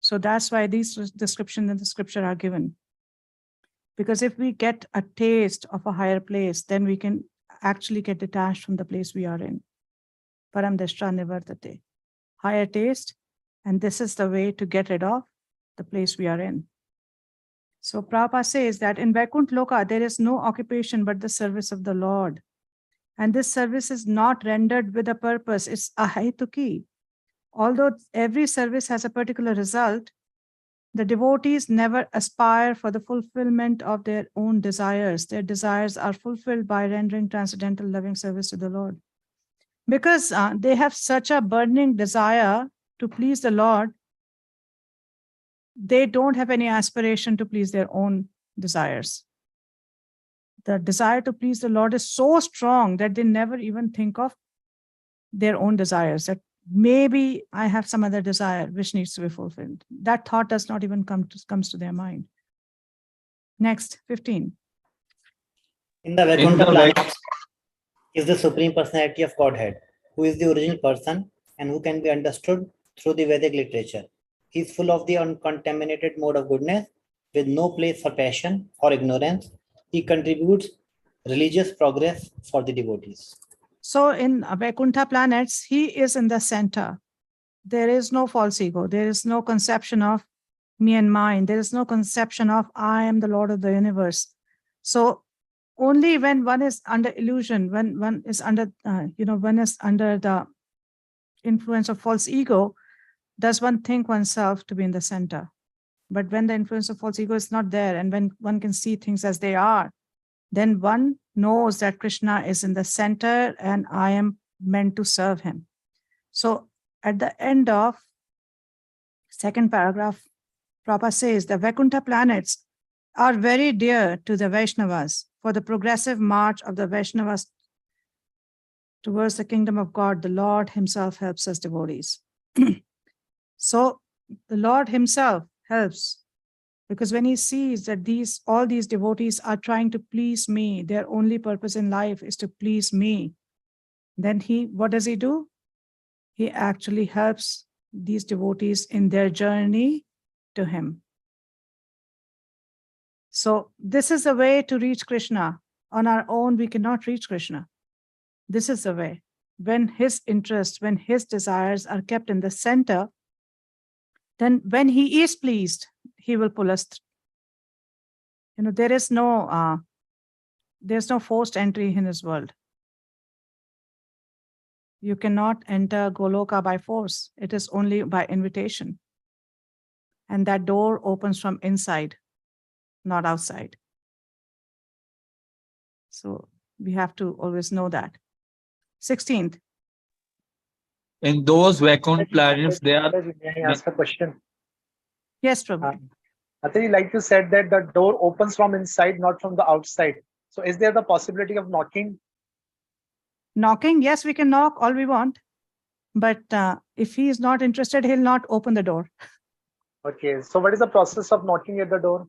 S2: So that's why these descriptions in the scripture are given. Because if we get a taste of a higher place, then we can actually get detached from the place we are in. Param Dashtra Nivartate. Higher taste, and this is the way to get rid of the place we are in. So Prabhupada says that in Vaikuntha Loka, there is no occupation but the service of the Lord. And this service is not rendered with a purpose. It's ahaituki. Although every service has a particular result, the devotees never aspire for the fulfillment of their own desires. Their desires are fulfilled by rendering transcendental loving service to the Lord. Because they have such a burning desire to please the Lord, they don't have any aspiration to please their own desires. The desire to please the Lord is so strong that they never even think of their own desires, that maybe I have some other desire which needs to be fulfilled. That thought does not even comes to their mind. Next, 15.
S6: In the Vaikuntha planet is the Supreme Personality of Godhead, who is the original person and who can be understood through the Vedic literature. He is full of the uncontaminated mode of goodness, with no place for passion or ignorance. He contributes religious progress for the devotees.
S2: So in Vaikuntha planets, he is in the center. There is no false ego. There is no conception of me and mine. There is no conception of I am the Lord of the universe. So only when one is under illusion, when one is under, one is under the influence of false ego, does one think oneself to be in the center. But when the influence of false ego is not there, and when one can see things as they are, then one knows that Krishna is in the center and I am meant to serve him. So at the end of second paragraph, Prabhupada says the Vaikuntha planets are very dear to the Vaishnavas. For the progressive march of the Vaishnavas towards the kingdom of God, the Lord himself helps us devotees. So the Lord himself helps, because when he sees that all these devotees are trying to please me, their only purpose in life is to please me, then what does he do? He actually helps these devotees in their journey to him. So this is the way to reach Krishna. On our own, we cannot reach Krishna. This is the way. When his interests, when his desires are kept in the center, then when he is pleased, he will pull us through. There's no forced entry in his world. You cannot enter Goloka by force. It is only by invitation. And that door opens from inside, not outside. So we have to always know that. 16th.
S7: In those Vaikuntha planets, they are.
S10: May I ask a question?
S2: Yes, Prabhu.
S10: Mataji, like you said that the door opens from inside, not from the outside. So is there the possibility of knocking?
S2: Knocking, yes, we can knock all we want. But if he is not interested, he'll not open the door.
S10: Okay, so what is the process of knocking at the door?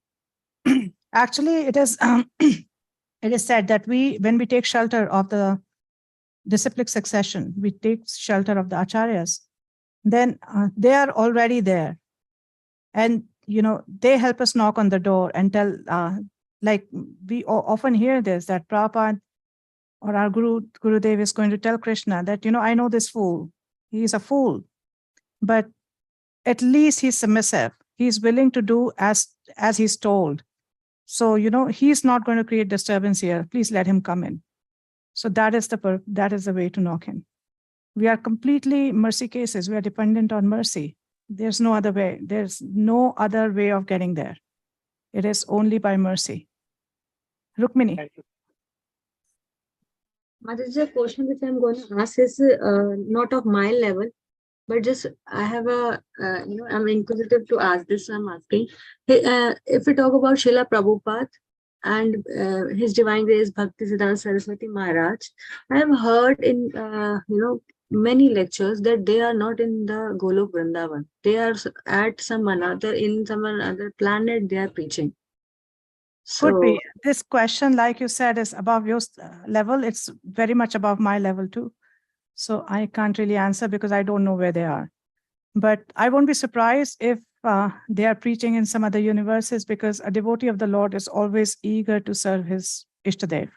S2: Actually, it is said that when we take shelter of the disciplic succession, we take shelter of the acharyas, then they are already there. And, they help us knock on the door and tell, like we often hear this, that Prabhupada or our Gurudev is going to tell Krishna that, I know this fool. He is a fool, but at least he's submissive. He's willing to do as he's told. So, he's not going to create disturbance here. Please let him come in. So that is the way to knock him. We are completely mercy cases. We are dependent on mercy. There's no other way. There's no other way of getting there. It is only by mercy. Rukmini.
S4: Mataji, the question which I'm going to ask is not of my level, but just I have I'm inquisitive to ask this, so I'm asking. If we talk about Srila Prabhupada and His Divine Grace Bhakti Siddhanta Saraswati Maharaj, I have heard in many lectures that they are not in the Golok Vrindavan. They are at some another planet they are preaching.
S2: Could be. This question, like you said, is above your level. It's very much above my level too. So I can't really answer because I don't know where they are. But I won't be surprised if they are preaching in some other universes, because a devotee of the Lord is always eager to serve his Ishtadev.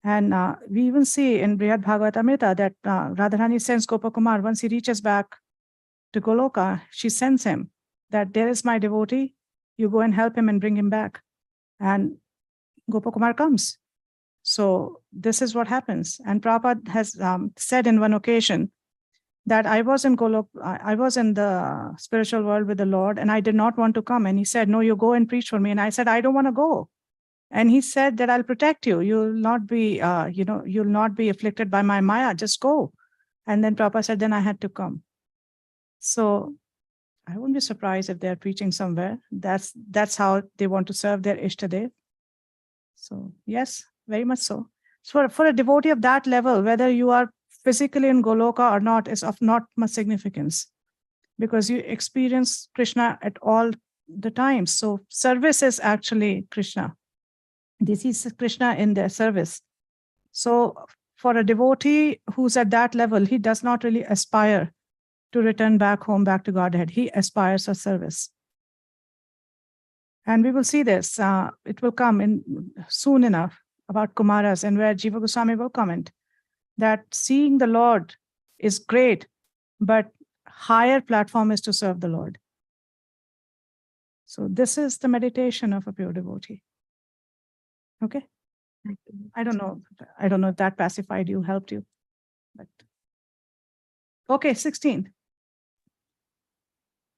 S2: And we even see in Brihad Bhagavatamrita that Radharani sends Gopakumar. Once he reaches back to Goloka, she sends him that there is my devotee. You go and help him and bring him back. And Gopakumar comes. So this is what happens. And Prabhupada has said in one occasion that I was in Golok, I was in the spiritual world with the Lord, and I did not want to come. And he said, no, you go and preach for me. And I said, I don't want to go. And he said that I'll protect you. You'll not be, you'll not be afflicted by my Maya. Just go. And then Prabhupada said, then I had to come. So I won't be surprised if they're preaching somewhere. That's how they want to serve their Ishtadev. So yes, very much so. So for a devotee of that level, whether you are physically in Goloka or not is of not much significance, because you experience Krishna at all the times. So service is actually Krishna. This is Krishna in their service. So for a devotee who's at that level, he does not really aspire to return back home, back to Godhead. He aspires for service. And we will see this. It will come in soon enough about Kumaras, and where Jiva Goswami will comment that seeing the Lord is great, but higher platform is to serve the Lord. So this is the meditation of a pure devotee. Okay. I don't know if that pacified you, helped you. But okay, 16.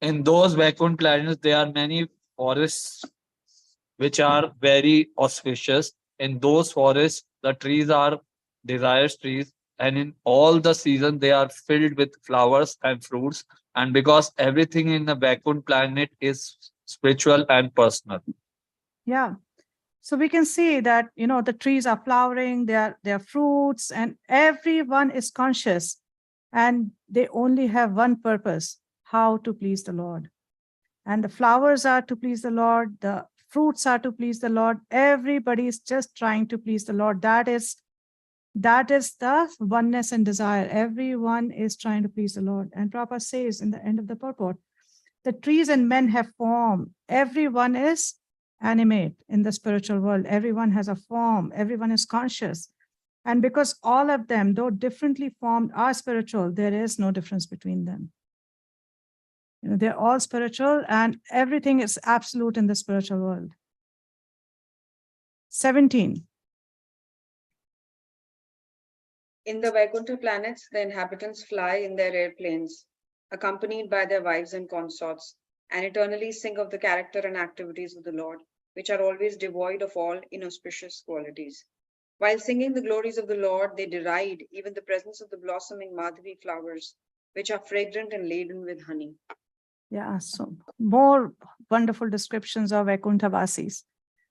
S7: In those Vaikuntha planets, there are many forests which are very auspicious. In those forests, the trees are desire trees, and in all the season, they are filled with flowers and fruits. And because everything in the Vaikuntha planet is spiritual and personal.
S2: Yeah. So we can see that, the trees are flowering, they are fruits, and everyone is conscious, and they only have one purpose: how to please the Lord. And the flowers are to please the Lord, the fruits are to please the Lord. Everybody is just trying to please the Lord. That is the oneness and desire. Everyone is trying to please the Lord. And Prabhupada says in the end of the purport, the trees and men have form. Everyone is animate in the spiritual world. Everyone has a form. Everyone is conscious. And because all of them, though differently formed, are spiritual, there is no difference between them. They're all spiritual, and everything is absolute in the spiritual world. 17.
S8: In the Vaikuntha planets, the inhabitants fly in their airplanes, accompanied by their wives and consorts, and eternally sing of the character and activities of the Lord, which are always devoid of all inauspicious qualities. While singing the glories of the Lord, they deride even the presence of the blossoming Madhavi flowers, which are fragrant and laden with honey.
S2: Yeah, so more wonderful descriptions of Vaikuntha Vasis.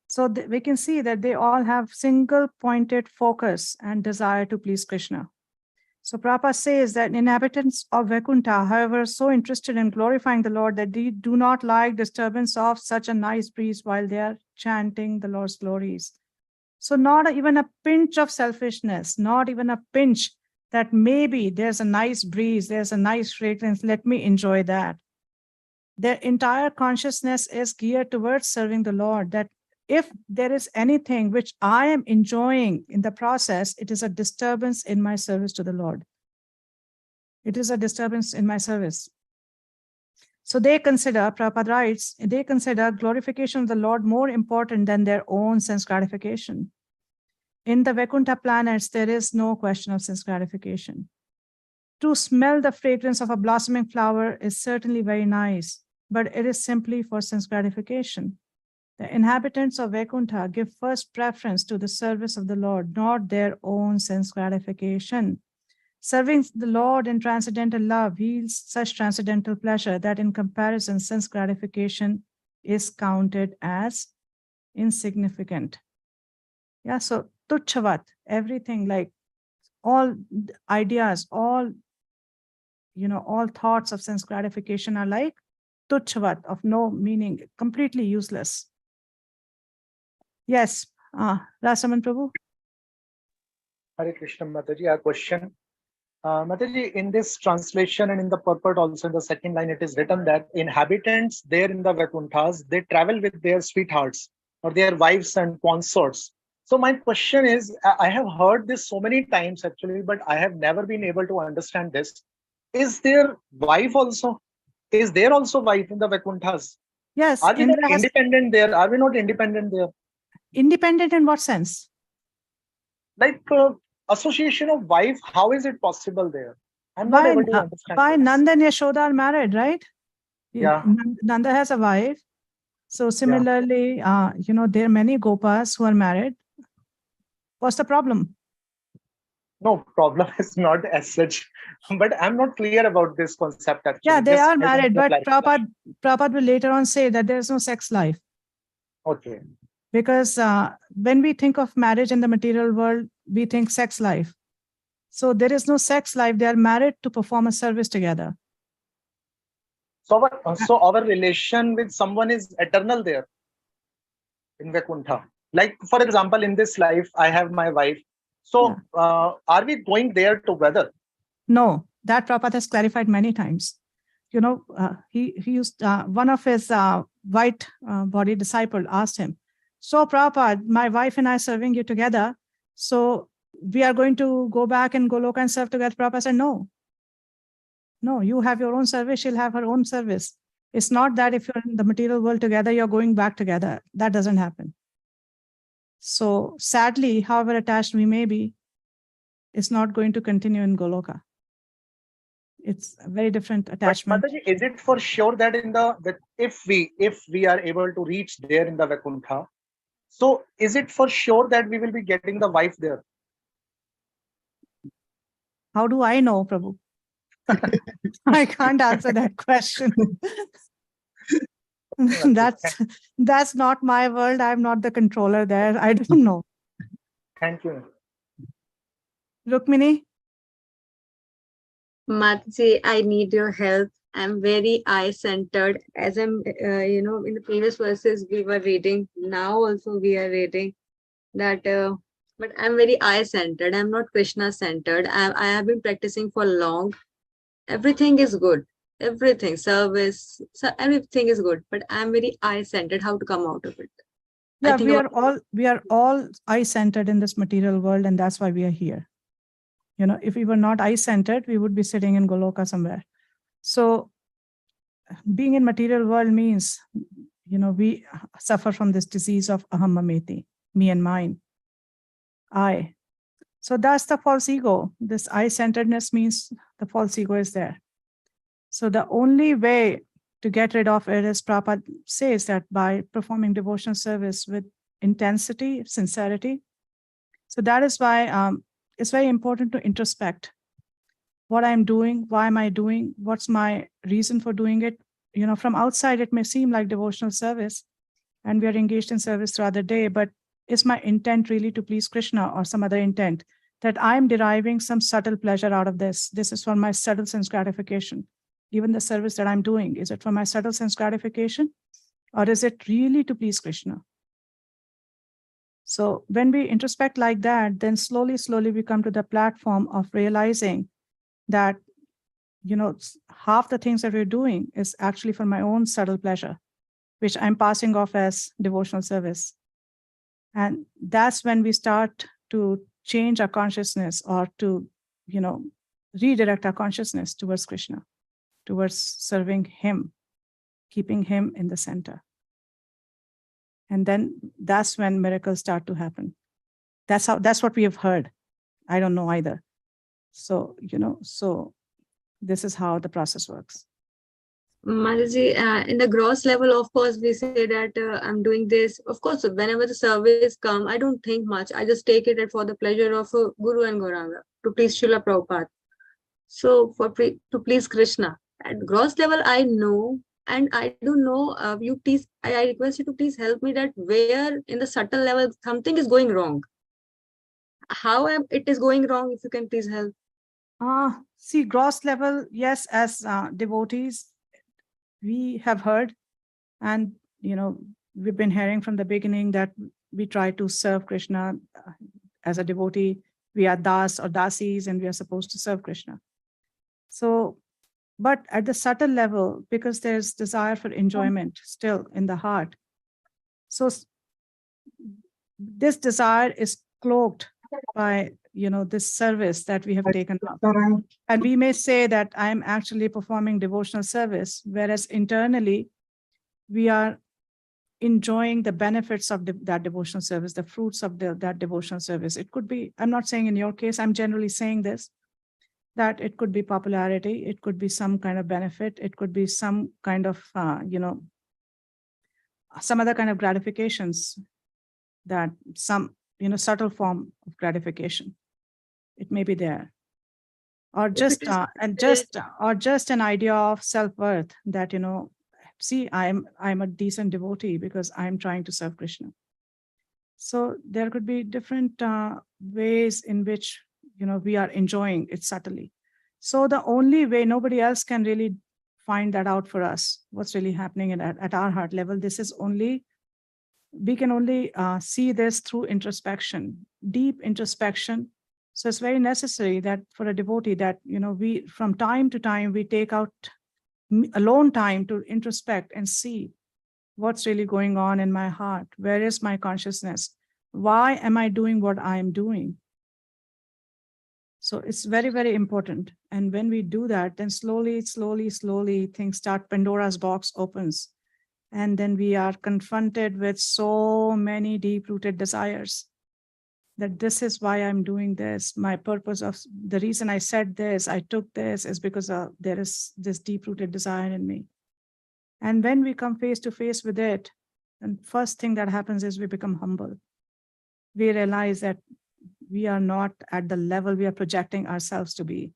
S2: So we can see that they all have single pointed focus and desire to please Krishna. So Prabhupada says that inhabitants of Vaikuntha, however, are so interested in glorifying the Lord that they do not like disturbance of such a nice breeze while they are chanting the Lord's glories. So not even a pinch of selfishness, not even a pinch that maybe there's a nice breeze, there's a nice fragrance, let me enjoy that. Their entire consciousness is geared towards serving the Lord, that if there is anything which I am enjoying in the process, it is a disturbance in my service to the Lord. It is a disturbance in my service. So they consider, Prabhupada writes, they consider glorification of the Lord more important than their own sense gratification. In the Vaikuntha planets, there is no question of sense gratification. To smell the fragrance of a blossoming flower is certainly very nice, but it is simply for sense gratification. The inhabitants of Vaikuntha give first preference to the service of the Lord, not their own sense gratification. Serving the Lord in transcendental love yields such transcendental pleasure that in comparison, sense gratification is counted as insignificant. Yeah, so tuchhavat, everything, like all ideas, all thoughts of sense gratification are like tuchhavat, of no meaning, completely useless. Yes, Rasaman Prabhu.
S10: Hare Krishna, Mataji, a question. Mataji, in this translation and in the purport also in the second line, it is written that inhabitants there in the Vaikunthas, they travel with their sweethearts or their wives and consorts. So my question is, I have heard this so many times actually, but I have never been able to understand this. Is there wife also? Is there also wife in the Vaikunthas?
S2: Yes.
S10: Are we not independent there? Are we not independent there?
S2: Independent in what sense?
S10: Like association of wife, how is it possible there? I'm not able to understand.
S2: Why Nanda and Yashoda are married, right?
S10: Yeah.
S2: Nanda has a wife. So similarly, there are many Gopas who are married. What's the problem?
S10: No, problem is not as such, but I'm not clear about this concept actually.
S2: Yeah, they are married, but Prabhupada will later on say that there is no sex life.
S10: Okay.
S2: Because when we think of marriage in the material world, we think sex life. So there is no sex life. They are married to perform a service together.
S10: So our relation with someone is eternal there in Vaikuntha. Like, for example, in this life, I have my wife. So are we going there together?
S2: No, that Prabhupada has clarified many times. He used, one of his white body disciple asked him, so Prabhupada, my wife and I serving you together, so we are going to go back and Goloka and serve together. Prabhupada said, no, you have your own service, she'll have her own service. It's not that if you're in the material world together, you're going back together. That doesn't happen. So sadly, however attached we may be, it's not going to continue in Goloka. It's a very different attachment.
S10: But Mataji, is it for sure that if we are able to reach there in the Vaikuntha, so is it for sure that we will be getting the wife there?
S2: How do I know, Prabhu? I can't answer that question. That's not my world. I'm not the controller there. I don't know.
S10: Thank you.
S2: Rukmini?
S4: Mataji, I need your help. I'm very eye-centered. As I'm, in the previous verses we were reading, now also we are reading that, but I'm very eye-centered. I'm not Krishna-centered. I have been practicing for long. Everything is good. Everything, service, everything is good. But I'm very eye-centered. How to come out of it?
S2: Yeah, we are all eye-centered in this material world, and that's why we are here. If we were not eye-centered, we would be sitting in Goloka somewhere. So being in material world means, we suffer from this disease of aham mameti, me and mine, I. So that's the false ego. This eye-centeredness means the false ego is there. So the only way to get rid of it, as Prabhupada says, that by performing devotional service with intensity, sincerity. So that is why it's very important to introspect what I'm doing, why am I doing, what's my reason for doing it. From outside, it may seem like devotional service, and we are engaged in service throughout the day, but is my intent really to please Krishna or some other intent that I'm deriving some subtle pleasure out of this? This is for my subtle sense gratification. Even the service that I'm doing, is it for my subtle sense gratification, or is it really to please Krishna? So when we introspect like that, then slowly we come to the platform of realizing that, half the things that we're doing is actually for my own subtle pleasure, which I'm passing off as devotional service. And that's when we start to change our consciousness, or to, redirect our consciousness towards Krishna, towards serving him, keeping him in the center. And then that's when miracles start to happen. That's what we have heard. I don't know either. So, so this is how the process works.
S4: Mataji, in the gross level, of course, we say that I'm doing this. Of course, whenever the service come, I don't think much. I just take it for the pleasure of Guru and Gauranga, to please Srila Prabhupada. So to please Krishna. At gross level, I know, and I don't know. You please, I request you to please help me that where in the subtle level something is going wrong. How it is going wrong? If you can please help.
S2: See, gross level, yes, as devotees, we have heard, and we've been hearing from the beginning that we try to serve Krishna as a devotee. We are das or dasis, and we are supposed to serve Krishna. So, but at the subtle level, because there's desire for enjoyment still in the heart, so this desire is cloaked by this service that we have taken up. And we may say that I'm actually performing devotional service, whereas internally we are enjoying the benefits of that devotional service, the fruits of that devotional service. It could be, I'm not saying in your case, I'm generally saying this, that it could be popularity, it could be some kind of benefit, it could be some kind of, some other kind of gratifications, that some, subtle form of gratification. It may be there. Or just, or just an idea of self-worth that, see, I'm a decent devotee because I'm trying to serve Krishna. So there could be different ways in which, we are enjoying it subtly. So the only way, nobody else can really find that out for us, what's really happening at our heart level. This is only, we can only see this through introspection, deep introspection. So it's very necessary that for a devotee that, we, from time to time, we take out alone time to introspect and see what's really going on in my heart. Where is my consciousness? Why am I doing what I am doing? So it's very, very important. And when we do that, then slowly, things start, Pandora's box opens. And then we are confronted with so many deep-rooted desires, that this is why I'm doing this. My purpose of the reason I said this, I took this, is because there is this deep-rooted desire in me. And when we come face to face with it, the first thing that happens is we become humble. We realize that we are not at the level we are projecting ourselves to be.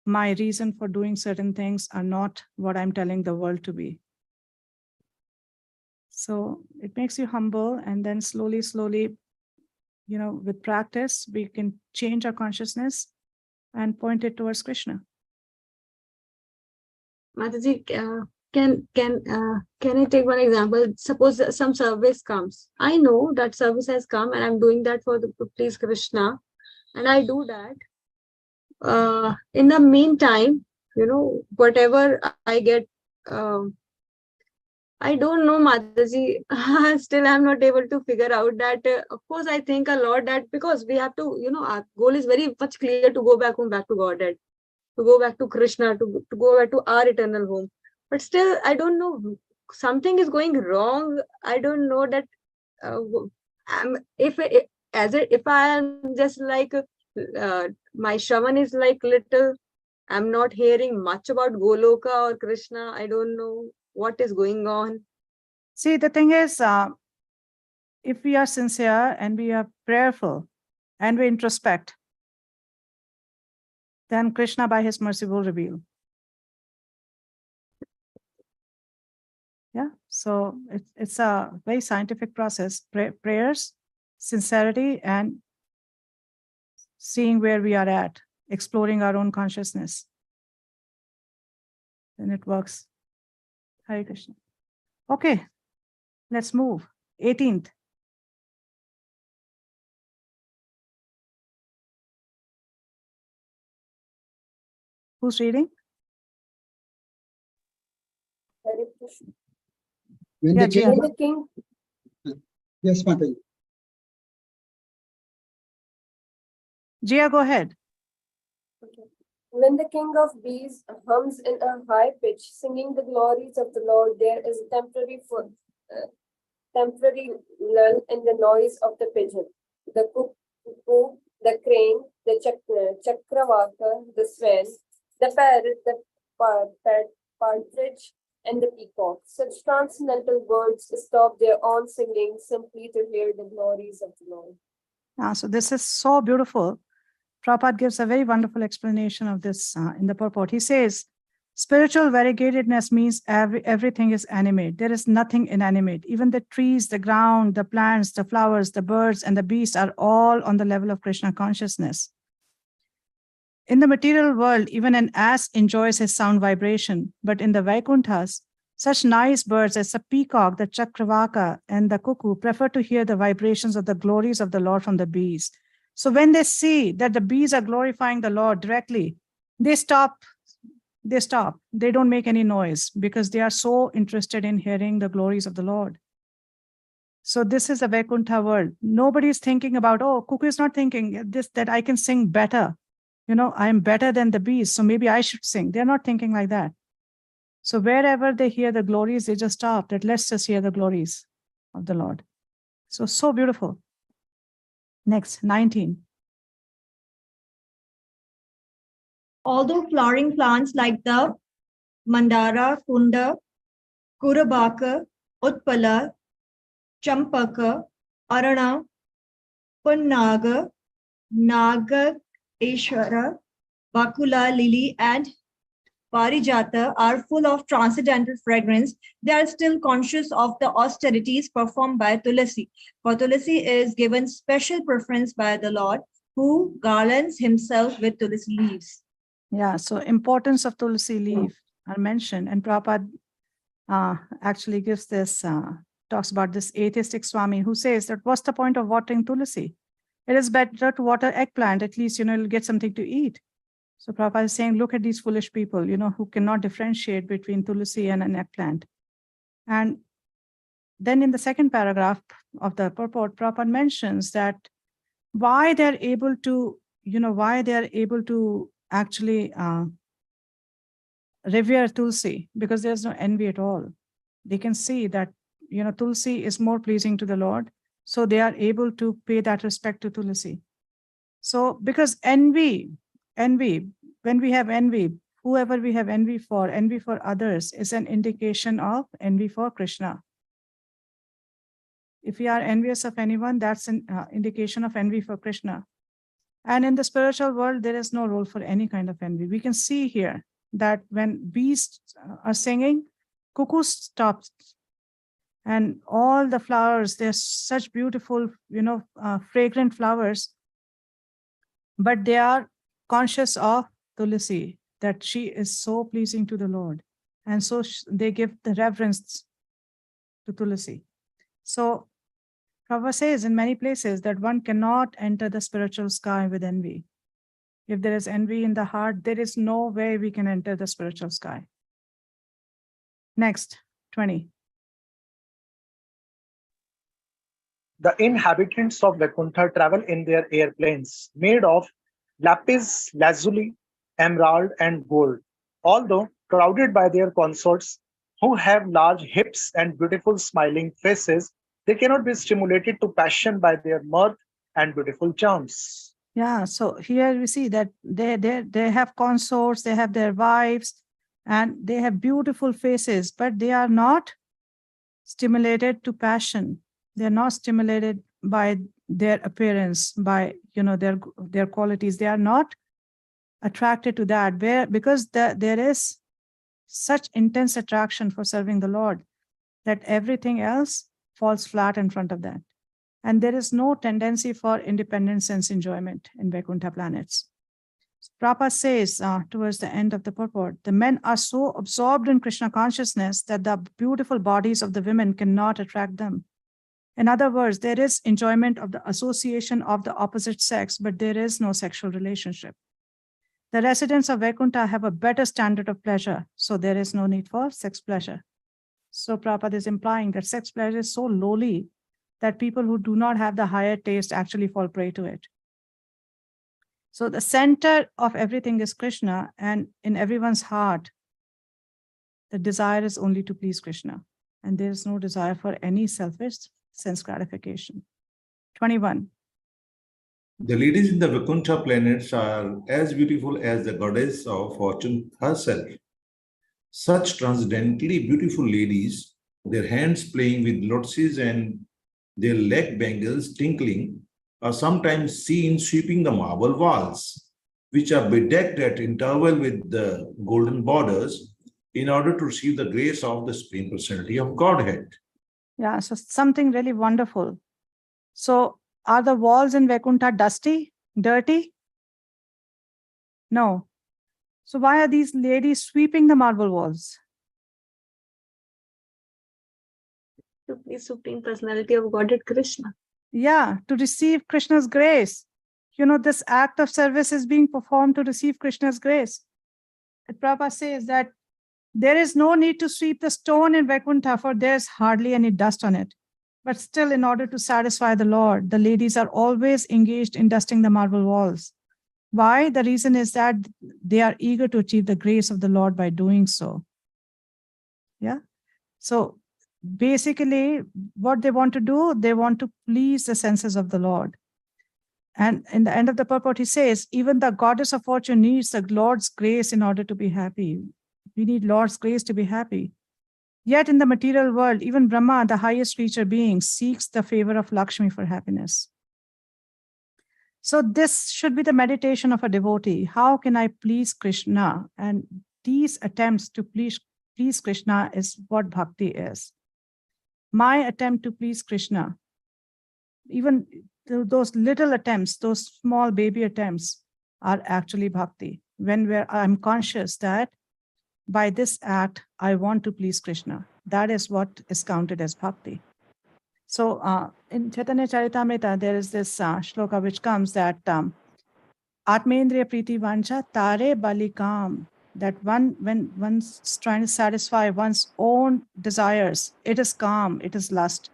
S2: My reason for doing certain things are not what I'm telling the world to be. So it makes you humble, and then slowly, with practice, we can change our consciousness and point it towards Krishna.
S4: Mataji, can I take one example? Suppose some service comes. I know that service has come and I'm doing that to please Krishna, and I do that. In the meantime, whatever I get, I don't know, Mataji. Still, I'm not able to figure out that. Of course, I think a lot that because we have to, our goal is very much clear to go back home, back to Godhead, to go back to Krishna, to go back to our eternal home. But still, I don't know. Something is going wrong. I don't know that. If I am just like my Shravan is like little. I'm not hearing much about Goloka or Krishna. I don't know what is going on.
S2: See, the thing is, if we are sincere and we are prayerful and we introspect, then Krishna by his mercy will reveal. Yeah, so it's a very scientific process. Prayers, sincerity, and seeing where we are at, exploring our own consciousness. Then it works. Hare Krishna. Okay, let's move. 18th. Who's reading?
S11: Hare Krishna.
S9: When
S2: Yeah,
S9: the
S11: king.
S9: Yes, Mataji.
S2: Jia, go ahead.
S11: Okay. When the king of bees hums in a high pitch, singing the glories of the Lord, there is a temporary lull in the noise of the pigeon, the cuckoo, the crane, the chakravaka, the swan, the parrot, the partridge, and the peacock. Such transcendental birds stop their own singing simply to hear the glories of the Lord.
S2: So this is so beautiful. Prabhupada gives a very wonderful explanation of this in the purport. He says, spiritual variegatedness means everything is animate. There is nothing inanimate. Even the trees, the ground, the plants, the flowers, the birds, and the beasts are all on the level of Krishna consciousness. In the material world, even an ass enjoys his sound vibration, but in the Vaikunthas, such nice birds as the peacock, the chakravaka, and the cuckoo prefer to hear the vibrations of the glories of the Lord from the bees. So when they see that the bees are glorifying the Lord directly, they stop. They don't make any noise because they are so interested in hearing the glories of the Lord. So this is a Vaikuntha world. Nobody is thinking about, oh, cuckoo is not thinking that I can sing better. I'm better than the bees, so maybe I should sing. They're not thinking like that. So wherever they hear the glories, they just stop. That let's just hear the glories of the Lord. So beautiful. Next, 19.
S12: Although flowering plants like the Mandara, Kunda, Kurabaka, Utpala, Champaka, Arana, Punnaga, Naga-eshwara, Bakula, Lily, and Parijata are full of transcendental fragrance, they are still conscious of the austerities performed by Tulasi. For Tulasi is given special preference by the Lord, who garlands himself with Tulasi leaves.
S2: Yeah, so importance of Tulasi leaf are mentioned, and Prabhupada actually gives this, talks about this atheistic Swami who says that what's the point of watering Tulasi? It is better to water eggplant, at least, you'll get something to eat. So Prabhupada is saying, look at these foolish people, who cannot differentiate between Tulasi and an eggplant. And then in the second paragraph of the purport, Prabhupada mentions that why they're able to actually revere Tulsi, because there's no envy at all. they can see that, Tulsi is more pleasing to the Lord. So they are able to pay that respect to Tulsi. So because envy, when we have envy, whoever we have envy for others is an indication of envy for Krishna. If we are envious of anyone, that's an indication of envy for Krishna. And in the spiritual world, there is no role for any kind of envy. We can see here that when bees are singing, cuckoos stops. And all the flowers, they're such beautiful, fragrant flowers, but they are conscious of Tulsi, that she is so pleasing to the Lord. And so they give the reverence to Tulsi. So Prabhupada says in many places that one cannot enter the spiritual sky with envy. If there is envy in the heart, there is no way we can enter the spiritual sky. Next, 20.
S10: The inhabitants of Vaikuntha travel in their airplanes made of lapis lazuli, emerald, and gold. Although crowded by their consorts who have large hips and beautiful smiling faces, they cannot be stimulated to passion by their mirth and beautiful charms.
S2: Yeah, so here we see that they have consorts, they have their wives, and they have beautiful faces, but they are not stimulated to passion. They're not stimulated by their appearance, by their qualities. They are not attracted to that, because there is such intense attraction for serving the Lord that everything else falls flat in front of that. And there is no tendency for independent sense enjoyment in Vaikuntha planets. Prabhupada says towards the end of the purport, the men are so absorbed in Krishna consciousness that the beautiful bodies of the women cannot attract them. In other words, there is enjoyment of the association of the opposite sex, but there is no sexual relationship. The residents of Vaikuntha have a better standard of pleasure, so there is no need for sex pleasure. So Prabhupada is implying that sex pleasure is so lowly that people who do not have the higher taste actually fall prey to it. So the center of everything is Krishna, and in everyone's heart, the desire is only to please Krishna, and there is no desire for any selfish sense gratification. 21.
S14: The ladies in the Vaikuntha planets are as beautiful as the goddess of fortune herself. Such transcendently beautiful ladies, their hands playing with lotuses and their leg bangles tinkling, are sometimes seen sweeping the marble walls, which are bedecked at interval with the golden borders in order to receive the grace of the Supreme Personality of Godhead.
S2: Yeah, so something really wonderful. So are the walls in Vaikuntha dusty, dirty? No. So why are these ladies sweeping the marble walls?
S4: To please Supreme Personality of Godhead Krishna.
S2: Yeah, to receive Krishna's grace. This act of service is being performed to receive Krishna's grace. And Prabhupada says that there is no need to sweep the stone in Vaikuntha, for there's hardly any dust on it. But still, in order to satisfy the Lord, the ladies are always engaged in dusting the marble walls. Why? The reason is that they are eager to achieve the grace of the Lord by doing so. Yeah. So basically, what they want to do, they want to please the senses of the Lord. And in the end of the purport, he says, even the goddess of fortune needs the Lord's grace in order to be happy. We need Lord's grace to be happy. Yet in the material world, even Brahma, the highest creature being, seeks the favor of Lakshmi for happiness. So this should be the meditation of a devotee. How can I please Krishna? And these attempts to please Krishna is what bhakti is. My attempt to please Krishna, even those little attempts, those small baby attempts, are actually bhakti. When I'm conscious that by this act, I want to please Krishna. That is what is counted as bhakti. So in Chaitanya Charitamrita, there is this shloka which comes that Atmendriya Priti Vancha Tare Balikam, that when one's trying to satisfy one's own desires, it is calm, it is lust.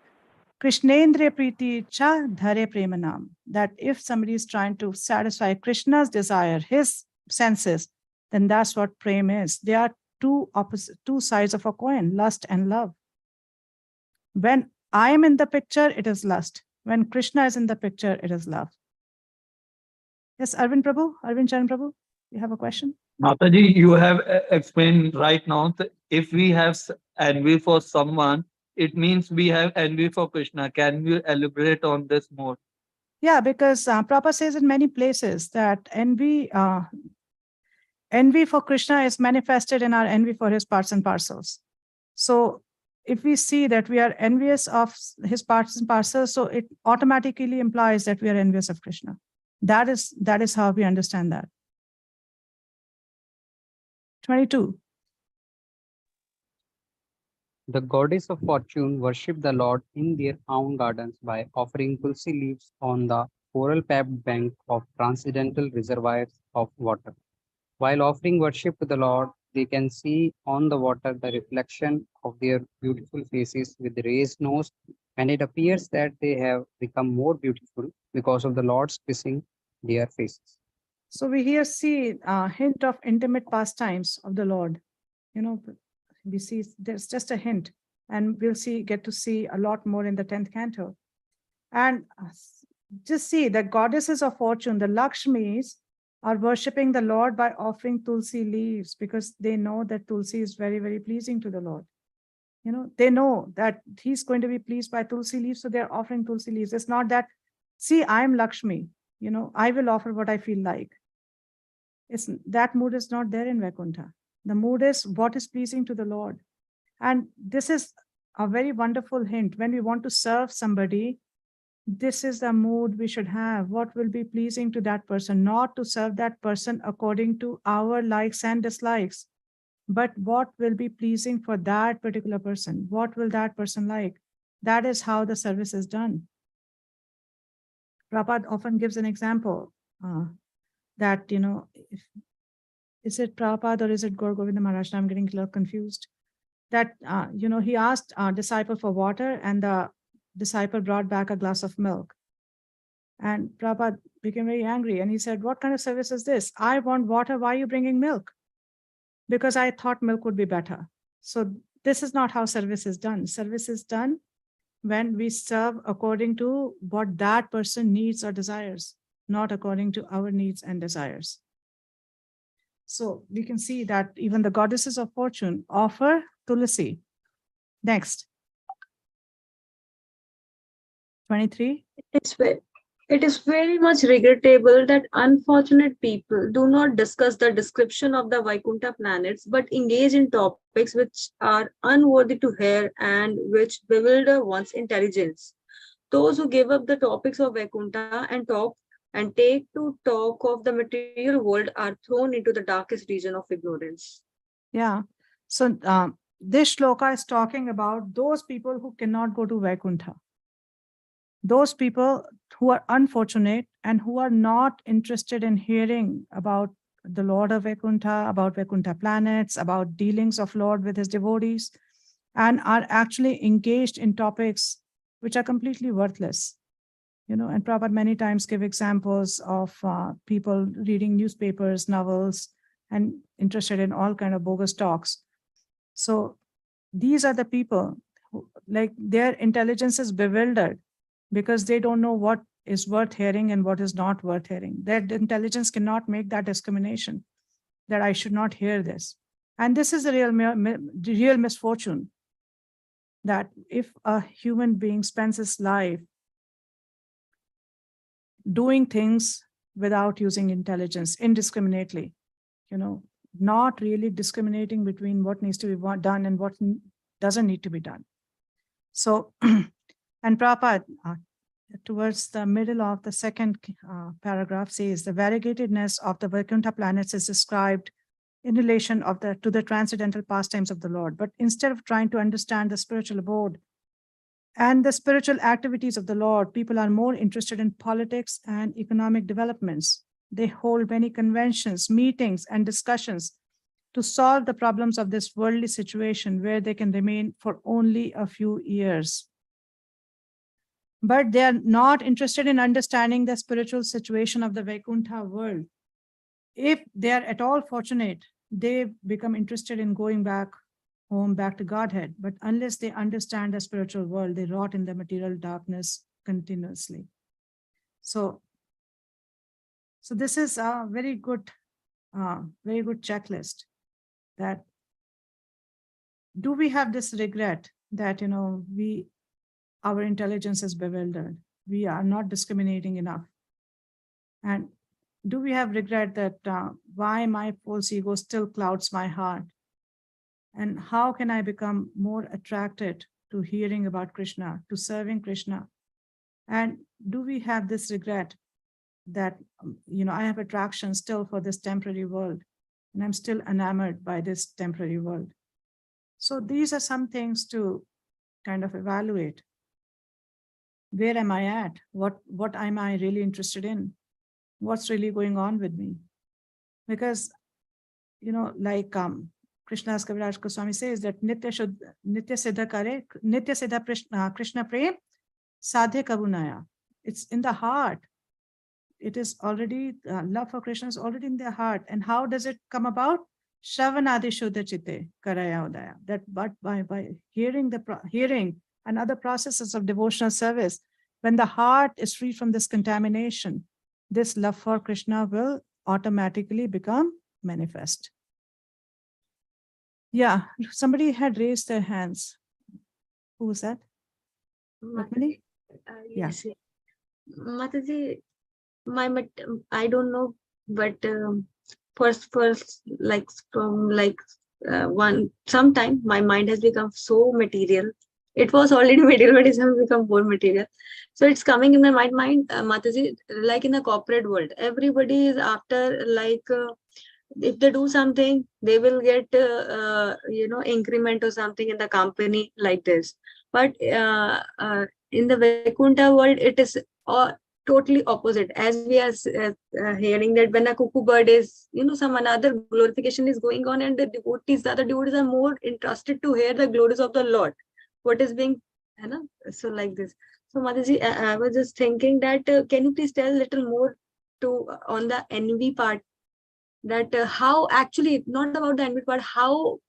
S2: Krishnendriya Priti Cha Dhare Premanam, that if somebody is trying to satisfy Krishna's desire, his senses, then that's what prem is. They are two sides of a coin, lust and love. When I am in the picture, it is lust. When Krishna is in the picture, it is love. Yes, Arvind Charan Prabhu, you have a question?
S7: Mataji, you have explained right now that if we have envy for someone, it means we have envy for Krishna. Can you elaborate on this more?
S2: Yeah, because Prabhupada says in many places that envy for Krishna is manifested in our envy for his parts and parcels. So if we see that we are envious of his parts and parcels, so it automatically implies that we are envious of Krishna. That is how we understand that. 22.
S15: The goddess of fortune worshipped the Lord in their own gardens by offering tulsi leaves on the coral-pabbed bank of transcendental reservoirs of water. While offering worship to the Lord, they can see on the water the reflection of their beautiful faces with raised nose, and it appears that they have become more beautiful because of the Lord's kissing their faces.
S2: So we here see a hint of intimate pastimes of the Lord. We see there's just a hint, and we'll get to see a lot more in the 10th canto. And just see the goddesses of fortune, the Lakshmis, are worshipping the Lord by offering tulsi leaves because they know that tulsi is very, very pleasing to the Lord. They know that he's going to be pleased by tulsi leaves, so they're offering tulsi leaves. It's not that, see, I'm Lakshmi, I will offer what I feel like. That mood is not there in Vaikuntha. The mood is what is pleasing to the Lord. And this is a very wonderful hint. When we want to serve somebody, this is the mood we should have. What will be pleasing to that person? Not to serve that person according to our likes and dislikes, but what will be pleasing for that particular person? What will that person like? That is how the service is done. Prabhupada often gives an example that, is it Prabhupada or is it Gaur Govinda Maharaj? I'm getting a little confused. That, he asked a disciple for water, and the disciple brought back a glass of milk. And Prabhupada became very angry, and he said, what kind of service is this? I want water, why are you bringing milk? Because I thought milk would be better. So this is not how service is done. Service is done when we serve according to what that person needs or desires, not according to our needs and desires. So we can see that even the goddesses of fortune offer tulsi. Next. 23.
S4: It is very much regrettable that unfortunate people do not discuss the description of the Vaikuntha planets, but engage in topics which are unworthy to hear and which bewilder one's intelligence. Those who give up the topics of Vaikuntha and take to talk of the material world are thrown into the darkest region of ignorance.
S2: Yeah. So this shloka is talking about those people who cannot go to Vaikuntha. Those people who are unfortunate and who are not interested in hearing about the Lord of Vaikuntha, about Vaikuntha planets, about dealings of Lord with his devotees, and are actually engaged in topics which are completely worthless. And Prabhupada many times give examples of people reading newspapers, novels, and interested in all kind of bogus talks. So these are the people who, like, their intelligence is bewildered because they don't know what is worth hearing and what is not worth hearing. Their intelligence cannot make that discrimination, that I should not hear this. And this is the real misfortune, that if a human being spends his life doing things without using intelligence indiscriminately, not really discriminating between what needs to be done and what doesn't need to be done. So, and Prabhupada, towards the middle of the second paragraph says, the variegatedness of the Vaikuntha planets is described in relation to the transcendental pastimes of the Lord. But instead of trying to understand the spiritual abode and the spiritual activities of the Lord, people are more interested in politics and economic developments. They hold many conventions, meetings, and discussions to solve the problems of this worldly situation where they can remain for only a few years. But they are not interested in understanding the spiritual situation of the Vaikuntha world. If they are at all fortunate, they become interested in going back home back to Godhead. But unless they understand the spiritual world, they rot in the material darkness continuously. So this is a very good checklist. That do we have this regret that our intelligence is bewildered, we are not discriminating enough, and do we have regret that why my false ego still clouds my heart, and how can I become more attracted to hearing about Krishna, to serving Krishna? And do we have this regret that I have attraction still for this temporary world, and I'm still enamored by this temporary world? So these are some things to kind of evaluate. Where am I at? What am I really interested in? What's really going on with me? Because, like Krishna's Kaviraj Goswami says that Nitya Siddha Krishna Prem Sadhe Kabunaya. It's in the heart. It is already, love for Krishna is already in their heart. And how does it come about? Shravanadi Shuddha Chitte Karaya Udaya. That but by hearing and other processes of devotional service, when the heart is free from this contamination, this love for Krishna will automatically become manifest. Yeah, somebody had raised their hands. Who was that? Rukmini?
S4: Yes. Mataji, I don't know, but first, like from sometime my mind has become so material. It was already material, but it's become more material. So it's coming in my mind, Mataji, like in the corporate world, everybody is after if they do something, they will get increment or something in the company like this. But in the Vaikuntha world, it is totally opposite. As we are hearing that when a cuckoo bird is, some another glorification is going on, and the other devotees are more interested to hear the glories of the Lord. What is being, so like this. So Mataji, I was just thinking that can you please tell a little more on the envy part? That how actually, not about the envy part, how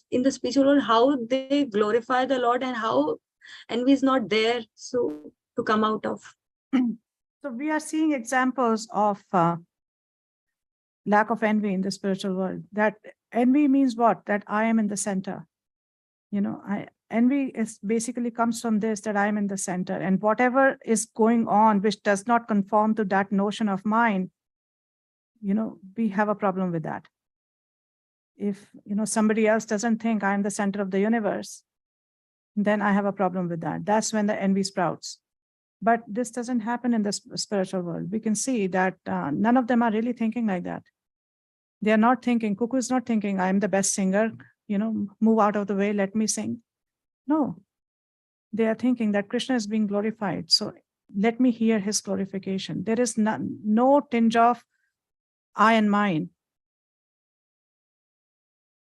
S4: in the spiritual world, how they glorify the Lord, and how envy is not there so to come out of.
S2: So we are seeing examples of lack of envy in the spiritual world. That envy means what? That I am in the center. Envy is basically comes from this, that I am in the center, and whatever is going on which does not conform to that notion of mine, we have a problem with that. If somebody else doesn't think I'm the center of the universe, then I have a problem with that. That's when the envy sprouts. But this doesn't happen in the spiritual world. We can see that none of them are really thinking like that. They are not thinking, cuckoo is not thinking, I'm the best singer, move out of the way, let me sing. No, they are thinking that Krishna is being glorified, so let me hear his glorification. There is no tinge of I and mine.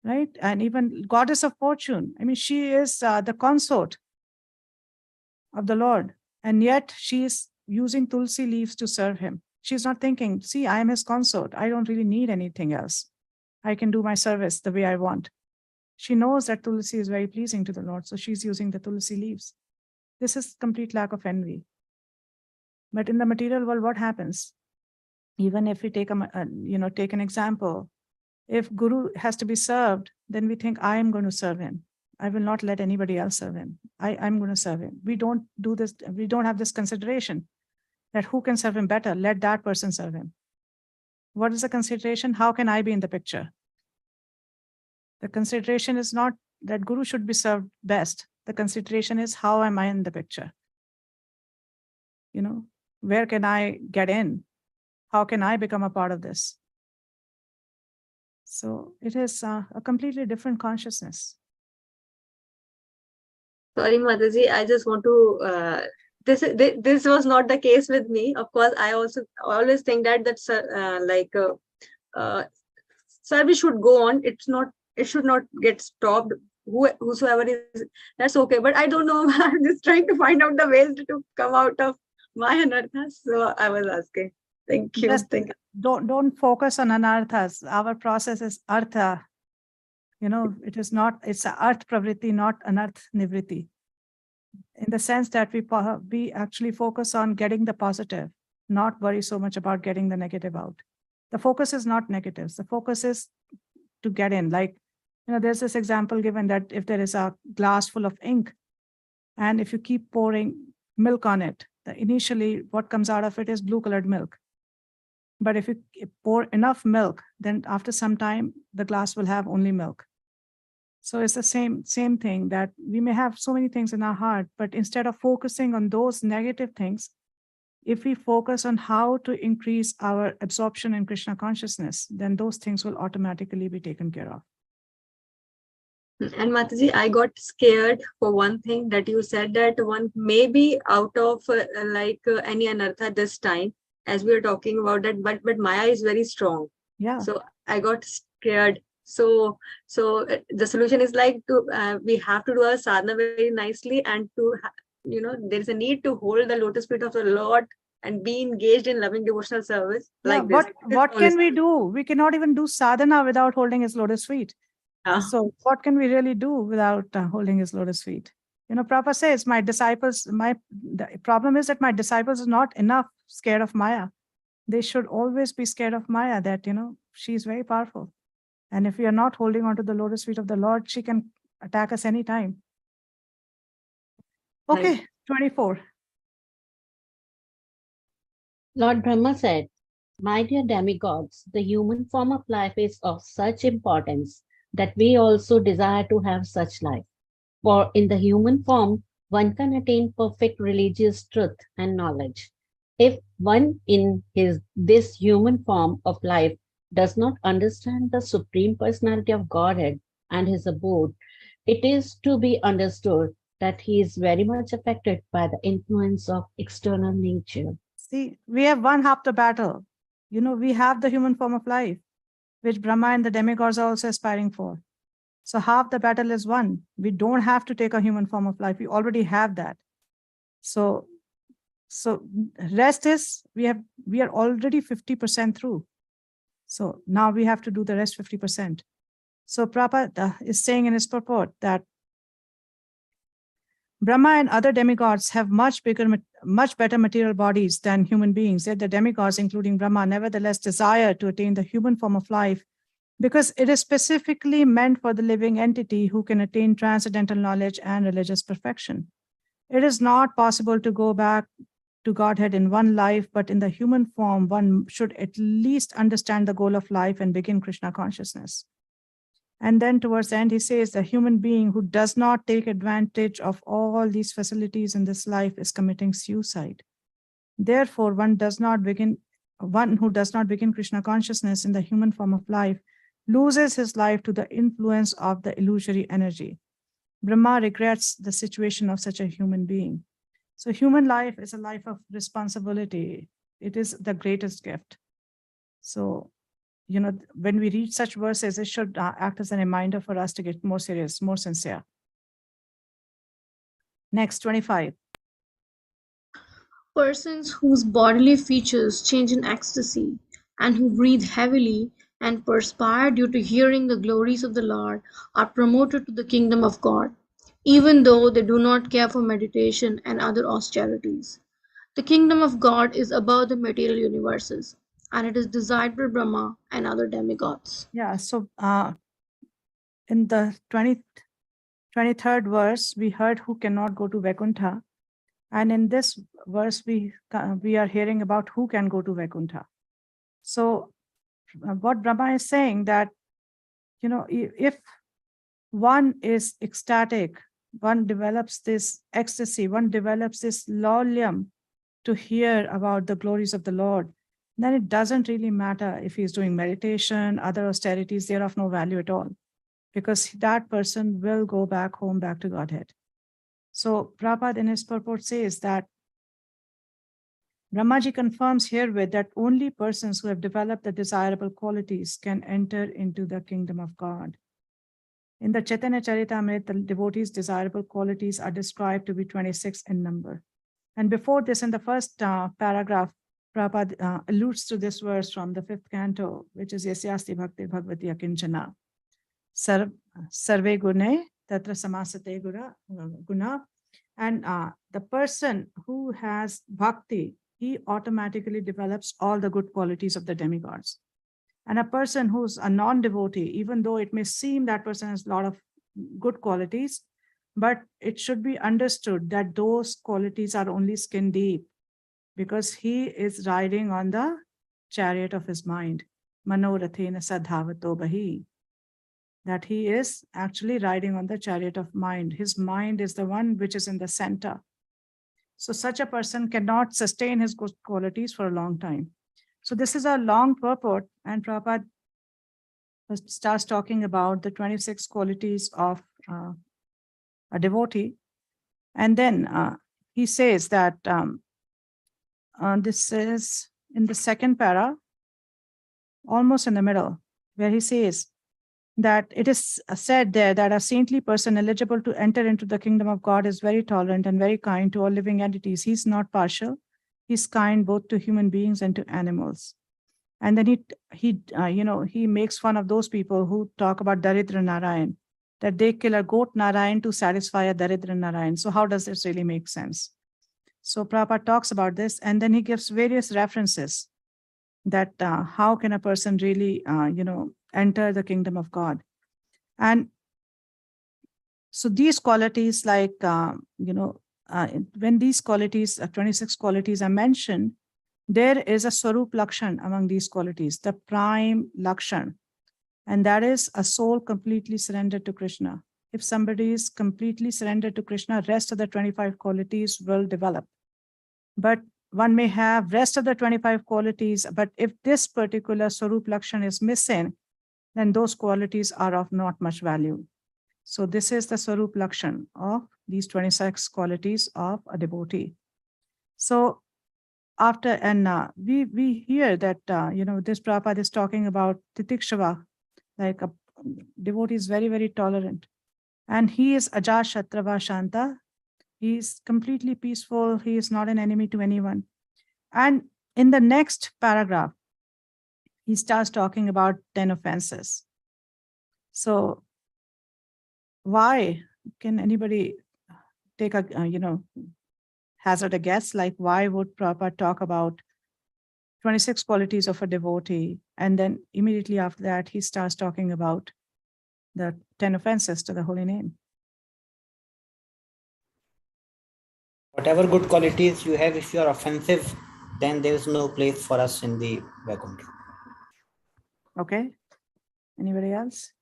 S2: Right? And even goddess of fortune, she is the consort of the Lord, and yet she is using tulsi leaves to serve him. She's not thinking, see, I am his consort. I don't really need anything else. I can do my service the way I want. She knows that tulsi is very pleasing to the Lord, so she's using the tulsi leaves. This is complete lack of envy. But in the material world, what happens? Even if we take take an example, if Guru has to be served, then we think, I am going to serve him. I will not let anybody else serve him. I'm going to serve him. We don't do this. We don't have this consideration that who can serve him better. Let that person serve him. What is the consideration? How can I be in the picture? The consideration is not that Guru should be served best. The consideration is, how am I in the picture? Where can I get in? How can I become a part of this? So it is a completely different consciousness.
S4: Sorry, Mataji, I just want to. This was not the case with me. Of course, I also always think that service should go on. It should not get stopped. Whosoever is, that's okay. But I don't know. I'm just trying to find out the ways to come out of my anarthas. So I was asking. Thank you.
S2: Don't focus on anarthas. Our process is artha. It is not, it's a arth pravritti, not anarth nivritti. In the sense that we actually focus on getting the positive, not worry so much about getting the negative out. The focus is not negatives. The focus is to get in. Like, there's this example given that if there is a glass full of ink, and if you keep pouring milk on it, initially what comes out of it is blue colored milk. But if you pour enough milk, then after some time, the glass will have only milk. So it's the same thing, that we may have so many things in our heart, but instead of focusing on those negative things, if we focus on how to increase our absorption in Krishna consciousness, then those things will automatically be taken care of.
S4: And Mataji, I got scared for one thing that you said, that one may be out of any anartha this time, as we are talking about that, but Maya is very strong.
S2: Yeah.
S4: So I got scared. So the solution is like we have to do our sadhana very nicely, and there's a need to hold the lotus feet of the Lord and be engaged in loving devotional service.
S2: Yeah,
S4: like this.
S2: What can we do? We cannot even do sadhana without holding his lotus feet. So what can we really do without holding his lotus feet? Prabhupada says, the problem is that my disciples are not enough scared of Maya. They should always be scared of Maya, that, she's very powerful. And if we are not holding on to the lotus feet of the Lord, she can attack us anytime. Okay, 24.
S5: Lord Brahma said, "My dear demigods, the human form of life is of such importance that we also desire to have such life. For in the human form, one can attain perfect religious truth and knowledge. If one in this human form of life does not understand the Supreme Personality of Godhead and his abode, it is to be understood that he is very much affected by the influence of external nature."
S2: See, we have won half the battle. We have the human form of life, which Brahma and the demigods are also aspiring for. So half the battle is won. We don't have to take a human form of life. We already have that. So rest is, we are already 50% through. So now we have to do the rest 50%. So Prabhupada is saying in his purport that Brahma and other demigods have much better material bodies than human beings. Yet the demigods, including Brahma, nevertheless desire to attain the human form of life, because it is specifically meant for the living entity who can attain transcendental knowledge and religious perfection. It is not possible to go back to Godhead in one life, but in the human form, one should at least understand the goal of life and begin Krishna consciousness. And then towards the end, he says, the human being who does not take advantage of all these facilities in this life is committing suicide. Therefore, one who does not begin Krishna consciousness in the human form of life loses his life to the influence of the illusory energy. Brahma regrets the situation of such a human being. So human life is a life of responsibility. It is the greatest gift. So, when we read such verses, it should act as a reminder for us to get more serious, more sincere. Next, 25.
S1: Persons whose bodily features change in ecstasy and who breathe heavily and perspire due to hearing the glories of the Lord are promoted to the kingdom of God, even though they do not care for meditation and other austerities. The kingdom of God is above the material universes, and it is desired by Brahma and other demigods.
S2: Yeah, so in the 23rd verse, we heard who cannot go to Vaikuntha. And in this verse, we are hearing about who can go to Vaikuntha. So what Brahma is saying that, if one is ecstatic, one develops this ecstasy, one develops this laulyam to hear about the glories of the Lord, then it doesn't really matter if he's doing meditation, other austerities, they're of no value at all, because that person will go back home, back to Godhead. So Prabhupada in his purport says that Brahmaji confirms herewith that only persons who have developed the desirable qualities can enter into the kingdom of God. In the Chaitanya Charitamrita, the devotees' desirable qualities are described to be 26 in number. And before this, in the first paragraph, Prabhupada alludes to this verse from the 5th canto, which is Yasyasti Bhakti Bhagavati Akinchana. Sarve gune tatra samasate guna. And the person who has bhakti, he automatically develops all the good qualities of the demigods. And a person who's a non-devotee, even though it may seem that person has a lot of good qualities, but it should be understood that those qualities are only skin deep, because he is riding on the chariot of his mind. Manorathena sadhavato bahi. That he is actually riding on the chariot of mind. His mind is the one which is in the center. So such a person cannot sustain his good qualities for a long time. So this is a long purport, and Prabhupada starts talking about the 26 qualities of a devotee. And then he says that this is in the second para, almost in the middle, where he says that it is said there that a saintly person eligible to enter into the kingdom of God is very tolerant and very kind to all living entities. He's not partial. He's kind both to human beings and to animals. And then he makes fun of those people who talk about Daridra Narayan, that they kill a goat Narayan to satisfy a Daridra Narayan. So how does this really make sense? So Prabhupada talks about this, and then he gives various references that how can a person really, enter the kingdom of God. And so these qualities, like, when these qualities, 26 qualities are mentioned, there is a Swarup Lakshan among these qualities, the prime Lakshan, and that is a soul completely surrendered to Krishna. If somebody is completely surrendered to Krishna, rest of the 25 qualities will develop. But one may have rest of the 25 qualities, but if this particular Swarup Lakshan is missing, then those qualities are of not much value. So this is the Swarup Lakshan of these 26 qualities of a devotee. So after, and we hear that, this Prabhupada is talking about Titikshava, like a devotee is very, very tolerant. And he is Aja Shatrava Shanta. He is completely peaceful. He is not an enemy to anyone. And in the next paragraph, he starts talking about 10 offenses. So why can anybody take a, hazard a guess, like why would Prabhupada talk about 26 qualities of a devotee, and then immediately after that, he starts talking about the 10 offenses to the holy name?
S6: Whatever good qualities you have, if you are offensive, then there is no place for us in the Vaikuntha.
S2: Okay. Anybody else?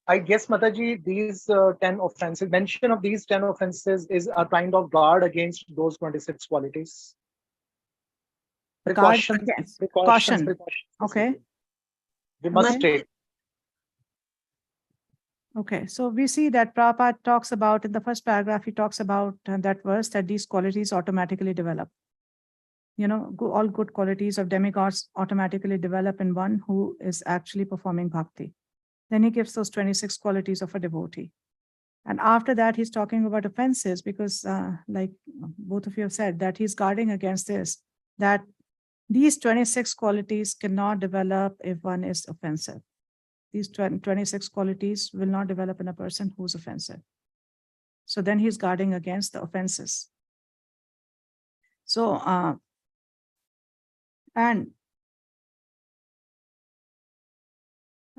S10: I guess, Mataji, these 10 offenses, mention of these 10 offenses is a kind of guard against those 26 qualities. Precautions.
S2: Caution. Okay.
S10: We must take.
S2: Okay, so we see that Prabhupada talks about, in the first paragraph, he talks about that verse, that these qualities automatically develop. All good qualities of demigods automatically develop in one who is actually performing bhakti. Then he gives those 26 qualities of a devotee. And after that, he's talking about offenses, because like both of you have said, that he's guarding against this, that these 26 qualities cannot develop if one is offensive. These 26 qualities will not develop in a person who's offensive. So then he's guarding against the offenses. So, and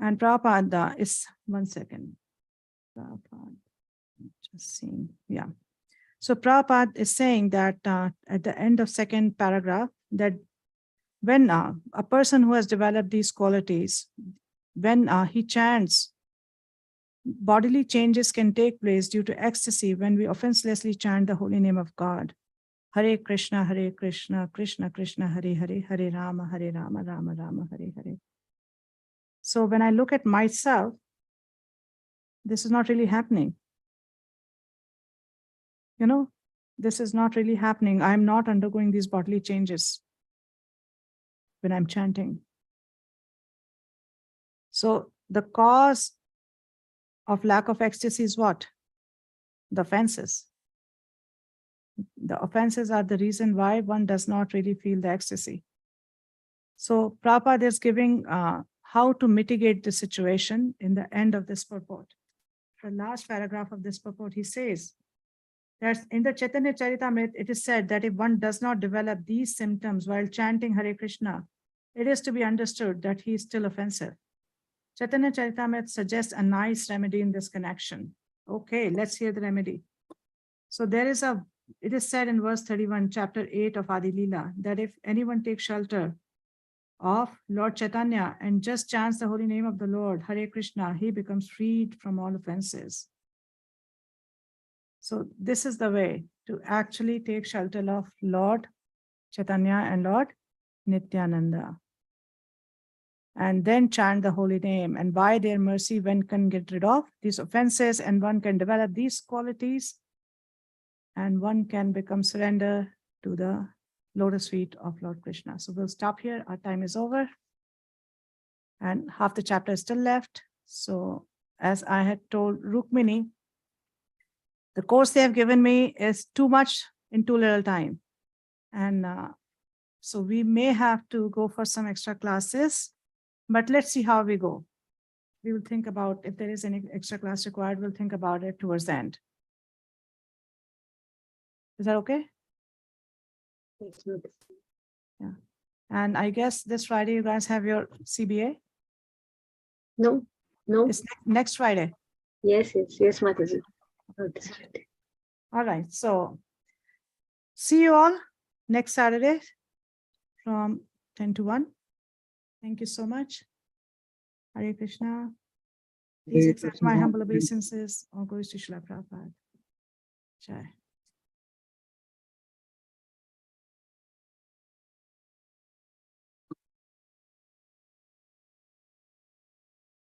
S2: Prabhupada is, one second. Prabhupada, just seeing, yeah. So Prabhupada is saying that at the end of second paragraph, that when a person who has developed these qualities, when he chants, bodily changes can take place due to ecstasy when we offenselessly chant the holy name of God. Hare Krishna, Krishna Krishna, Hare Hare, Hare Rama, Rama Rama, Hare Hare. So when I look at myself, this is not really happening. This is not really happening. I'm not undergoing these bodily changes when I'm chanting. So the cause of lack of ecstasy is what? The offenses. The offenses are the reason why one does not really feel the ecstasy. So Prabhupada is giving how to mitigate the situation in the end of this purport. The last paragraph of this purport, he says that in the Chaitanya Charitamrita, it is said that if one does not develop these symptoms while chanting Hare Krishna, it is to be understood that he is still offensive. Chaitanya Charitamrita suggests a nice remedy in this connection. Okay, let's hear the remedy. So it is said in verse 31, chapter 8 of Adi Leela, that if anyone takes shelter of Lord Chaitanya and just chants the holy name of the Lord, Hare Krishna, he becomes freed from all offenses. So this is the way to actually take shelter of Lord Chaitanya and Lord Nityananda. And then chant the holy name. And by their mercy, one can get rid of these offenses and one can develop these qualities and one can become surrender to the lotus feet of Lord Krishna. So we'll stop here. Our time is over. And half the chapter is still left. So as I had told Rukmini, the course they have given me is too much in too little time. And so we may have to go for some extra classes, but let's see how we go. We will think about if there is any extra class required, we'll think about it towards the end. Is that okay? Yeah. And I guess this Friday you guys have your CBA?
S5: No.
S2: It's next Friday.
S5: Yes, Mataji.
S2: All right. So see you all next Saturday from 10 to 1. Thank you so much. Hare Krishna. Please
S9: Hare
S2: accept
S9: Krishna.
S2: my humble obeisances. All glories to Srila Prabhupada. Jai.